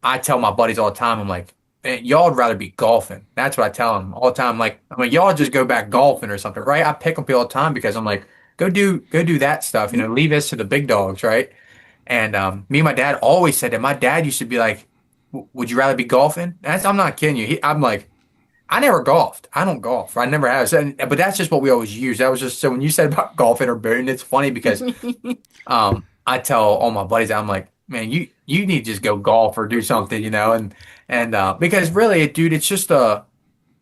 I tell my buddies all the time, I'm like, man, y'all would rather be golfing. That's what I tell them all the time. Like, I'm like, y'all just go back golfing or something, right? I pick them all the time because I'm like, go do that stuff, leave this to the big dogs, right? And me and my dad always said that. My dad used to be like, would you rather be golfing? I'm not kidding you. I'm like, I never golfed. I don't golf. I never have. But that's just what we always use. That was just, so when you said about golfing or boating, it's funny because I tell all my buddies, I'm like, man, you need to just go golf or do something, and because really, dude, it's just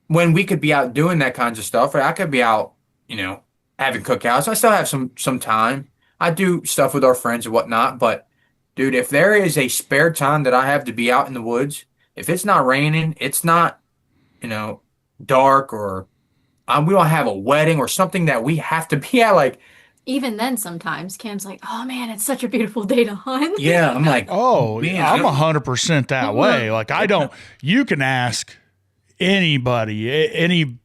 when we could be out doing that kinds of stuff. Right? I could be out, having cookouts. I still have some time. I do stuff with our friends and whatnot, but dude, if there is a spare time that I have to be out in the woods, if it's not raining, it's not, dark, or we don't have a wedding or something that we have to be at, like, Even then, sometimes Cam's like, "Oh man, it's such a beautiful day to hunt." yeah, I'm like, Oh, man, I'm 100% that way. Like, you can ask anybody, any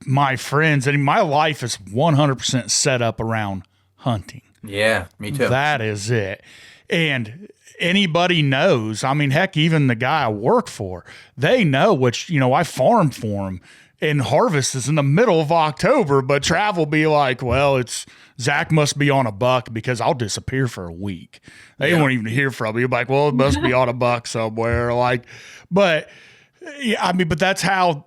my friends, and my life is 100% set up around hunting. yeah, me too. That is it. And anybody knows. I mean, heck, even the guy I work for, they know, which, I farm for them. And harvest is in the middle of October, but Trav will be like, well, Zach must be on a buck because I'll disappear for a week. They won't even hear from me. You're like, well, it must be on a buck somewhere. Like, but yeah, I mean, but that's how,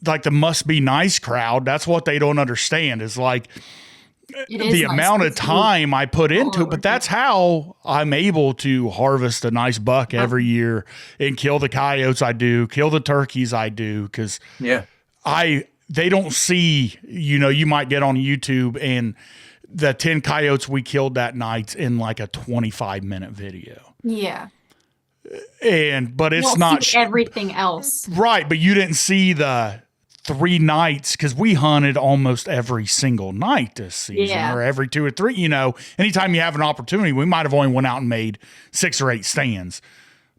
like, the must be nice crowd, that's what they don't understand is like the amount of time I put into it. But that's how I'm able to harvest a nice buck every year and kill the coyotes I do, kill the turkeys I do. Cause they don't see, you might get on YouTube and the 10 coyotes we killed that night's in like a 25-minute video. Yeah. But it's not everything else. Right. But you didn't see the 3 nights, because we hunted almost every single night this season, or every 2 or 3, anytime you have an opportunity. We might have only went out and made 6 or 8 stands,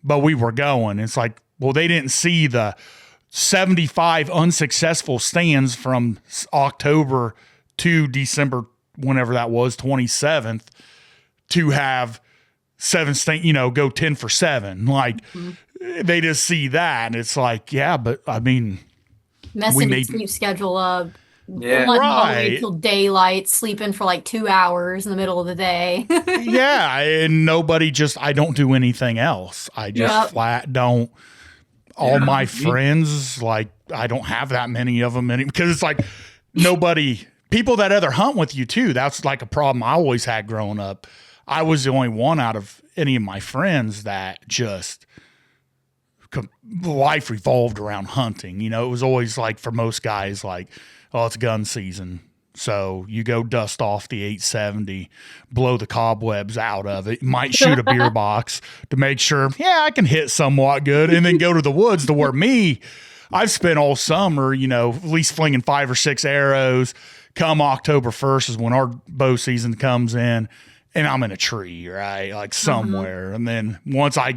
but we were going. It's like, well, they didn't see the 75 unsuccessful stands from October to December, whenever that was, 27th, to have 7 go 10 for 7. Like, they just see that, and it's like, yeah, but I mean, messing your sleep schedule up. Yeah, hunting all the way till daylight, sleeping for like 2 hours in the middle of the day. Yeah, and I don't do anything else. I just flat don't. All my friends, like, I don't have that many of them because it's like people that other hunt with you too. That's like a problem I always had growing up. I was the only one out of any of my friends that just life revolved around hunting. It was always like, for most guys, like, oh, it's gun season. So you go dust off the 870, blow the cobwebs out of it, might shoot a beer box to make sure, I can hit somewhat good, and then go to the woods. To where I've spent all summer, at least flinging 5 or 6 arrows. Come October 1st is when our bow season comes in, and I'm in a tree, right? Like somewhere. And then once I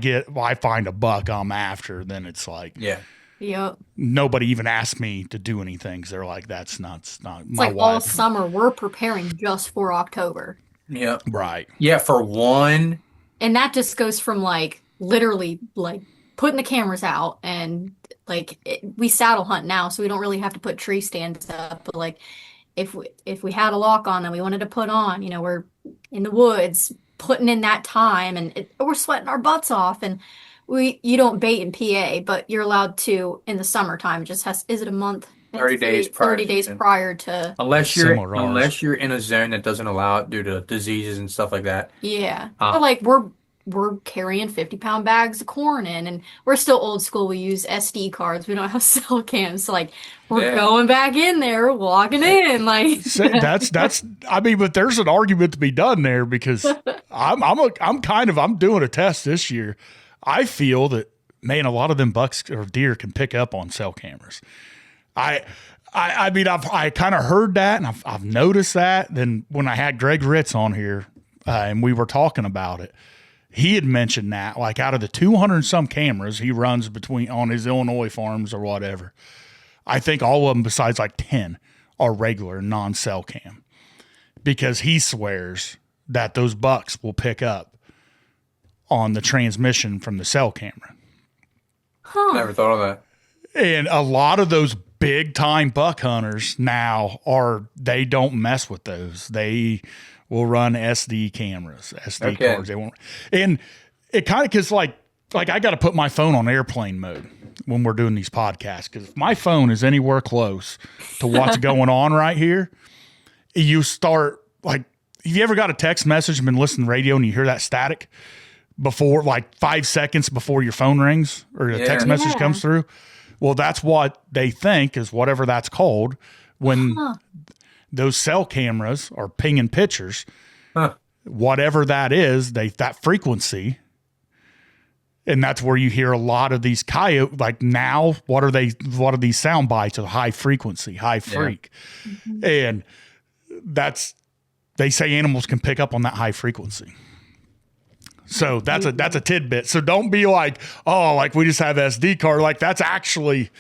find a buck I'm after, then it's like, Yep. Nobody even asked me to do anything. 'Cause they're like, that's not It's my like all wife. summer we're preparing just for October. Yeah. Right. Yeah, for one. And that just goes from like literally like putting the cameras out and like we saddle hunt now, so we don't really have to put tree stands up. But like if we had a lock on that we wanted to put on, we're in the woods putting in that time and we're sweating our butts off. And you don't bait in PA, but you're allowed to in the summertime. It just is it a month? 30 days prior. 30 days prior to. Unless Similar to ours. unless you're in a zone that doesn't allow it due to diseases and stuff like that. Yeah. But like we're carrying 50-pound bags of corn in, and we're still old school. We use SD cards. We don't have cell cams. So like we're going back in there, walking in. Like So that's I mean, but there's an argument to be done there because I'm doing a test this year. I feel that, man, a lot of them bucks or deer can pick up on cell cameras. I mean, I kind of heard that and I've noticed that. Then when I had Greg Ritz on here and we were talking about it, he had mentioned that like out of the 200 and some cameras he runs on his Illinois farms or whatever, I think all of them besides like 10 are regular non-cell cam because he swears that those bucks will pick up on the transmission from the cell camera. Never thought of that. And a lot of those big time buck hunters now they don't mess with those. They will run SD cameras, SD cards. They won't. And it kind of, cause like I got to put my phone on airplane mode when we're doing these podcasts. Cause if my phone is anywhere close to what's going on right here, you start like, have you ever got a text message and been listening to radio and you hear that static before like 5 seconds before your phone rings or a text message comes through? Well, that's what they think is whatever that's called when those cell cameras are pinging pictures, whatever that is, that frequency. And that's where you hear a lot of these coyote, like now, what are these sound bites of high frequency, high freak. And they say animals can pick up on that high frequency. So that's a tidbit. So don't be like, oh, like we just have SD card. Like that's actually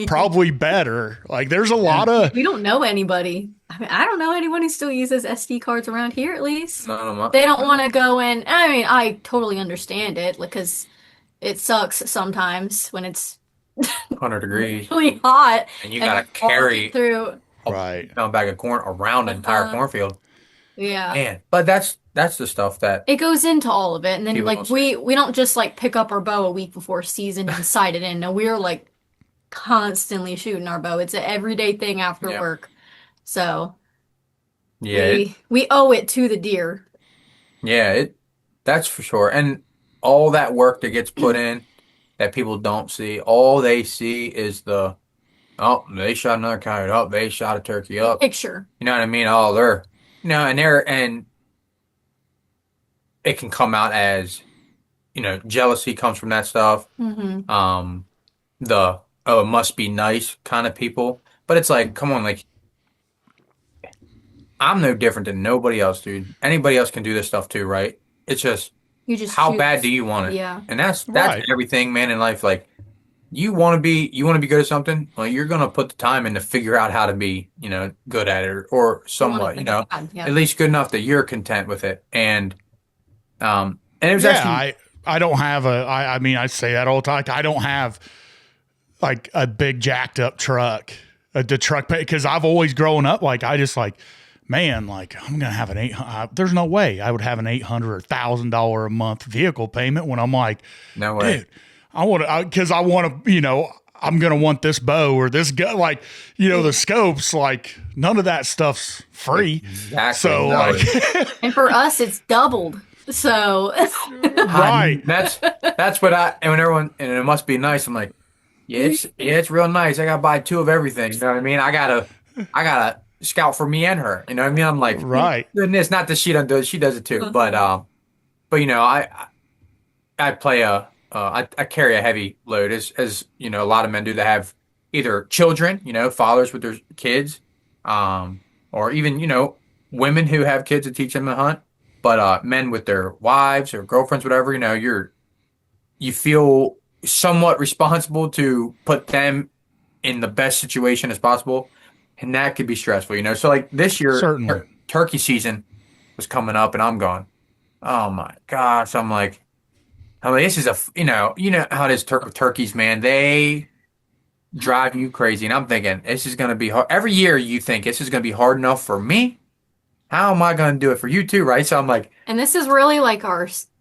probably better. Like there's a lot of. We don't know anybody. I mean, I don't know anyone who still uses SD cards around here. At least No, they don't want to go in. I mean, I totally understand it because it sucks sometimes when it's 100 degrees, really hot, and you gotta carry through a pound bag of corn around an entire cornfield. Yeah, Man, but that's the stuff that it goes into all of it, and then people like we don't just like pick up our bow a week before season and sight it in. No, we're like constantly shooting our bow. It's an everyday thing after work, so we owe it to the deer. Yeah, that's for sure. And all that work that gets put in that people don't see, all they see is they shot another coyote up, they shot a turkey up. Picture. You know what I mean? Oh, and it can come out as, jealousy comes from that stuff. Mm-hmm. It must be nice kind of people. But it's like, come on, like, I'm no different than nobody else, dude. Anybody else can do this stuff too, right? It's just, how bad do you want it? Yeah. And that's everything, man, in life. Like, you want to be good at something, well, you're going to put the time in to figure out how to be, good at it or somewhat, at least good enough that you're content with it. And it was actually, I don't have I mean, I say that all the time. I don't have like a big jacked up truck, the truck, because I've always grown up, like, I just like, man, like I'm going to have an there's no way I would have an $800 or $1,000 a month vehicle payment when I'm like, no way. Dude, I want to, because I want to, I'm going to want this bow or this gun, like, the scopes, like none of that stuff's free. Exactly. So like, and for us, it's doubled. So, right. That's what and when everyone, and it must be nice. I'm like, it's real nice. I got to buy 2 of everything. You know what I mean? I gotta scout for me and her. You know what I mean? I'm like, right. Goodness, not that she doesn't do it. She does it too. But I play I carry a heavy load as a lot of men do that have either children, fathers with their kids, or even, women who have kids to teach them to hunt, but men with their wives or girlfriends, whatever, you feel somewhat responsible to put them in the best situation as possible, and that could be stressful, you know. So like this year, Certainly. turkey season was coming up, and I'm going, oh my gosh, I'm like, this is you know how it is with turkeys, man. They drive you crazy, and I'm thinking this is going to be hard. Every year you think this is going to be hard enough for me. How am I going to do it for you too, right? So I'm like, And this is really like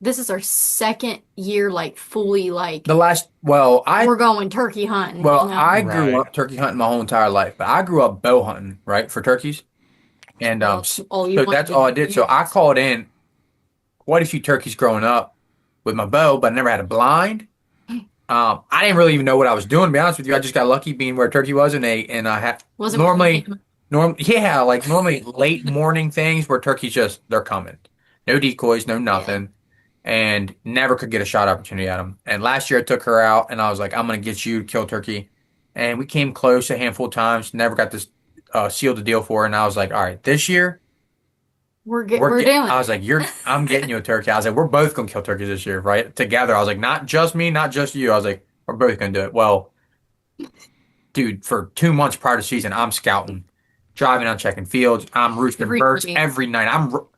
this is our second year, like fully, like the last, well, we're going turkey hunting, well, I grew Right. up turkey hunting my whole entire life, but I grew up bow hunting, right, for turkeys. And Well, that's all you so want that's to all I did. So do. I called in quite a few turkeys growing up with my bow, but I never had a blind. I didn't really even know what I was doing, to be honest with you. I just got lucky being where a turkey was, and I had Wasn't really normally, yeah, like normally late morning things where turkeys just they're coming, no decoys, no yeah. nothing, and never could get a shot opportunity at them. And last year I took her out, and I was like, I'm gonna get you to kill turkey, and we came close a handful of times, never got this seal the deal for her, and I was like, all right, this year. We're doing I it. was like, I'm getting you a turkey. I was like, we're both gonna kill turkeys this year, right? Together. I was like, not just me, not just you. I was like, we're both gonna do it. Well, dude, for 2 months prior to season, I'm scouting, driving out, checking fields. I'm roosting Every birds day. every night.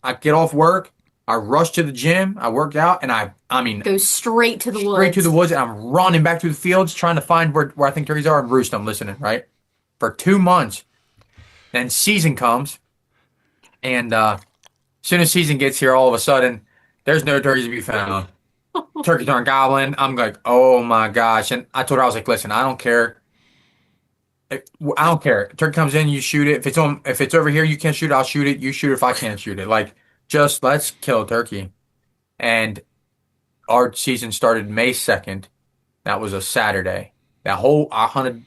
I get off work, I rush to the gym, I work out, and I mean, Go straight to the straight to the woods. woods, and I'm running back through the fields trying to find where I think turkeys are and roost. I'm listening, right? For 2 months. Then season comes, and soon as season gets here, all of a sudden, there's no turkeys to be found. Turkeys aren't gobbling. I'm like, oh my gosh. And I told her, I was like, listen, I don't care. I don't care. Turkey comes in, you shoot it. If it's over here, you can't shoot it, I'll shoot it. You shoot it if I can't shoot it. Like, just let's kill a turkey. And our season started May 2nd. That was a Saturday. I hunted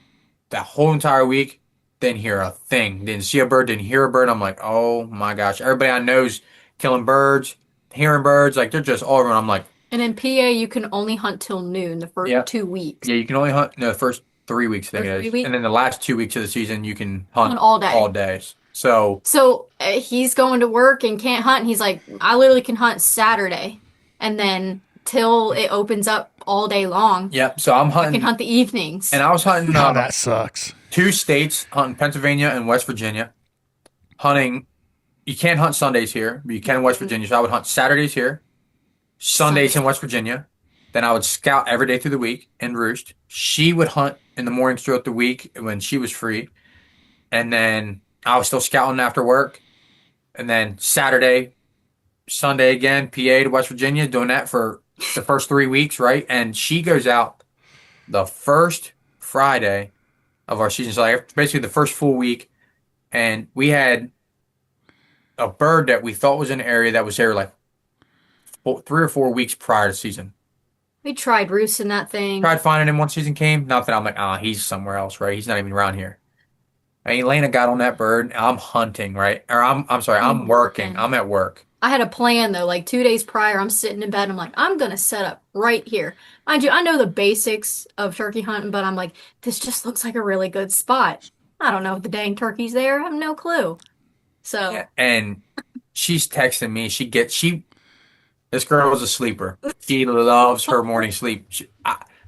that whole entire week. Didn't hear a thing. Didn't see a bird. Didn't hear a bird. I'm like, oh my gosh. Everybody I know's killing birds, hearing birds. Like they're just all around. I'm like, And in PA, you can only hunt till noon the first yeah, 2 weeks. yeah. You can only hunt no the first 3 weeks. I think Or it three is, and weeks? then the last 2 weeks of the season you can Hunt hunt all all day. days. So So he's going to work and can't hunt. And he's like, I literally can hunt Saturday. And then till it opens up all day long, yeah. So I'm I can hunting, hunt the evenings. and I was hunting Oh, that sucks. 2 states, hunting Pennsylvania and West Virginia. Hunting, you can't hunt Sundays here, but you can in West Virginia. So I would hunt Saturdays here, Sundays in Sunday. West Virginia. Then I would scout every day through the week and roost. She would hunt in the mornings throughout the week when she was free. And then I was still scouting after work. And then Saturday, Sunday again, PA to West Virginia, doing that for the first 3 weeks, right? And she goes out the first Friday of our season. So like basically the first full week. And we had a bird that we thought was in an area that was there like 3 or 4 weeks prior to season. We tried roosting that thing. Tried finding him once season came. Nothing. I'm like, he's somewhere else, right? He's not even around here. And Elayna got on that bird. I'm hunting, right? Or I'm sorry, I'm working. Working. I'm at work. I had a plan though, like 2 days prior, I'm sitting in bed. I'm like, I'm gonna set up right here. Mind you, I know the basics of turkey hunting, but I'm like, this just looks like a really good spot. I don't know if the dang turkey's there. I have no clue. So Yeah. And she's texting me. This girl was a sleeper. She loves her morning sleep.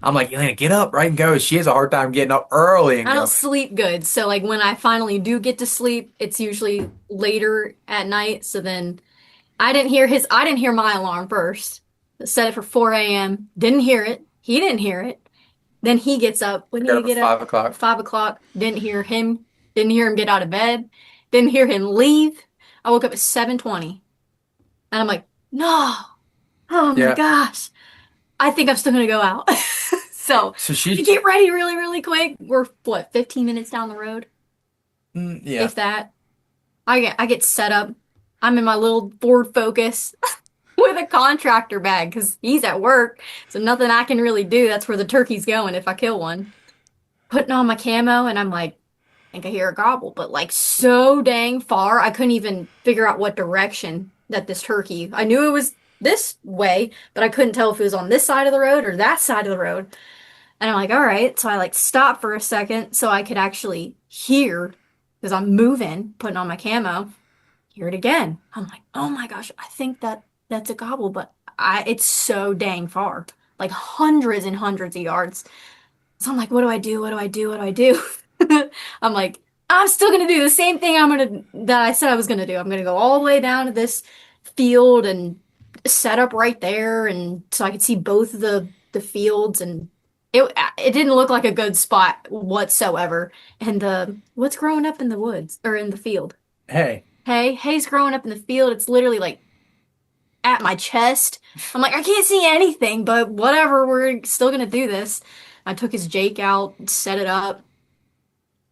I'm like, Elayna, get up, right, and go. She has a hard time getting up early and I don't going. sleep good. So like when I finally do get to sleep, it's usually later at night. So then I didn't hear my alarm first. Set it for 4 a.m. Didn't hear it. He didn't hear it. Then he gets up. When did Got he up at get up? 5 o'clock. 5 o'clock. Didn't hear him. Didn't hear him get out of bed. Didn't hear him leave. I woke up at 7:20. And I'm like, no. Oh my Yeah. gosh. I think I'm still gonna go out. So So we she's get ready really, really quick. We're what, 15 minutes down the road? yeah. If that. I get set up. I'm in my little Ford Focus with a contractor bag because he's at work. So nothing I can really do. That's where the turkey's going if I kill one. Putting on my camo and I'm like, I think I hear a gobble, but like so dang far, I couldn't even figure out what direction that this turkey. I knew it was this way, but I couldn't tell if it was on this side of the road or that side of the road. And I'm like, all right. So I like stopped for a second so I could actually hear because I'm moving, putting on my camo. Hear it again. I'm like, oh my gosh, I think that's a gobble, but it's so dang far. like hundreds and hundreds of yards. So I'm like, what do I do? What do I do? What do I do? I'm like, I'm still gonna do the same thing that I said I was gonna do. I'm gonna go all the way down to this field and set up right there, and so I could see both of the fields, and it didn't look like a good spot whatsoever. And what's growing up in the woods or in the field? Hey, Hay's growing up in the field. It's literally like at my chest. I'm like, I can't see anything, but whatever, we're still gonna do this. I took his Jake out, set it up,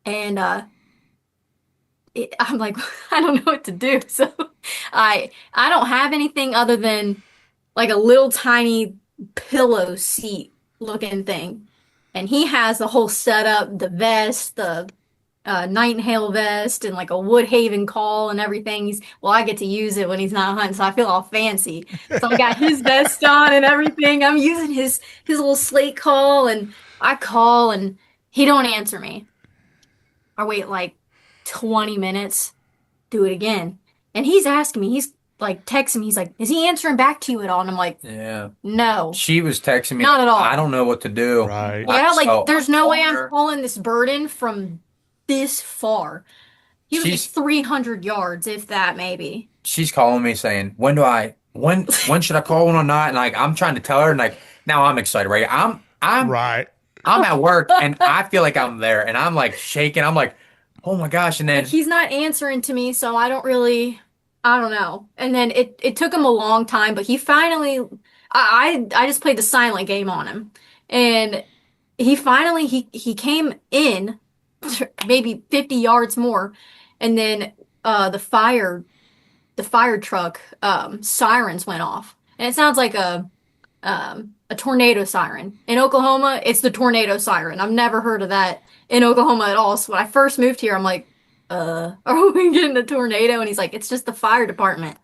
and I'm like, I don't know what to do. So I don't have anything other than like a little tiny pillow seat looking thing. And he has the whole setup, the vest, the Nightingale vest, and like a Woodhaven call and everything. Well, I get to use it when he's not hunting, so I feel all fancy. So I got his vest on and everything. I'm using his little slate call, and I call and he don't answer me. I wait like 20 minutes, do it again. And he's asking me, he's like texting me, he's like, is he answering back to you at all? And I'm like, yeah. no, She was texting me. not at all. I don't know what to do. Right. Yeah, like So there's I no called way I'm her. pulling this burden from this far. He was like She's 300 yards, if that, maybe. she's calling me saying, when should I call when I'm not? And like I'm trying to tell her, and like now I'm excited, right? Right. I'm at work and I feel like I'm there and I'm like shaking. I'm like, oh my gosh. And Like then he's not answering to me, so I don't know. And then it took him a long time, but he finally, I just played the silent game on him. And he finally, he came in maybe 50 yards more. And then the fire truck sirens went off. And it sounds like a tornado siren. In Oklahoma, it's the tornado siren. I've never heard of that in Oklahoma at all. So when I first moved here, I'm like, are we getting a tornado? And he's like, it's just the fire department.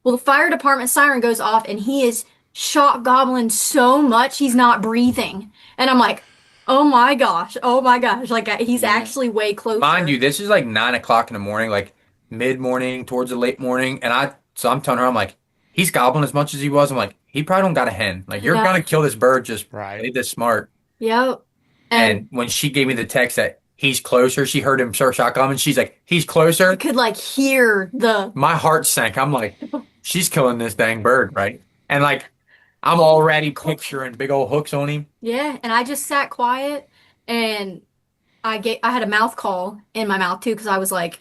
Well, the fire department siren goes off and he is shot gobbling so much he's not breathing. And I'm like, oh my gosh, oh my gosh. Like he's Yeah. actually way closer. mind you, this is like 9 o'clock in the morning, like mid morning towards the late morning. And so I'm telling her, I'm like, he's gobbling as much as he was. I'm like, he probably don't got a hen. Like you're Yeah. gonna kill this bird. Just Right. play this smart. Yep. And when she gave me the text that he's closer, she heard him start shotgun and she's like, he's closer. I could like hear My heart sank. I'm like, she's killing this dang bird, right? And like, I'm already picturing big old hooks on him. yeah, and I just sat quiet and I had a mouth call in my mouth too because I was like,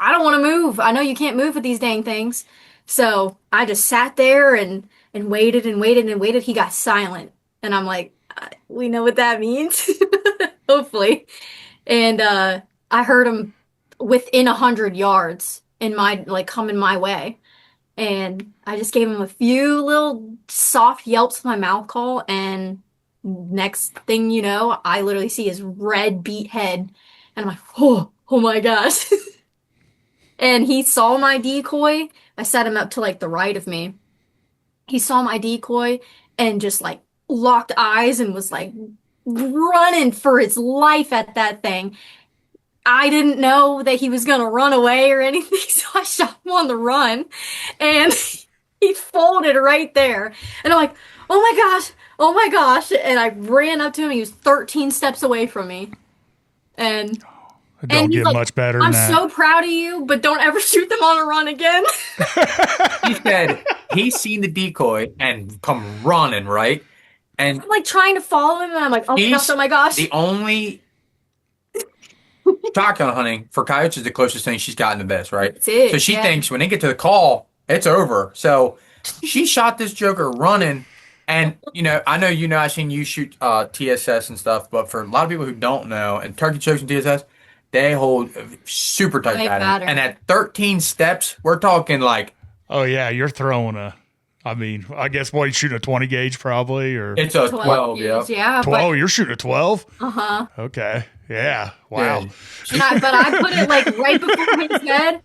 I don't want to move. I know you can't move with these dang things. So I just sat there and waited and waited and waited. He got silent. And I'm like, we know what that means. Hopefully. And I heard him within 100 yards coming my way. And I just gave him a few little soft yelps with my mouth call, and next thing you know, I literally see his red beat head, and I'm like, oh my gosh. And he saw my decoy. I set him up to like the right of me. He saw my decoy and just like locked eyes and was like running for his life at that thing. I didn't know that he was gonna run away or anything, so I shot him on the run, and he folded right there. And I'm like, oh my gosh, and I ran up to him. He was 13 steps away from me, and It don't he's get like, much better than I'm that. so proud of you, but don't ever shoot them on a run again. He said he's seen the decoy and come running, right? And I'm like trying to follow him, and I'm like, he's oh my gosh. the only shotgun hunting for coyotes is the closest thing she's gotten to this, right? That's it, So she yeah. thinks when they get to the call, it's over. So she shot this joker running. And, I know I've seen you shoot TSS and stuff, but for a lot of people who don't know, and turkey chokes and TSS, they hold super tight Tight pattern. pattern. And at 13 steps, we're talking like, Oh yeah, you're throwing I guess what, you shooting a 20 gauge probably, or it's a 12, yeah. years, yeah, 12? You're shooting a 12? uh-huh. Okay. Yeah. Wow. Yeah. But I put it like right before his head.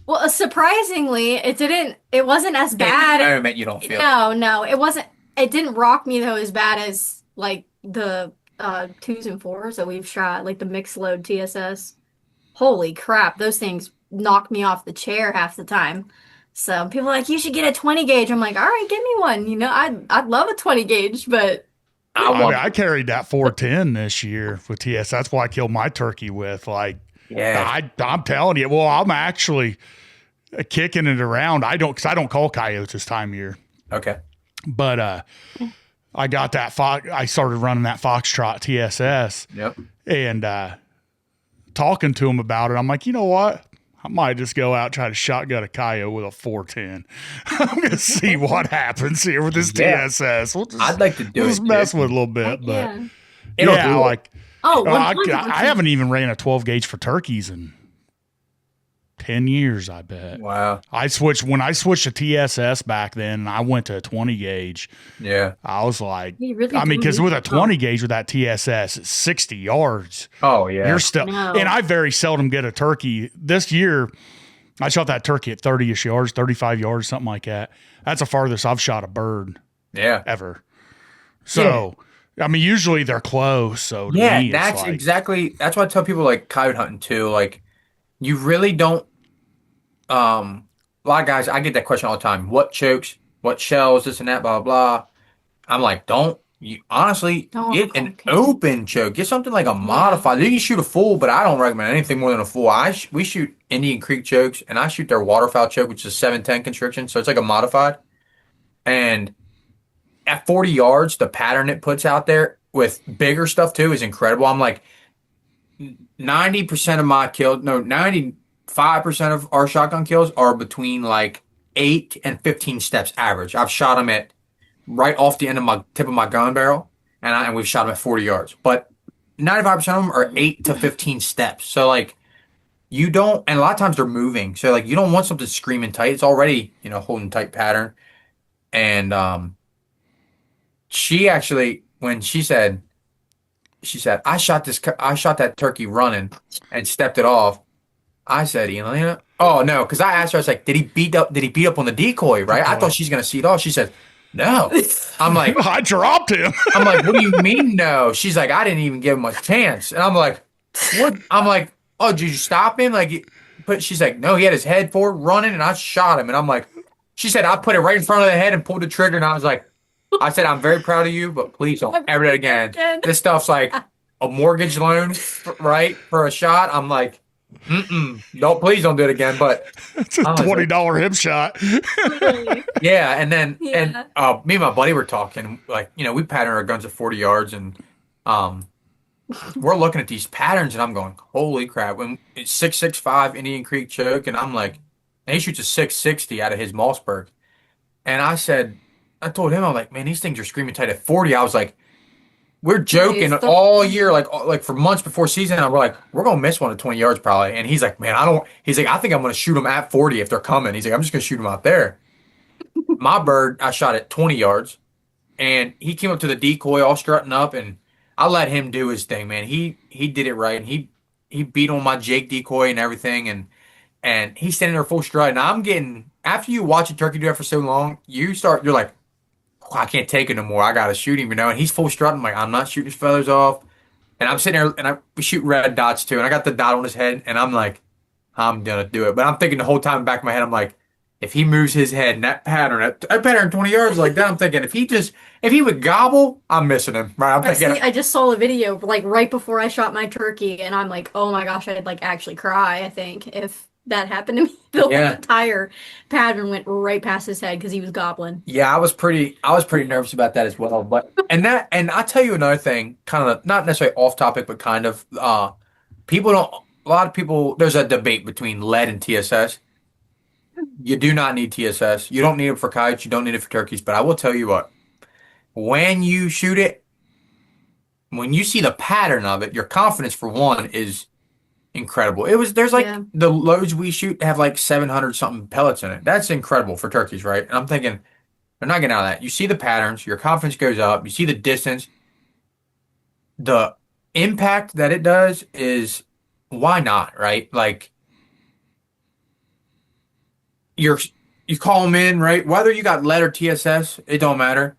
Well, surprisingly, it wasn't as bad. I meant you don't feel it. No, it wasn't. It didn't rock me though as bad as like the 2s and 4s that we've shot, like the mixed load TSS. Holy crap, those things knocked me off the chair half the time. So people are like, you should get a 20 gauge. I'm like, all right, give me one. I'd love a 20 gauge, but I carried that 410 this year with TS. That's what I killed my turkey with. Like, Yeah. I'm telling you. Well, I'm actually kicking it around. Because I don't call coyotes this time of year. Okay. But I got that I started running that Foxtrot TSS. Yep. And talking to him about it, I'm like, you know what? I might just go out and try to shotgun a coyote with a 410. I'm going to see what happens here with this TSS. I'd like to do it. Just mess with it a little bit, but yeah. It'll yeah, do it. like Oh, I 100%. haven't even ran a 12 gauge for turkeys in 10 years, I bet. Wow. When I switched to TSS back then, and I went to a 20 gauge. Yeah. I was like, You really I mean, do because need with a to 20 gauge with that TSS, it's 60 yards. Oh yeah. You're still, No. and I very seldom get a turkey. This year, I shot that turkey at 30-ish yards, 35 yards, something like that. That's the farthest I've shot a bird Yeah. ever. So, I mean, usually they're close. So to Yeah, me, it's that's like, exactly. That's why I tell people like coyote hunting too. Like, you really don't. A lot of guys, I get that question all the time. What chokes? What shells? This and that. Blah blah blah. I'm like, don't you honestly Don't get an okay. open choke. Get something like a modified. You can shoot a full, but I don't recommend anything more than a full. We shoot Indian Creek chokes, and I shoot their waterfowl choke, which is 710 constriction. So it's like a modified. And at 40 yards, the pattern it puts out there with bigger stuff too is incredible. I'm like 90% of my kills, no, 95% of our shotgun kills are between like 8 and 15 steps average. I've shot them at right off the end of my tip of my gun barrel, and we've shot them at 40 yards. But 95% of them are 8 to 15 steps. So like you don't, and a lot of times they're moving. So like you don't want something screaming tight. It's already, holding tight pattern. And she actually, when she said, I shot that turkey running and stepped it off. I said, Elayna, oh no, because I asked her, I was like, did he beat up on the decoy, right? I thought she's gonna see it all. She said, no. I'm like, I dropped him. I'm like, what do you mean no? She's like, I didn't even give him a chance. And I'm like, what? I'm like, oh, did you stop him? But she's like, no, he had his head forward running and I shot him. And I'm like, she said, I put it right in front of the head and pulled the trigger. And I was like, I said, I'm very proud of you, but please don't ever do it again. This stuff's like a mortgage loan, right? For a shot. I'm like, please don't do it again. But It's a $20 hip shot. yeah, and then Yeah. me and my buddy were talking, like, we pattern our guns at 40 yards, and we're looking at these patterns, and I'm going, holy crap! When it's 6.65 Indian Creek choke, and I'm like, and he shoots a 660 out of his Mossberg, and I told him, I'm like, man, these things are screaming tight at 40. I was like, we're joking Jeez, all year, like for months before season, and we're like, we're gonna miss one at 20 yards probably, and he's like, man, I don't. He's like, I think I'm gonna shoot them at 40 if they're coming. He's like, I'm just gonna shoot them out there. My bird, I shot at 20 yards, and he came up to the decoy all strutting up, and I let him do his thing, man. He did it right, and he beat on my Jake decoy and everything, and he's standing there full strut, and I'm getting, after you watch a turkey do that for so long, you're like, oh, I can't take it no more. I gotta shoot him, and he's full strut. I'm like, I'm not shooting his feathers off, and I'm sitting there, and we shoot red dots too, and I got the dot on his head, and I'm like, I'm gonna do it, but I'm thinking the whole time back in my head, I'm like, if he moves his head in that pattern 20 yards like that, I'm thinking if he would gobble, I'm missing him. Right? I'm thinking, I just saw a video like right before I shot my turkey, and I'm like, oh my gosh, I'd like actually cry, I think, if that happened to me. The whole entire pattern went right past his head because he was gobbling. yeah, I was pretty nervous about that as well. But and I'll tell you another thing, kind of not necessarily off topic, but kind of a lot of people, there's a debate between lead and TSS. You do not need TSS. You don't need it for kites. You don't need it for turkeys. But I will tell you what, when you shoot it, when you see the pattern of it, your confidence for one is incredible. There's like the loads we shoot have like 700 something pellets in it. That's incredible for turkeys, right? And I'm thinking, they're not getting out of that. You see the patterns, your confidence goes up. You see the distance. The impact that it does is, why not, right? Like, you call them in, right? Whether you got lead or TSS, it don't matter.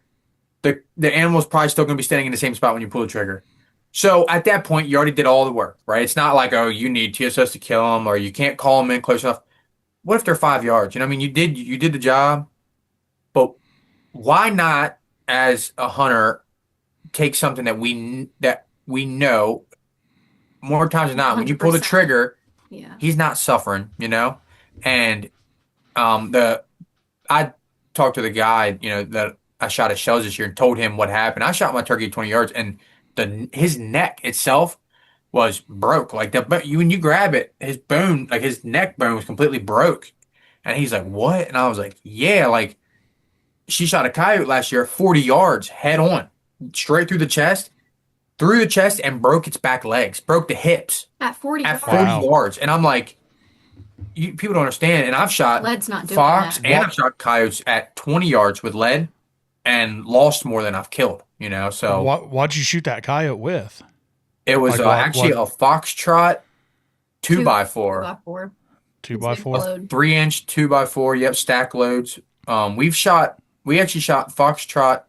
The animal's probably still going to be standing in the same spot when you pull the trigger. So at that point, you already did all the work, right? It's not like, oh, you need TSS to kill them, or you can't call them in close enough. what if they're 5 yards? You know, what I mean, you did the job, but why not, as a hunter, take something that we know more times than not when you pull the 100%. trigger, Yeah. he's not suffering, you know? And the I talked to the guy, that I shot his shells this year and told him what happened. I shot my turkey at 20 yards and his neck itself was broke. Like when you grab it, his bone, like his neck bone was completely broke. And he's like, "What?" And I was like, "Yeah, like she shot a coyote last year at 40 yards head on, straight through the chest and broke its back legs, broke the hips At 40 at yards. 40 Wow. yards." And I'm like, people don't understand. And I've shot Lead's not doing fox that. and I've shot coyotes at 20 yards with lead and lost more than I've killed, So What'd you shoot that coyote with? it was Like what- actually a foxtrot 2x4, 2x4. 2x4? Load. 3-inch 2x4. Yep, stack loads. We actually shot foxtrot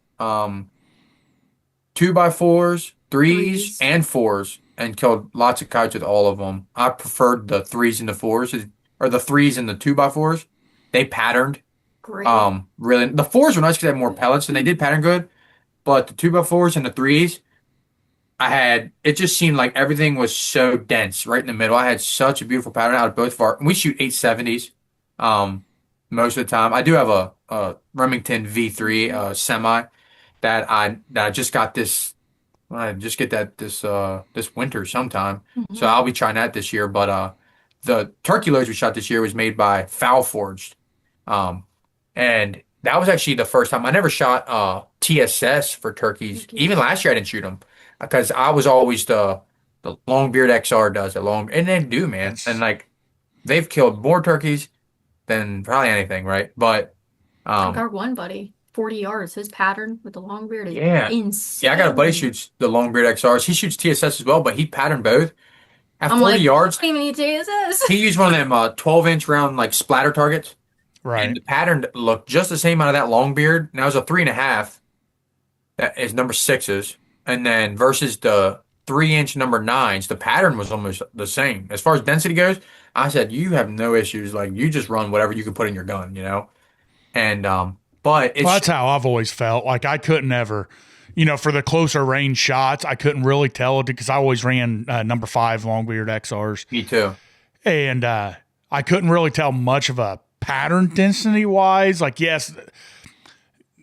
2x4s, threes, and fours, and killed lots of coyotes with all of them. I preferred the threes and the fours, or the threes and the 2x4s. They patterned. Great. Really, the fours were nice because they had more pellets and they did pattern good. But the 2x4s and the threes, it just seemed like everything was so dense right in the middle. I had such a beautiful pattern out of both of we shoot 870s most of the time. I do have a Remington V3 semi that I just got this. I just get that this winter sometime. Mm-hmm. So I'll be trying that this year. But the turkey loads we shot this year was made by Foul Forged. And that was actually the first time I never shot TSS for turkeys. Even last year I didn't shoot them because I was always the Longbeard XR does it long, and they do, man. And like they've killed more turkeys than probably anything, right? But like our one buddy, 40 yards. His pattern with the long beard is insane. yeah, I got a buddy who shoots the Longbeard XRs. He shoots TSS as well, but he patterned both. At I'm 40 like, yards, I don't even need TSS. he used one of them 12-inch round like splatter targets. Right. And the pattern looked just the same out of that Longbeard. Now it's a 3.5. That is number 6s. And then versus the 3-inch number 9s, the pattern was almost the same. As far as density goes, I said, you have no issues. Like, you just run whatever you can put in your gun, And, but it's. Well, that's how I've always felt. Like, I couldn't ever, for the closer range shots, I couldn't really tell it because I always ran number 5 Longbeard XRs. Me too. And I couldn't really tell much of a pattern density wise. Like, yes,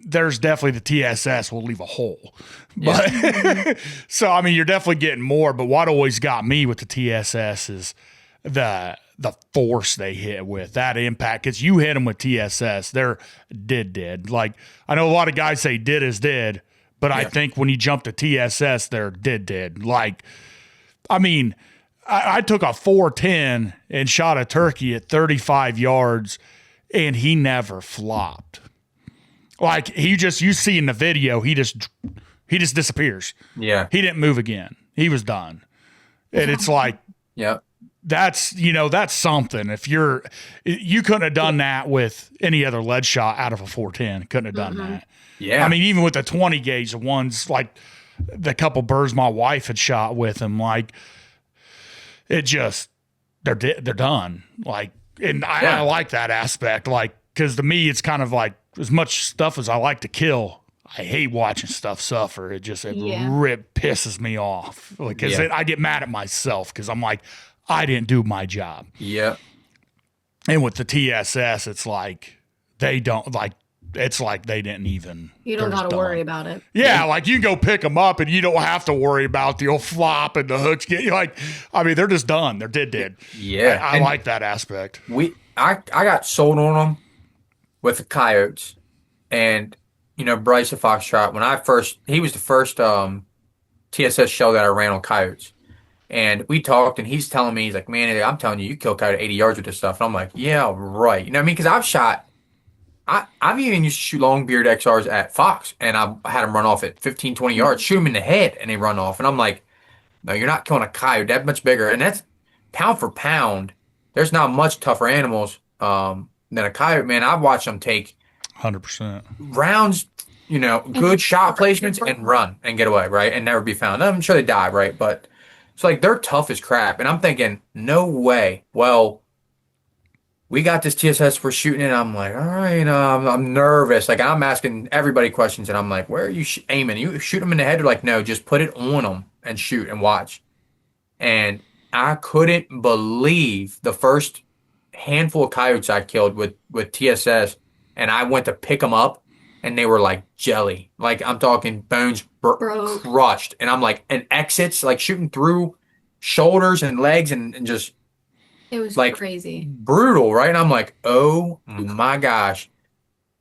there's definitely the TSS will leave a hole. But so I mean you're definitely getting more, but what always got me with the TSS is the force they hit with, that impact. Because you hit them with TSS, they're dead. Like, I know a lot of guys say dead is dead, but I think when you jump to TSS, they're dead. Like, I mean, I took a 410 and shot a turkey at 35 yards, and he never flopped. Like, you see in the video, he just disappears. Yeah. He didn't move again. He was done. And it's like, that's something. If you couldn't have done that with any other lead shot out of a 410. Couldn't have done that. Yeah. I mean, even with the 20 gauge, the ones like the couple birds my wife had shot with him, like, it just, they're done. Like, and I like that aspect. Like, because to me, it's kind of like, as much stuff as I like to kill, I hate watching stuff suffer. It pisses me off. Like, 'cause I get mad at myself because I'm like, I didn't do my job. Yeah. And with the TSS, it's like they don't, like, it's like they didn't even. You don't got to worry about it. Yeah, like you go pick them up and you don't have to worry about the old flop and the hooks get you. Like, I mean, they're just done. They're dead. Yeah. I like that aspect. I got sold on them with the coyotes, and Bryce the Foxtrot. He was the first TSS show that I ran on coyotes, and we talked, and he's telling me, he's like, man, I'm telling you, you kill coyote 80 yards with this stuff, and I'm like, yeah, right. You know what I mean? Because I've even used to shoot Longbeard XRs at Fox, and I had them run off at 15, 20 yards, shoot them in the head, and they run off, and I'm like, no, you're not killing a coyote that much bigger, and that's pound for pound. There's not much tougher animals than a coyote, man. I've watched them take 100% rounds, good shot placements and run and get away, right? And never be found. I'm sure they die, right? But it's like they're tough as crap. And I'm thinking, no way. Well, we got this TSS, we're shooting it. I'm like, all right, I'm nervous. Like I'm asking everybody questions, and I'm like, where are you aiming? You shoot them in the head? They're like, no, just put it on them and shoot and watch. And I couldn't believe the first handful of coyotes I killed with TSS, and I went to pick them up, and they were like jelly. Like I'm talking bones Broke. crushed, and I'm like, and exits like shooting through shoulders and legs, and just It was like crazy. brutal, right? And I'm like, oh my gosh.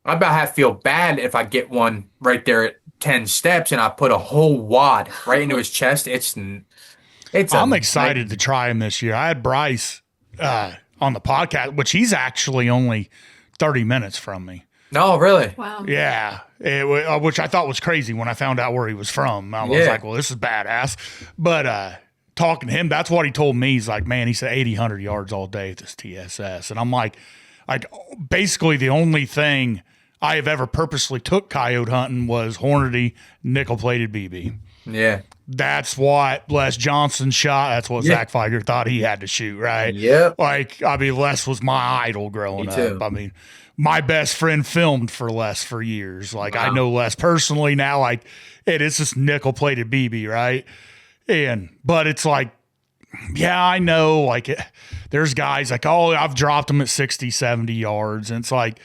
I about have to feel bad if I get one right there at 10 steps and I put a whole wad right into his chest. I'm excited to try him this year. I had Bryce on the podcast, which he's actually only 30 minutes from me. No, really? Wow. Yeah, which I thought was crazy when I found out where he was from. I was Yeah. like, well, this is badass. But talking to him, that's what he told me. He's like, man, he said 80, 100 yards all day at this TSS. And I'm like basically the only thing I have ever purposely took coyote hunting was Hornady nickel-plated BB. Yeah. That's what Les Johnson shot. That's what Yeah. Zach Feiger thought he had to shoot, right? Yep. Like, I mean, Les was my idol growing Me too. up. I mean, my best friend filmed for Les for years. Like, I Wow. know Les personally now. Like, it's this nickel-plated BB, right? But it's like, yeah, I know. Like, there's guys like, oh, I've dropped them at 60, 70 yards. And it's like,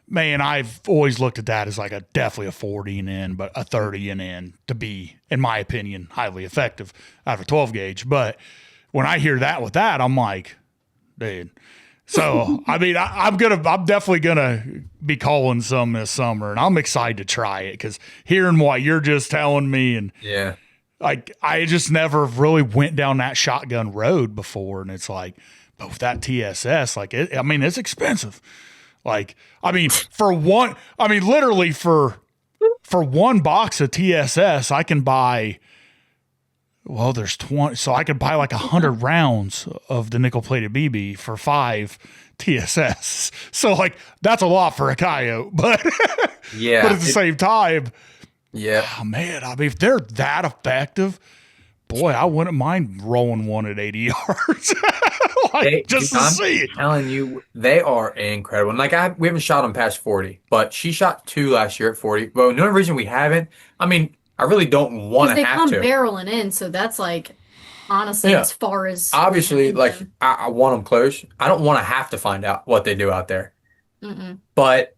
man, I've always looked at that as like definitely a 40 and in, but a 30 and in to be, in my opinion, highly effective out of a 12 gauge. But when I hear that with that, I'm like, dude. So, I mean, I'm definitely gonna be calling some this summer, and I'm excited to try it because hearing what you're just telling me, and Yeah. like I just never really went down that shotgun road before, and it's like, but with that TSS, like I mean, it's expensive. Like, I mean, literally for one box of TSS, I can buy, well, there's 20, so I could buy like 100 rounds of the nickel-plated BB for 5 TSS. So, like, that's a lot for a coyote, but Yeah. but at the same time, Yeah. oh, man, I mean, if they're that effective, boy, I wouldn't mind rolling one at 80 yards. Like, just to I'm see it. telling you, they are incredible. And like we haven't shot them past 40, but she shot 2 last year at 40. But the only reason we haven't, I mean, I really don't want Because to they have come to. barreling in, so that's like, honestly, Yeah. as far as Obviously, like them. I want them close. I don't want to have to find out what they do out there. Mm-mm. But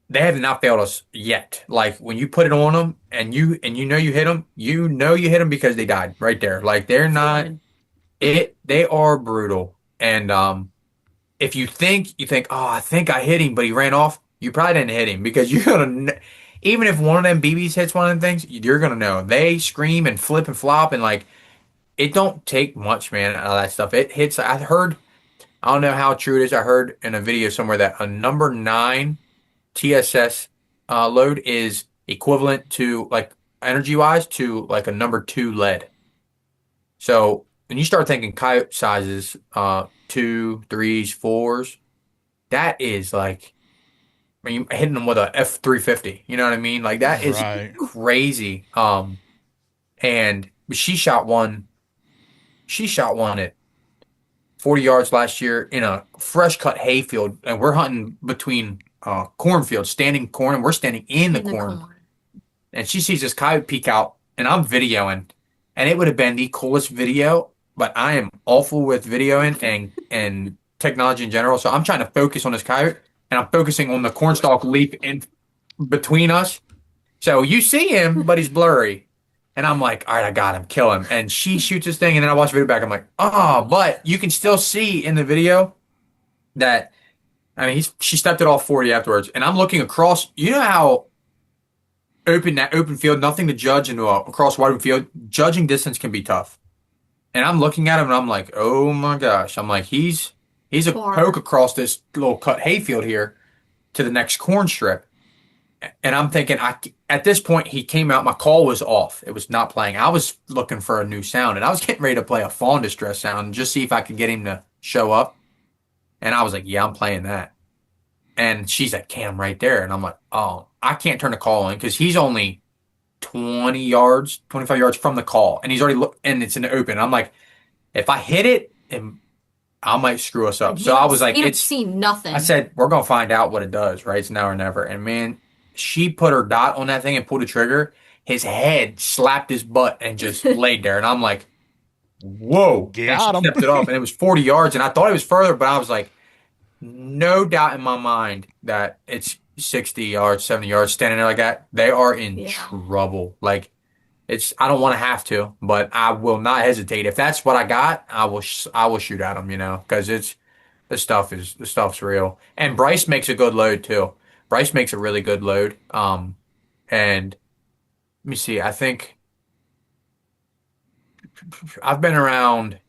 they have not failed us yet. Like when you put it on them and you know you hit them, you know you hit them because they died right there. Like they're not they are brutal. And if you think, oh, I think I hit him, but he ran off, you probably didn't hit him because you're gonna even if one of them BBs hits one of them things, you're gonna know. They scream and flip and flop and like it don't take much, man, out of that stuff. It hits. I don't know how true it is. I heard in a video somewhere that a number 9 TSS load is equivalent to like energy wise to like a number 2 lead. So when you start thinking coyote sizes, 2, 3s, 4s, that is like, I mean, you're hitting them with a F350. You know what I mean? Like that is Right. crazy. And she shot one at 40 yards last year in a fresh cut hayfield, and we're hunting between cornfields, standing corn, and we're standing in the corn. And she sees this coyote peek out, and I'm videoing, and it would have been the coolest video, but I am awful with videoing and technology in general, so I'm trying to focus on this coyote, and I'm focusing on the cornstalk leaf in between us. So you see him, but he's blurry. And I'm like, all right, I got him, kill him. And she shoots this thing, and then I watch the video back. I'm like, oh, but you can still see in the video that, I mean, she stepped it off 40 afterwards. And I'm looking across, you know how that open field, nothing to judge into across wide open field, judging distance can be tough. And I'm looking at him, and I'm like, oh my gosh. I'm like, he's a poke across this little cut hayfield here to the next corn strip. And I'm thinking, at this point, he came out. My call was off. It was not playing. I was looking for a new sound, and I was getting ready to play a fawn distress sound and just see if I could get him to show up. And I was like, yeah, I'm playing that. And she's like, Cam, right there. And I'm like, oh, I can't turn the call on because he's only 20 yards, 25 yards from the call. And he's already and it's in the open. I'm like, if I hit it, I might screw us up. And So I was like, he don't it's, see I nothing. said, we're going to find out what it does, right? It's now or never. And man, she put her dot on that thing and pulled the trigger. His head slapped his butt and just laid there. And I'm like, whoa. And she Got him. stepped it off and it was 40 yards. And I thought it was further, but I was like, no doubt in my mind that it's 60 yards, 70 yards standing there like that. They are in Yeah. trouble. Like, I don't want to have to, but I will not hesitate. If that's what I got, I will shoot at them, because the stuff's real. And Bryce makes a good load too. Bryce makes a really good load. And let me see. I think I've been around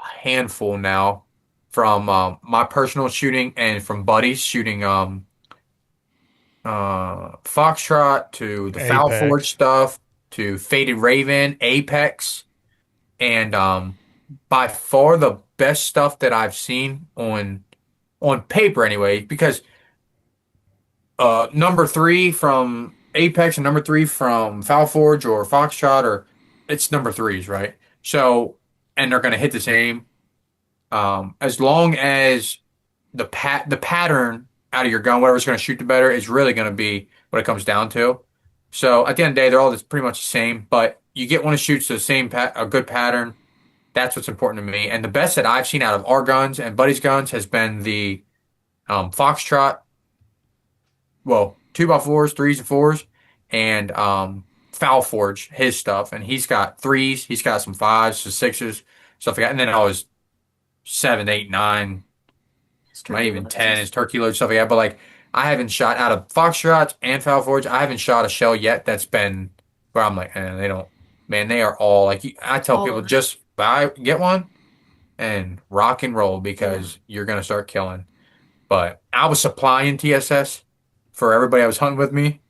a handful now from my personal shooting and from buddies shooting Foxtrot to the Foul Forge Apex. stuff to Faded Raven, Apex, and by far the best stuff that I've seen on paper anyway, because number three from Apex and number three from Foul Forge or Foxtrot or it's number threes, right? So and they're gonna hit the same. As long as the pattern out of your gun, whatever's gonna shoot the better, is really gonna be what it comes down to. So at the end of the day, they're all just pretty much the same, but you get one that shoots the same a good pattern. That's what's important to me. And the best that I've seen out of our guns and buddies' guns has been the Foxtrot. Well, 2x4s, 3s and 4s, and Foul Forge, his stuff. And he's got threes, he's got some fives, some sixes, stuff like that. And then I was 7, 8, 9, might even 10 is turkey load, stuff like that. But like, I haven't shot out of Foxtrots and Foul Forge. I haven't shot a shell yet that's been where I'm like, they don't, man, they are all like, I tell people just get one and rock and roll because you're going to start killing. But I was supplying TSS for everybody I was hunting with me.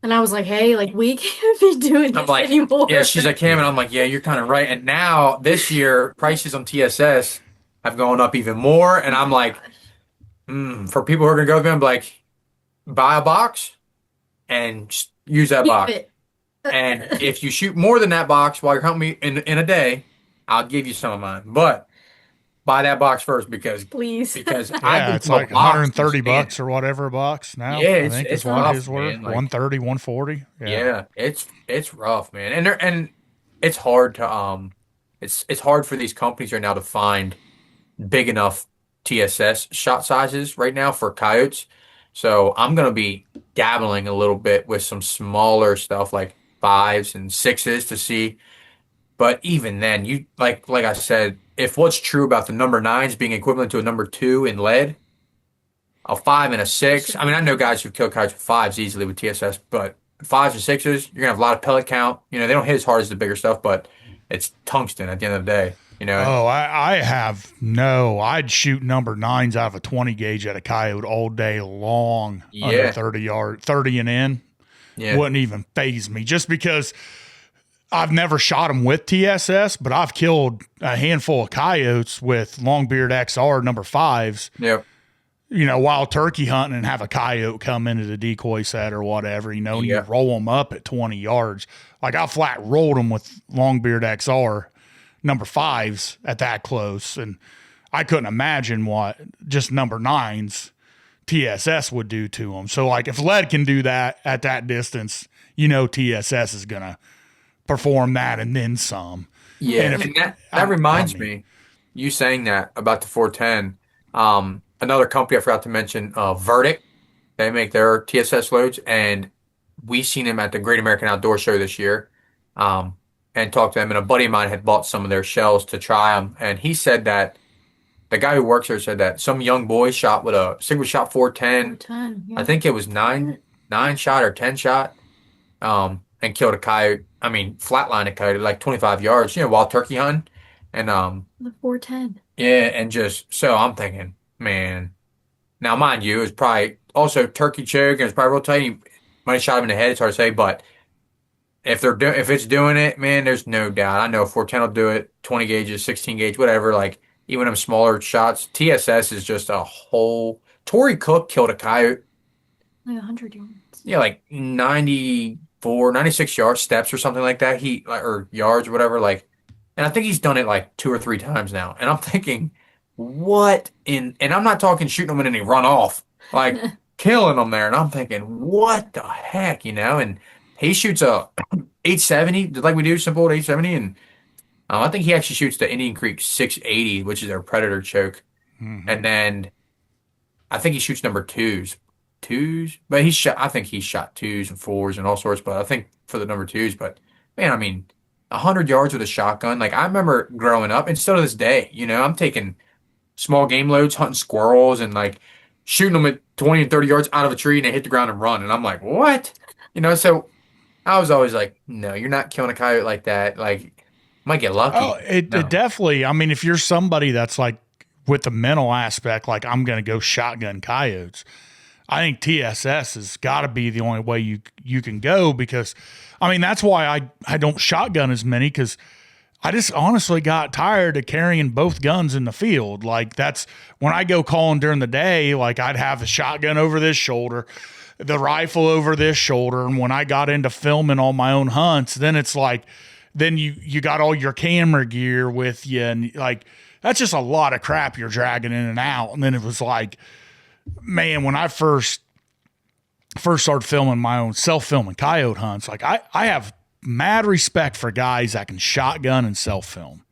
And I was like, hey, like we can't be doing this anymore. Yeah, she's like, Cam, and I'm like, yeah, you're kind of right. And now this year, prices on TSS have gone up even more. And I'm like, for people who are going to go with me, I'm like, buy a box and just use that box. And if you shoot more than that box while you're hunting me in a day, I'll give you some of mine. But buy that box first please. Because it's like $130 or whatever a box now. Yeah, I think it's is what rough, his worth. man. Like, 130, 140. Yeah, it's rough, man. And it's hard to it's hard for these companies right now to find big enough TSS shot sizes right now for coyotes. So I'm gonna be dabbling a little bit with some smaller stuff like 5s and 6s to see. But even then, you like I said, if what's true about the number 9s being equivalent to a number 2 in lead, a 5 and a 6. I mean, I know guys who've killed coyotes with 5s easily with TSS, but 5s and 6s, you're gonna have a lot of pellet count. They don't hit as hard as the bigger stuff, but it's tungsten at the end of the day. Oh, I'd shoot number 9s out of a 20 gauge at a coyote all day long under 30 and in. Yeah. Wouldn't even faze me just because I've never shot them with TSS, but I've killed a handful of coyotes with Longbeard XR number 5s. Yep. While turkey hunting and have a coyote come into the decoy set or whatever, and you roll them up at 20 yards. Like I flat rolled them with Longbeard XR number 5s at that close. And I couldn't imagine what just number 9s TSS would do to them. So like if lead can do that at that distance, TSS is going to perform that and then some. Yeah. And that reminds me, you saying that about the 410, another company I forgot to mention, Verdict, they make their TSS loads, and we seen them at the Great American Outdoor Show this year, and talked to them. And a buddy of mine had bought some of their shells to try them, and he said that the guy who works there said that some young boy shot with a single shot 410. Yeah. I think it was 9 shot or 10 shot, and killed a coyote. I mean, flatlined a coyote at like 25 yards, wild turkey hunting, and the 410. Yeah, and just so I'm thinking, man. Now, mind you, it's probably also turkey choke, and it's probably real tight. You might have shot him in the head. It's hard to say, but if it's doing it, man, there's no doubt. I know 410 will do it. 20 gauges, 16 gauge, whatever. Like even them smaller shots, TSS is just a whole. Tory Cook killed a coyote. Like 100 yards. Yeah, like 94, 96 yards, steps or something like that. Or yards or whatever. Like And I think he's done it like 2 or 3 times now. And I'm thinking, what in, and I'm not talking shooting them and then he run off, like killing them there. And I'm thinking, what the heck, And he shoots a 870, just like we do, simple old 870. And I think he actually shoots the Indian Creek 680, which is their Predator choke. And then I think he shoots number twos, but I think he shot twos and fours and all sorts, but I think for the number twos, but man, I mean, 100 yards with a shotgun. Like I remember growing up and still to this day, I'm taking small game loads, hunting squirrels and like shooting them at 20 and 30 yards out of a tree and they hit the ground and run. And I'm like, what? So I was always like, no, you're not killing a coyote like that. Like, might get lucky. Oh, it No. definitely. I mean, if you're somebody that's like with the mental aspect, like I'm going to go shotgun coyotes, I think TSS has got to be the only way you can go because, I mean, that's why I don't shotgun as many because I just honestly got tired of carrying both guns in the field. Like that's when I go calling during the day, like I'd have the shotgun over this shoulder, the rifle over this shoulder. And when I got into filming all my own hunts, then it's like, then you got all your camera gear with you. And like, that's just a lot of crap you're dragging in and out. And then it was like, man, when I first started filming my own self-filming coyote hunts, like I have mad respect for guys that can shotgun and self-film.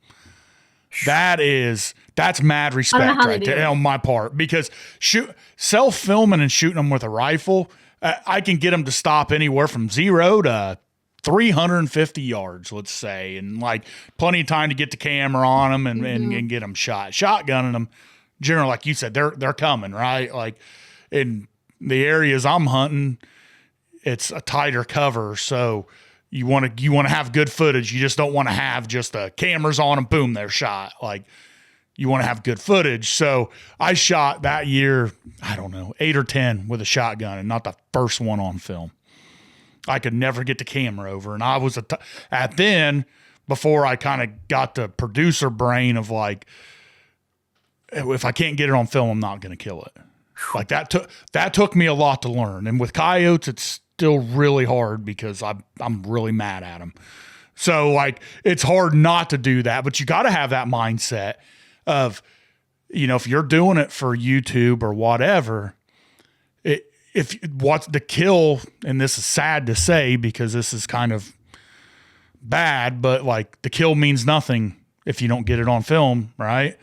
That's mad respect right there on my part because self-filming and shooting them with a rifle, I can get them to stop anywhere from 0 to 350 yards, let's say, and like plenty of time to get the camera on them and get them shot. Shotgunning them, generally, like you said, they're coming, right? Like in the areas I'm hunting, it's a tighter cover, so you want to have good footage. You just don't want to have just the cameras on and boom, they're shot. Like you want to have good footage. So I shot that year, I don't know, 8 or 10 with a shotgun and not the first one on film. I could never get the camera over. And I was at then, before I kind of got the producer brain of like, if I can't get it on film, I'm not going to kill it. Like that took me a lot to learn. And with coyotes, it's still really hard because I'm really mad at them. So like, it's hard not to do that, but you got to have that mindset of, if you're doing it for YouTube or whatever, if what's the kill, and this is sad to say because this is kind of bad, but like the kill means nothing if you don't get it on film, right?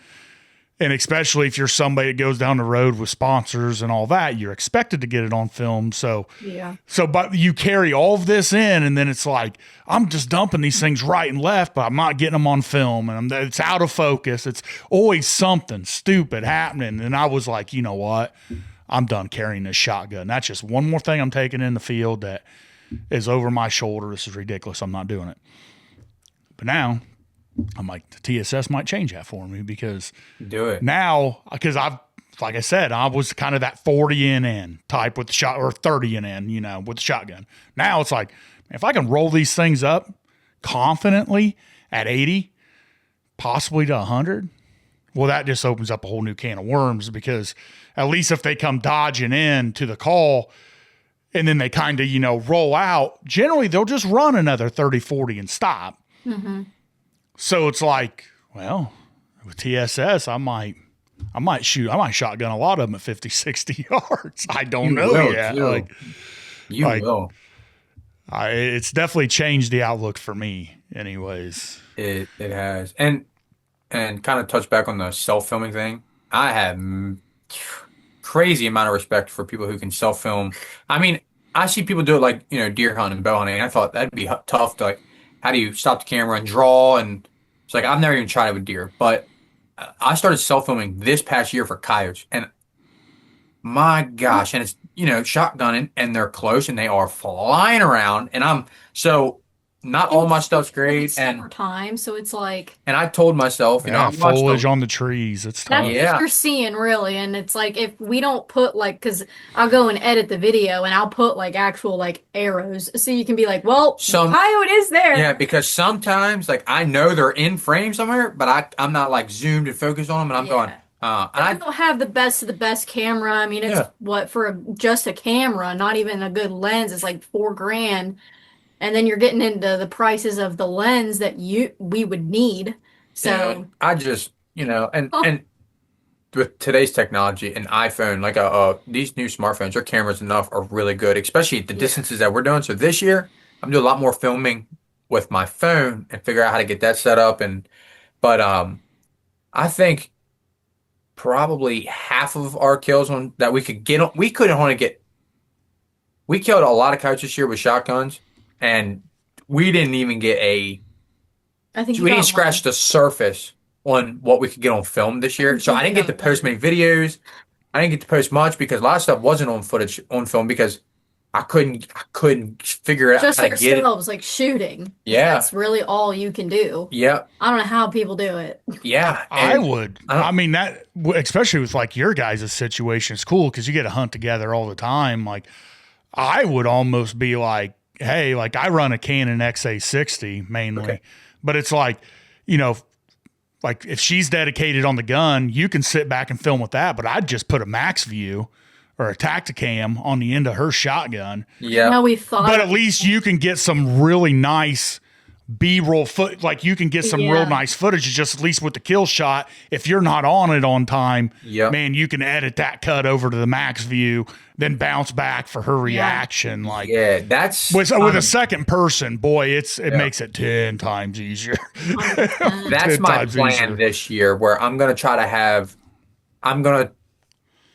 And especially if you're somebody that goes down the road with sponsors and all that, you're expected to get it on film. So, yeah. But you carry all of this in, and then it's like, I'm just dumping these things right and left, but I'm not getting them on film, and it's out of focus. It's always something stupid happening. And I was like, you know what? I'm done carrying this shotgun. That's just one more thing I'm taking in the field that is over my shoulder. This is ridiculous. I'm not doing it. But now I'm like, the TSS might change that for me because do it now, because like I said, I was kind of that 40 in type with the shot or 30 in, with the shotgun. Now it's like, if I can roll these things up confidently at 80, possibly to 100, well, that just opens up a whole new can of worms because at least if they come dodging in to the call and then they kind of, roll out, generally they'll just run another 30, 40 and stop. Mm-hmm. So it's like, well, with TSS, I might shotgun a lot of them at 50, 60 yards. I don't know yet. You will. It's definitely changed the outlook for me anyways. It has. And kind of touch back on the self-filming thing. I have crazy amount of respect for people who can self-film. I mean, I see people do it like, deer hunting and bow hunting. And I thought that'd be tough to like, how do you stop the camera and draw? And it's like, I've never even tried it with deer, but I started self-filming this past year for coyotes. And my gosh, and it's, shotgunning and they're close and they are flying around. And not all my stuff's great. It's summertime, so it's like. And I told myself, foliage on the trees. It's tough. That's what you're seeing, really. And it's like, if we don't put because I'll go and edit the video and I'll put like actual like arrows, so you can be like, well, coyote is there. Yeah, because sometimes like I know they're in frame somewhere, but I'm not like zoomed and focused on them, and I'm going. And I don't have the best of the best camera. I mean, it's for just a camera, not even a good lens. It's like $4,000. And then you're getting into the prices of the lens that we would need. So I just, and oh, and with today's technology, an iPhone, like these new smartphones, their cameras enough are really good, especially at the yeah. distances that we're doing. So this year, I'm doing a lot more filming with my phone and figure out how to get that set up. But I think probably half of our kills on that we could get on, we couldn't only get. We killed a lot of coyotes this year with shotguns, and we didn't even get I think you we didn't got scratch one. the surface on what we could get on film this year. I So I think you didn't get to got post one. many videos. I didn't get to post much because a lot of stuff wasn't on footage on film because I couldn't figure out Just how to get it. ourselves, like shooting. Yeah. That's really all you can do. Yeah. I don't know how people do it. Yeah. I And would. I don't I mean, especially with like your guys' situation, it's cool because you get to hunt together all the time. Like, I would almost be like, hey, like I run a Canon XA60 mainly, Okay. but it's like, you know, like if she's dedicated on the gun, you can sit back and film with that. But I'd just put a max view or a Tacticam on the end of her shotgun. yeah. How we thought. But at least you can get some really nice B-roll foot. Like you can get some real Yeah. nice footage. Just at least with the kill shot. If you're not on it on time, Yep. man, you can edit that cut over to the max view, then bounce back for her reaction. Like Yeah. That's with a second person, boy, it makes it 10 times easier. 100%. that's 10 my times plan easier. this year where I'm gonna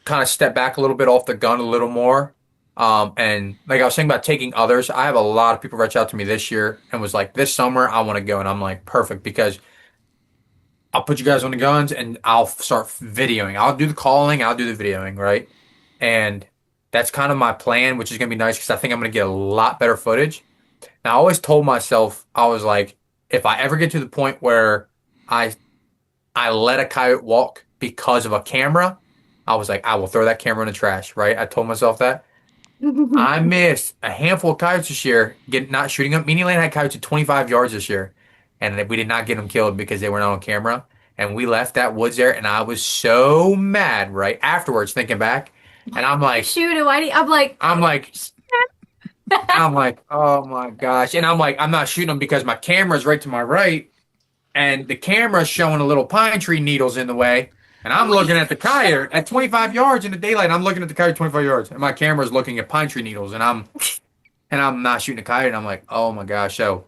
kind of step back a little bit off the gun a little more. And like I was saying about taking others, I have a lot of people reach out to me this year and was like, this summer I want to go. And I'm like, perfect, because I'll put you guys on the guns and I'll start videoing. I'll do the calling, I'll do the videoing, right? And that's kind of my plan, which is going to be nice because I think I'm going to get a lot better footage. And I always told myself, I was like, if I ever get to the point where I I let a coyote walk because of a camera, I was like, I will throw that camera in the trash, right? I told myself that. I missed a handful of coyotes this year, not shooting them. Me and Elayna had coyotes at 25 yards this year, and we did not get them killed because they were not on camera. And we left that woods there, and I was so mad, right? Afterwards, thinking back, and Shoot it, Whitey. I'm like, I'm like, oh my gosh. And I'm like, I'm not shooting them because my camera's right to my right, and the camera's showing a little pine tree needles in the way. And I'm looking at the coyote at 25 yards in the daylight. I'm looking at the coyote 25 yards, and my camera's looking at pine tree needles, and I'm not shooting a coyote. And I'm like, oh my gosh. So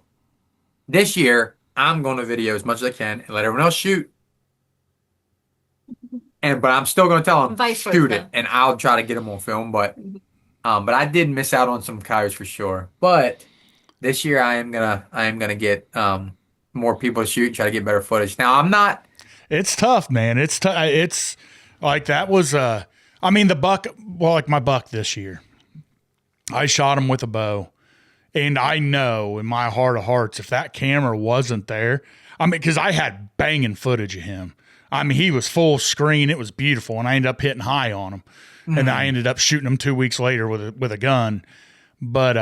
this year, I'm going to video as much as I can and let everyone else shoot. But I'm still going to tell them Vice shoot versa. it, and I'll try to get them on film. But I did miss out on some coyotes for sure. But this year, I am gonna get more people to shoot, try to get better footage. Now I'm not. It's tough, man. It's like that was I mean the buck, well, like my buck this year. I shot him with a bow. And I know in my heart of hearts, if that camera wasn't there, I mean, because I had banging footage of him. I mean, he was full screen. It was beautiful. And I ended up hitting high on him. And then I ended up shooting him 2 weeks later with a gun. But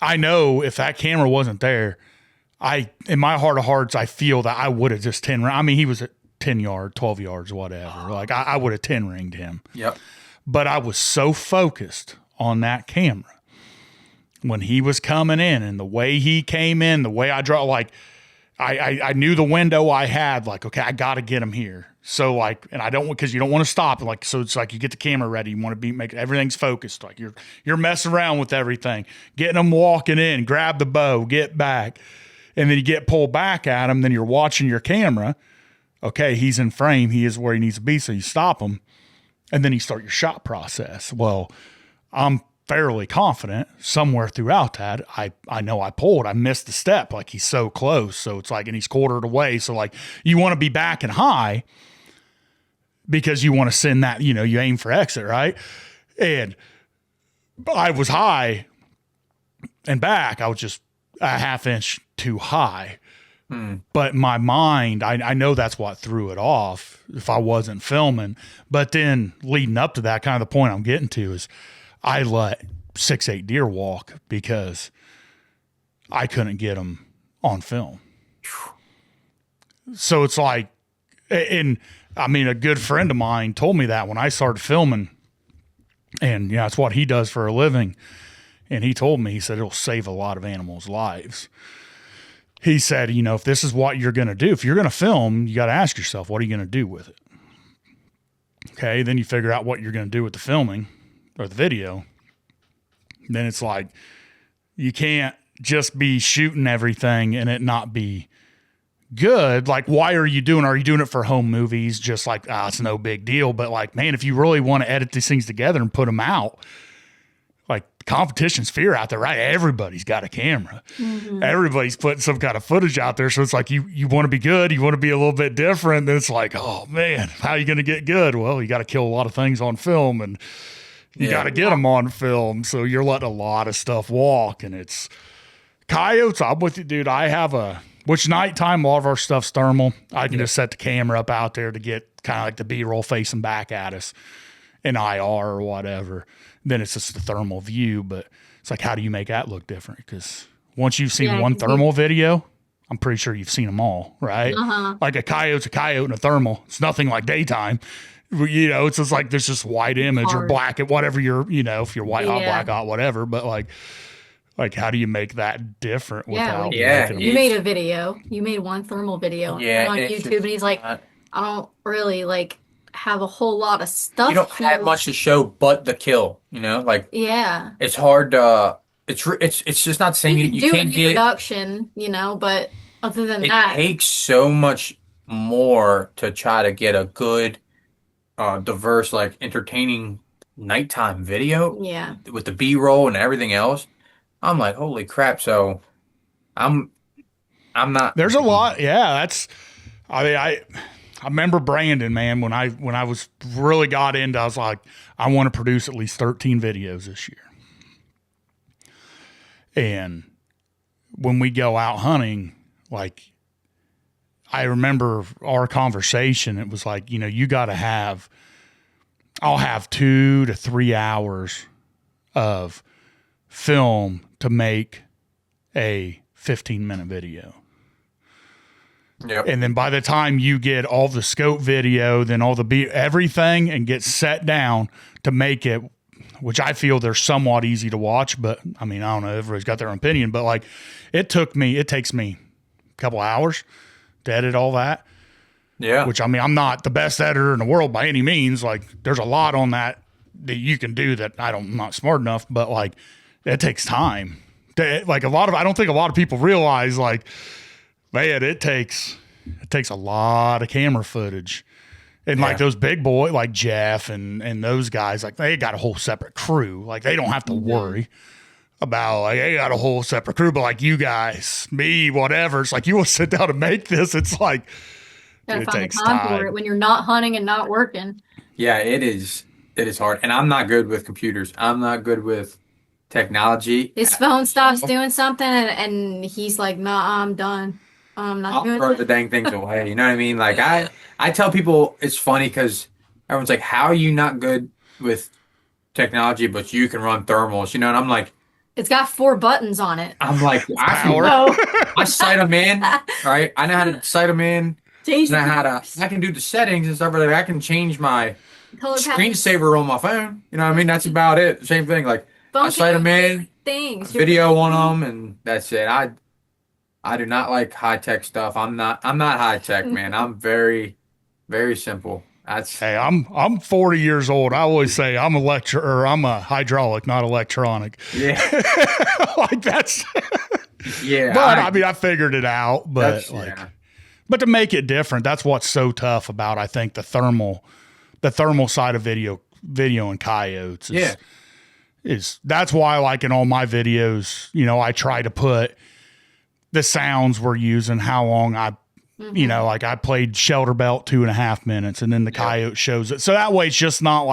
I know if that camera wasn't there, in my heart of hearts, I feel that I would have just 10. I mean, he was at 10 yards, 12 yards, whatever. Like I would have 10 ringed him. Yep. But I was so focused on that camera when he was coming in and the way he came in, the way I draw, like I knew the window I had, like, okay, I got to get him here. So like, and I don't, because you don't want to stop. Like, so it's like you get the camera ready. You want to make everything's focused. Like you're messing around with everything, getting them walking in, grab the bow, get back. And then you get pulled back at him. Then you're watching your camera. Okay, he's in frame. He is where he needs to be. So you stop him. And then you start your shot process. Well, I'm fairly confident somewhere throughout that, I know I pulled. I missed the step. Like he's so close. So it's like, and he's quartered away. So like you want to be back and high because you want to send that, you aim for exit, right? And I was high and back. I was just a half inch too high. But my mind, I know that's what threw it off if I wasn't filming. But then leading up to that, kind of the point I'm getting to is I let 6-8 deer walk because I couldn't get them on film. So it's like, and I mean, a good friend of mine told me that when I started filming, and it's what he does for a living. And he told me, he said, it'll save a lot of animals' lives. He said, if this is what you're going to do, if you're going to film, you got to ask yourself, what are you going to do with it? Okay. Then you figure out what you're going to do with the filming or the video. Then it's like, you can't just be shooting everything and it not be good. Like, why are you doing it for home movies? Just like, it's no big deal. But like, man, if you really want to edit these things together and put them out, like, competition's fear out there, right? Everybody's got a camera. Mm-hmm. Everybody's putting some kind of footage out there. So it's like, you want to be good. You want to be a little bit different. Then it's like, oh man, how are you going to get good? Well, you got to kill a lot of things on film and you got to get them on film. So you're letting a lot of stuff walk, and it's coyotes. I'm with you, dude. Which nighttime, a lot of our stuff's thermal. I can just set the camera up out there to get kind of like the B-roll facing back at us in IR or whatever. Then it's just the thermal view, but it's like, how do you make that look different? Because once you've seen one thermal video, I'm pretty sure you've seen them all, right? Uh-huh. Like a coyote's a coyote in a thermal. It's nothing like daytime. It's just like there's just white image or black, whatever you're, if you're white hot, black hot, whatever. But like how do you make that different without you made a video. You made one thermal video on YouTube, and he's like, I don't really have a whole lot of stuff. You don't have much to show but the kill, it's hard it's just not saying you can't get production, but other than that, it takes so much more to try to get a good diverse, entertaining nighttime video with the B-roll and everything else. I'm like, holy crap. So I'm not. There's a lot. Yeah. I remember Brandon, man, when I was really got into, I was like, I want to produce at least 13 videos this year. And when we go out hunting, I remember our conversation. It was like, you got to I'll have 2 to 3 hours of film to make a 15-minute video. Yep. And then by the time you get all the scope video, then all everything and get set down to make it, which I feel they're somewhat easy to watch, but I mean, I don't know, everybody's got their own opinion, but it takes me a couple hours to edit all that. Yeah. Which, I mean, I'm not the best editor in the world by any means. There's a lot on that you can do that I'm not smart enough, but it takes time. I don't think a lot of people realize, man, it takes a lot of camera footage. And those big boys like Jeff and those guys, they got a whole separate crew. They don't have to worry about they got a whole separate crew. But you guys, me, whatever, it's you will sit down and make this. It's gotta find the time for it when you're not hunting and not working. Yeah, it is. It is hard. And I'm not good with computers. I'm not good with technology. His phone stops doing something and he's like, nah, I'm done. I'm not doing it. I'll throw the dang things away. You know what I mean? I tell people it's funny because everyone's like, how are you not good with technology, but you can run thermals? And I'm like, it's got 4 buttons on it. I'm like, I sight them in, right? I know how to sight them in. I can do the settings and stuff, but I can change my screensaver on my phone. You know what I mean? That's about it. Same thing. I sight them in, video on them, and that's it. I do not like high tech stuff. I'm not high tech, man. I'm very, very simple. Hey, I'm 40 years old. I always say I'm I'm a hydraulic, not electronic. Yeah. That's yeah. But I mean, I figured it out. But but to make it different, that's what's so tough about, I think, the thermal side of video and coyotes is that's why, in all my videos, I try to put the sounds we're using, how long I played Shelter Belt 2.5 minutes, and then the coyote shows it. So that way it's just not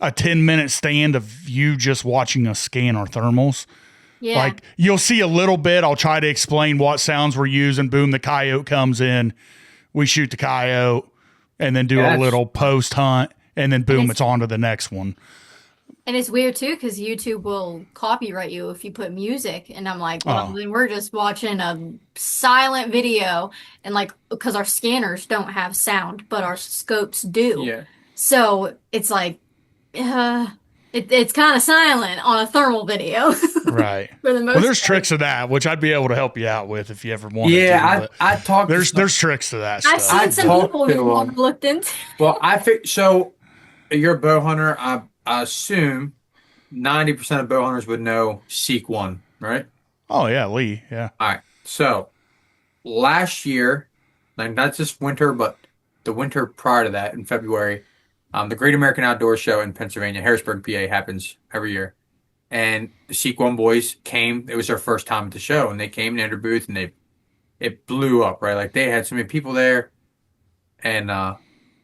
a 10-minute stand of you just watching us scan our thermals. Yeah. You'll see a little bit. I'll try to explain what sounds we're using. Boom, the coyote comes in. We shoot the coyote and then do a little post hunt, and then boom, it's on to the next one. And it's weird too, because YouTube will copyright you if you put music. And I'm like, well, then we're just watching a silent video. And because our scanners don't have sound, but our scopes do. Yeah. So it's It's kind of silent on a thermal video Right. for the Well, most there's part. tricks to that, which I'd be able to help you out with if you ever wanted to. Yeah, But I talked to there's tricks to that I've stuff. seen I some talked people to who have looked into. well, so you're a bow hunter. I assume 90% of bow hunters would know Seek One, right? Oh yeah, Lee. Yeah. All right. So last year, like not just winter, but the winter prior to that in February, the Great American Outdoor Show in Pennsylvania, Harrisburg, PA, happens every year. And the Seek One boys came. It was their first time at the show, and they came to their booth, and it blew up, right? Like they had so many people there, and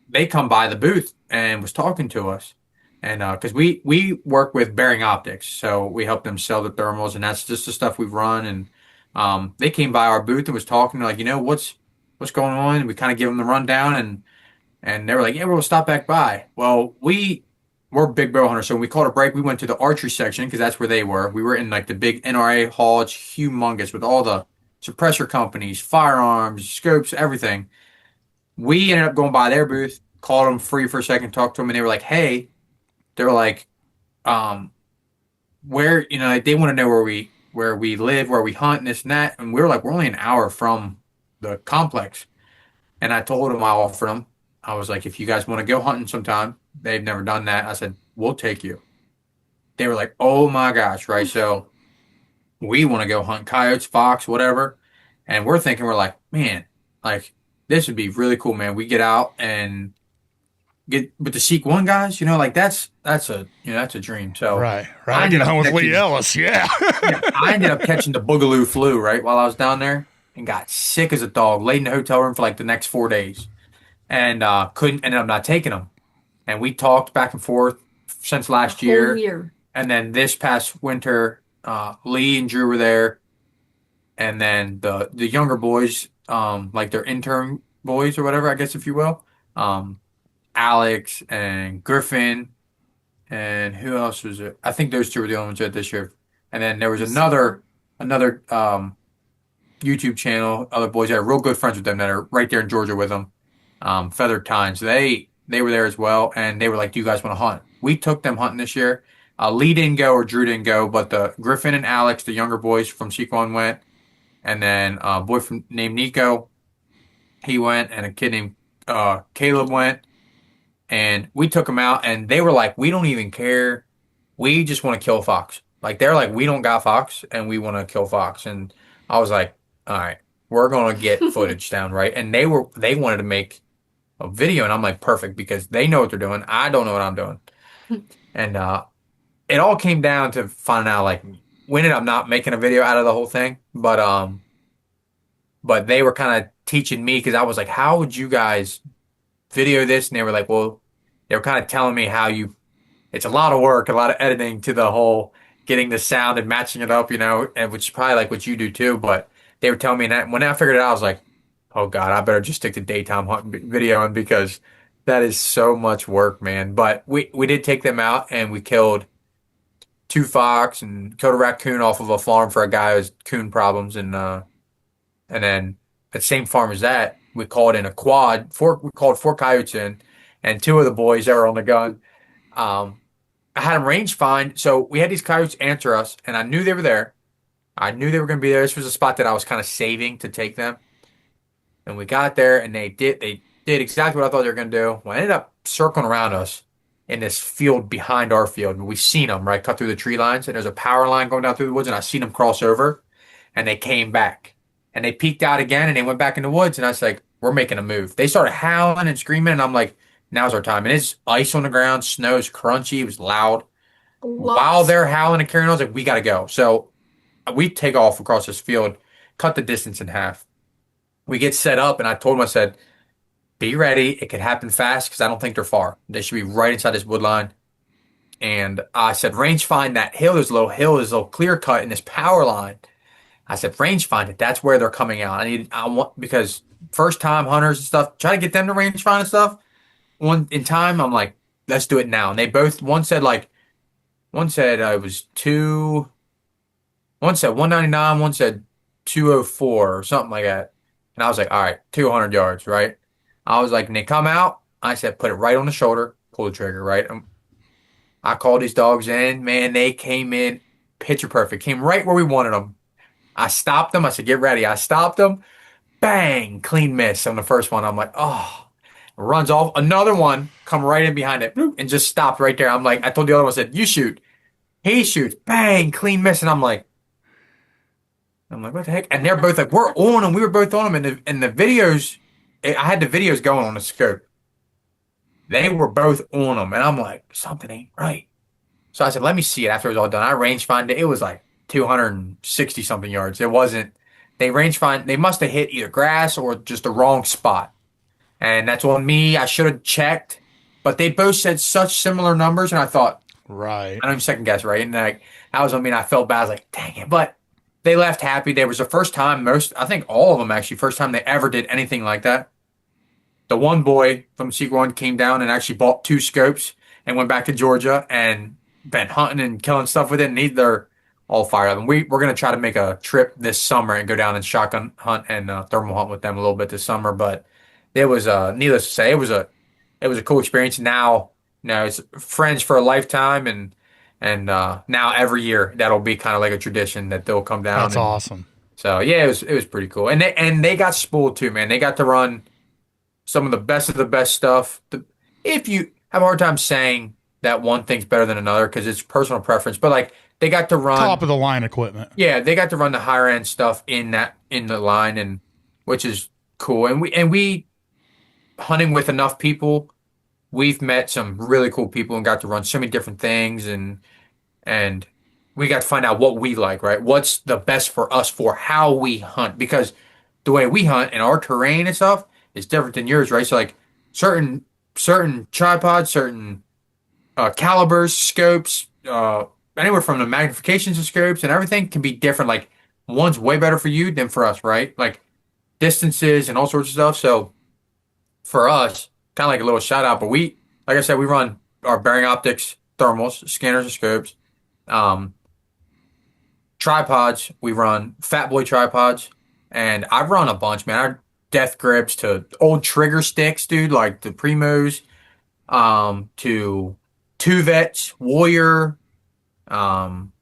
they come by the booth and was talking to us, and because we work with Bearing Optics, so we help them sell the thermals, and that's just the stuff we've run. And they came by our booth and was talking, like, what's going on? And we kind of give them the rundown, and they were like, yeah, we'll stop back by. Well, we're big bow hunters, so when we called a break, we went to the archery section because that's where they were. We were in like the big NRA hall. It's humongous with all the suppressor companies, firearms, scopes, everything. We ended up going by their booth, called them free for a second, talked to them, and they were like, "Hey," they were like, um, "Where like, they want to know where we live, where we hunt, and this and that." And we were like, "We're only an hour from the complex." And I told them, I offered them, I was like, "If you guys want to go hunting sometime," they've never done that. I said, "We'll take you." They were like, "Oh my gosh!" Right? So we want to go hunt coyotes, fox, whatever, and we're thinking, we're like, man, like this would be really cool, man. We get out and get with the Seek One guys, like that's a dream. So Right. I Right. ended Get up home with Lee catching, Ellis. Yeah. yeah, I ended up catching the Boogaloo flu right while I was down there and got sick as a dog. Laid in the hotel room for like the next 4 days and couldn't ended up not taking them. And we talked back and forth since A last whole year, year. and then this past winter, Lee and Drew were there, and then the younger boys, like their intern boys or whatever, I guess if you will, um, Alex and Griffin. And who else was it? I think those two were the only ones that this year. And then there was another YouTube channel, other boys that are real good friends with them that are right there in Georgia with them. Feathered Tines. They were there as well, and they were like, "Do you guys want to hunt?" We took them hunting this year. Lee didn't go or Drew didn't go, but the Griffin and Alex, the younger boys from Sequon went, and then a boy named Nico, he went, and a kid named Caleb went. And we took them out, and they were like, "We don't even care. We just want to kill fox." Like they're like, "We don't got fox, and we want to kill fox." And I was like, "All right, we're gonna get footage down, right?" And they wanted to make a video, and I'm like, "Perfect," because they know what they're doing. I don't know what I'm doing, and it all came down to finding out like we ended up not making a video out of the whole thing, but they were kind of teaching me because I was like, "How would you guys video this?" And they were like, well, they were kind of telling me it's a lot of work, a lot of editing to the whole getting the sound and matching it up, and which is probably like what you do too. But they were telling me that when I figured it out, I was like, oh God, I better just stick to daytime hunting videoing because that is so much work, man. But we did take them out and we killed two fox and killed a raccoon off of a farm for a guy who has coon problems. And then at the same farm as that, we called in a quad. We called four coyotes in, and two of the boys that were on the gun. I had them range find. So we had these coyotes answer us, and I knew they were there. I knew they were going to be there. This was a spot that I was kind of saving to take them. And we got there, and they did exactly what I thought they were going to do. Well, I ended up circling around us in this field behind our field, and we seen them right cut through the tree lines, and there's a power line going down through the woods, and I seen them cross over, and they came back. And they peeked out again and they went back in the woods. And I was like, we're making a move. They started howling and screaming. And I'm like, now's our time. And it's ice on the ground, snow's crunchy, it was loud. While Lots. they're howling and carrying on, I was like, we got to go. So we take off across this field, cut the distance in half. We get set up, and I told them, I said, be ready. It could happen fast because I don't think they're far. They should be right inside this wood line. And I said, range find that hill. There's a little hill, there's a little clear cut in this power line. I said, range find it. That's where they're coming out. I want, because first time hunters and stuff, try to get them to range find and stuff. One in time, I'm like, let's do it now. And they both, one said it was one said 199, one said 204 or something like that. And I was like, all right, 200 yards, right? I was like, and they come out, I said, put it right on the shoulder, pull the trigger, right? I called these dogs in, man. They came in picture perfect, came right where we wanted them. I stopped them. I said, "Get ready." I stopped them. Bang, clean miss on the first one. I'm like, oh, runs off. Another one come right in behind it, bloop, and just stopped right there. I'm like, I told the other one, I said, "You shoot." He shoots. Bang, clean miss, and I'm like, what the heck? And they're both like, we're on them. We were both on them, and the videos. I had the videos going on the scope. They were both on them, and I'm like, something ain't right. So I said, let me see it after it was all done. I range find it. It was like 260 something yards. It wasn't. They range find. They must have hit either grass or just the wrong spot, and that's on me. I should have checked, but they both said such similar numbers, and I thought, Right. I don't even second guess, right? And like that was on me, and I felt bad. I was like, dang it, but they left happy. They was the first time I think all of them actually, first time they ever did anything like that. The one boy from Secret One came down and actually bought 2 scopes and went back to Georgia and been hunting and killing stuff with it. And they're all fired up. And we're gonna try to make a trip this summer and go down and shotgun hunt and thermal hunt with them a little bit this summer. But it was needless to say, it was a cool experience. Now, it's friends for a lifetime, and now every year that'll be kind of like a tradition that they'll come down. That's awesome. So yeah, it was pretty cool. And they got spooled too, man. They got to run some of the best stuff. If you have a hard time saying that one thing's better than another because it's personal preference, but like they got to run Top of the line equipment. yeah, they got to run the higher end stuff in the line, and which is cool. And we hunting with enough people, we've met some really cool people and got to run so many different things, and we got to find out what we like, right? What's the best for us for how we hunt because the way we hunt and our terrain and stuff is different than yours, right? So like certain tripods, certain calibers, scopes, anywhere from the magnifications of scopes and everything can be different. Like one's way better for you than for us, right? Like distances and all sorts of stuff. So for us, kind of like a little shout out, but like I said, we run our bearing optics, thermals, scanners, and scopes. Um, Tripods, we run Fat Boy tripods, and I've run a bunch, man. I death grips to old trigger sticks, dude, like the Primos, to Two Vets, Warrior, um,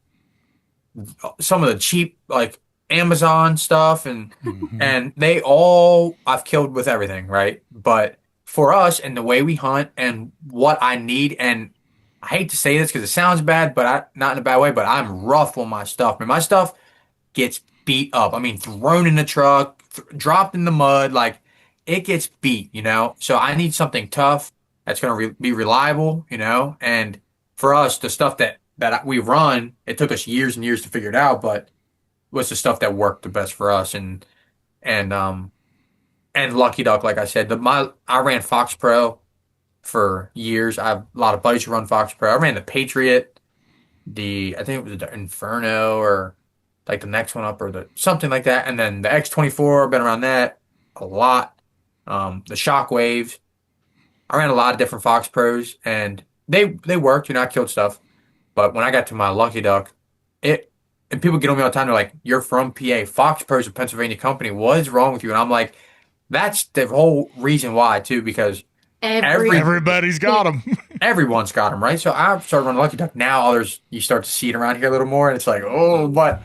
some of the cheap like Amazon stuff, and Mhm. and they all I've killed with everything, right? But for us and the way we hunt and what I need, and I hate to say this because it sounds bad, but not in a bad way, but I'm rough on my stuff. Man, my stuff gets beat up. I mean, thrown in the truck, dropped in the mud, like it gets beat, you know? So I need something tough that's going to be reliable, you know? And for us, the stuff that we run, it took us years and years to figure it out, but was the stuff that worked the best for us. And Lucky Duck, like I said, I ran Fox Pro for years. I have a lot of buddies who run Fox Pro. I ran the Patriot, I think it was the Inferno or like the next one up or the something like that. And then the X24, I've been around that a lot. The Shockwaves. I ran a lot of different Fox Pros and they worked, you know, I killed stuff. But when I got to my Lucky Duck, and people get on me all the time, they're like, you're from PA. Fox Pro's a Pennsylvania company. What is wrong with you? And I'm like, that's the whole reason why, too, because Everybody's got them. everyone's got them, right? So I started running Lucky Duck. Now you start to see it around here a little more, and it's like, oh, but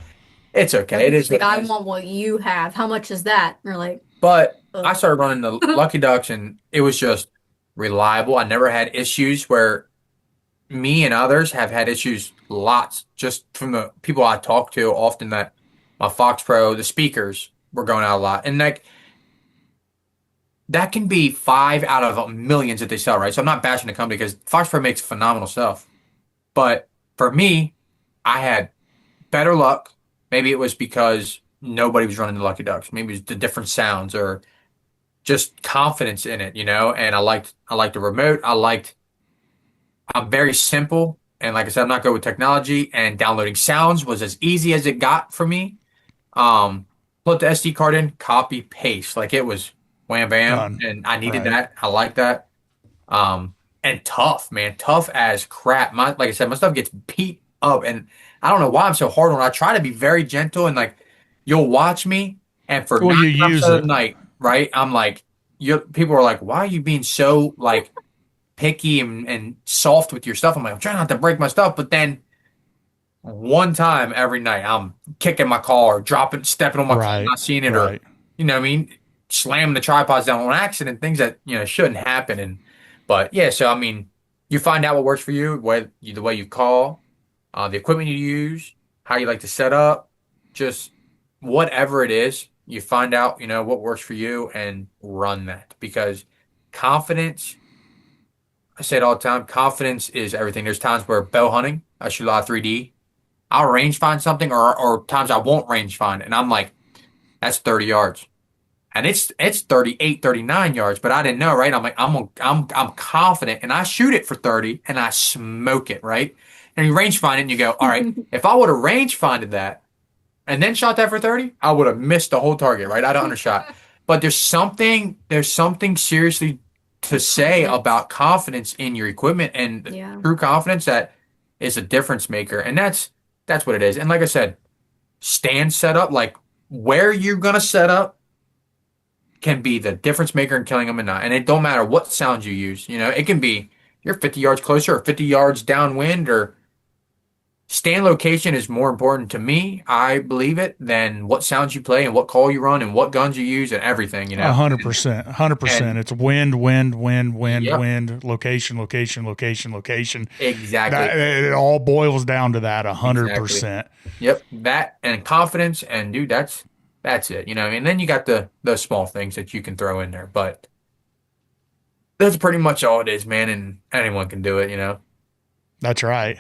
it's okay. It is like, what it I is. want what you have. How much is that? And you're like, But ugh. I started running the Lucky Ducks, and it was just reliable. I never had issues where me and others have had issues lots just from the people I talk to often that my Fox Pro, the speakers were going out a lot. And like that can be 5 out of millions that they sell, right? So I'm not bashing the company because Fox Pro makes phenomenal stuff. But for me, I had better luck. Maybe it was because nobody was running the Lucky Ducks. Maybe it was the different sounds or just confidence in it, you know? And I liked the remote. I'm very simple. And like I said, I'm not good with technology and downloading sounds was as easy as it got for me. Put the SD card in, copy, paste. Like it was wham bam. Done. And I needed Right. that. I like that. And tough, man. Tough as crap. Like I said, my stuff gets beat up. And I don't know why I'm so hard on it. I try to be very gentle and like you'll watch me and for Well, you 9 times use out of it. the night, right? I'm like, people are like, why are you being so like picky and soft with your stuff. I'm like, I'm trying not to break my stuff, but then one time every night I'm kicking my car, dropping, stepping on my car, not seeing it, or you know what I mean, slamming the tripods down on accident, things that shouldn't happen. And but yeah, so I mean, you find out what works for you, the way you call, the equipment you use, how you like to set up, just whatever it is, you find out what works for you and run that, because confidence. I say it all the time. Confidence is everything. There's times where bow hunting, I shoot a lot of 3D. I'll range find something, or times I won't range find, and I'm like, that's 30 yards, and it's 38, 39 yards, but I didn't know, right? I'm like, I'm confident, and I shoot it for 30, and I smoke it, right? And you range find it, and you go, all right, if I would have range finded that, and then shot that for 30, I would have missed the whole target, right? I'd have undershot. But there's something seriously to say about confidence in your equipment, and true confidence that is a difference maker. And that's what it is. And like I said, stand set up, like where you're going to set up can be the difference maker in killing them and not. And it don't matter what sounds you use. It can be you're 50 yards closer or 50 yards downwind, or stand location is more important to me, I believe it, than what sounds you play and what call you run and what guns you use and everything, 100%. 100%. It's wind, Yep. wind, location. Exactly. It all boils down to that 100%. Exactly. Yep. That and confidence, and dude, that's it. And then you got the small things that you can throw in there, but that's pretty much all it is, man. And anyone can do it. That's right.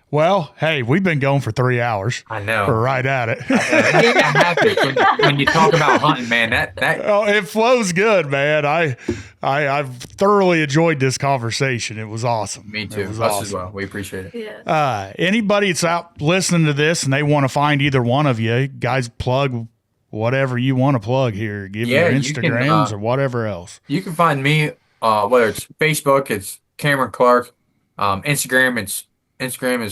Well, hey, we've been going for 3 hours. I know. We're right at it. That happens when you talk about hunting, man. That oh, it flows good, man. I've thoroughly enjoyed this conversation. It was awesome. Me too. Us awesome. as well. We appreciate it. Yeah. Anybody that's out listening to this and they want to find either one of you guys, plug whatever you want to plug here. Give your Instagrams or whatever else. You can find me, whether it's Facebook, it's Kameron Clark. Instagram is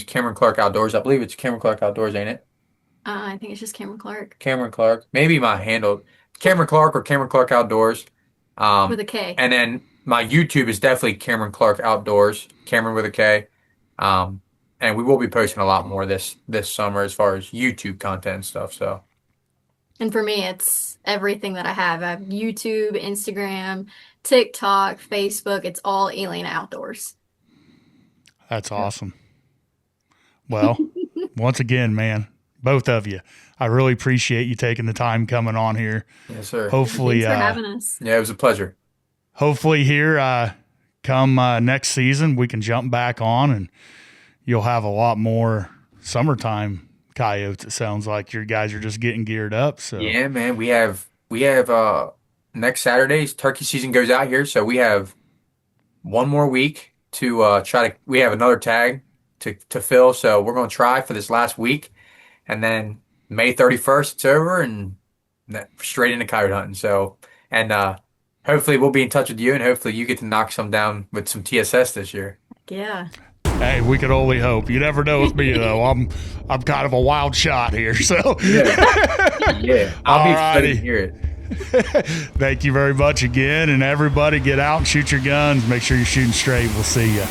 Kameron Clark Outdoors. I believe it's Kameron Clark Outdoors, ain't it? I think it's just Cameron Clark. Kameron Clark. Maybe my handle, Kameron Clark or Kameron Clark Outdoors. With a K. And then my YouTube is definitely Kameron Clark Outdoors. Kameron with a K. And we will be posting a lot more this summer as far as YouTube content and stuff. So. And for me, it's everything that I have. I have YouTube, Instagram, TikTok, Facebook. It's all Elayna Outdoors. That's awesome. Well, once again, man, both of you, I really appreciate you taking the time coming on here. Yes, sir. Hopefully, Thanks for having us. Yeah, it was a pleasure. Hopefully here, come next season, we can jump back on and you'll have a lot more summertime coyotes. It sounds like your guys are just getting geared up. So yeah, man, we have next Saturday's turkey season goes out here, so we have one more week to we have another tag to fill, so we're going to try for this last week, and then May 31st it's over and straight into coyote hunting. So, and hopefully we'll be in touch with you, and hopefully you get to knock some down with some TSS this year. Yeah. Hey, we could only hope. You never know with me though. I'm kind of a wild shot here, so yeah. I'll be excited to hear it. Thank you very much again, and everybody get out and shoot your guns. Make sure you're shooting straight. We'll see you.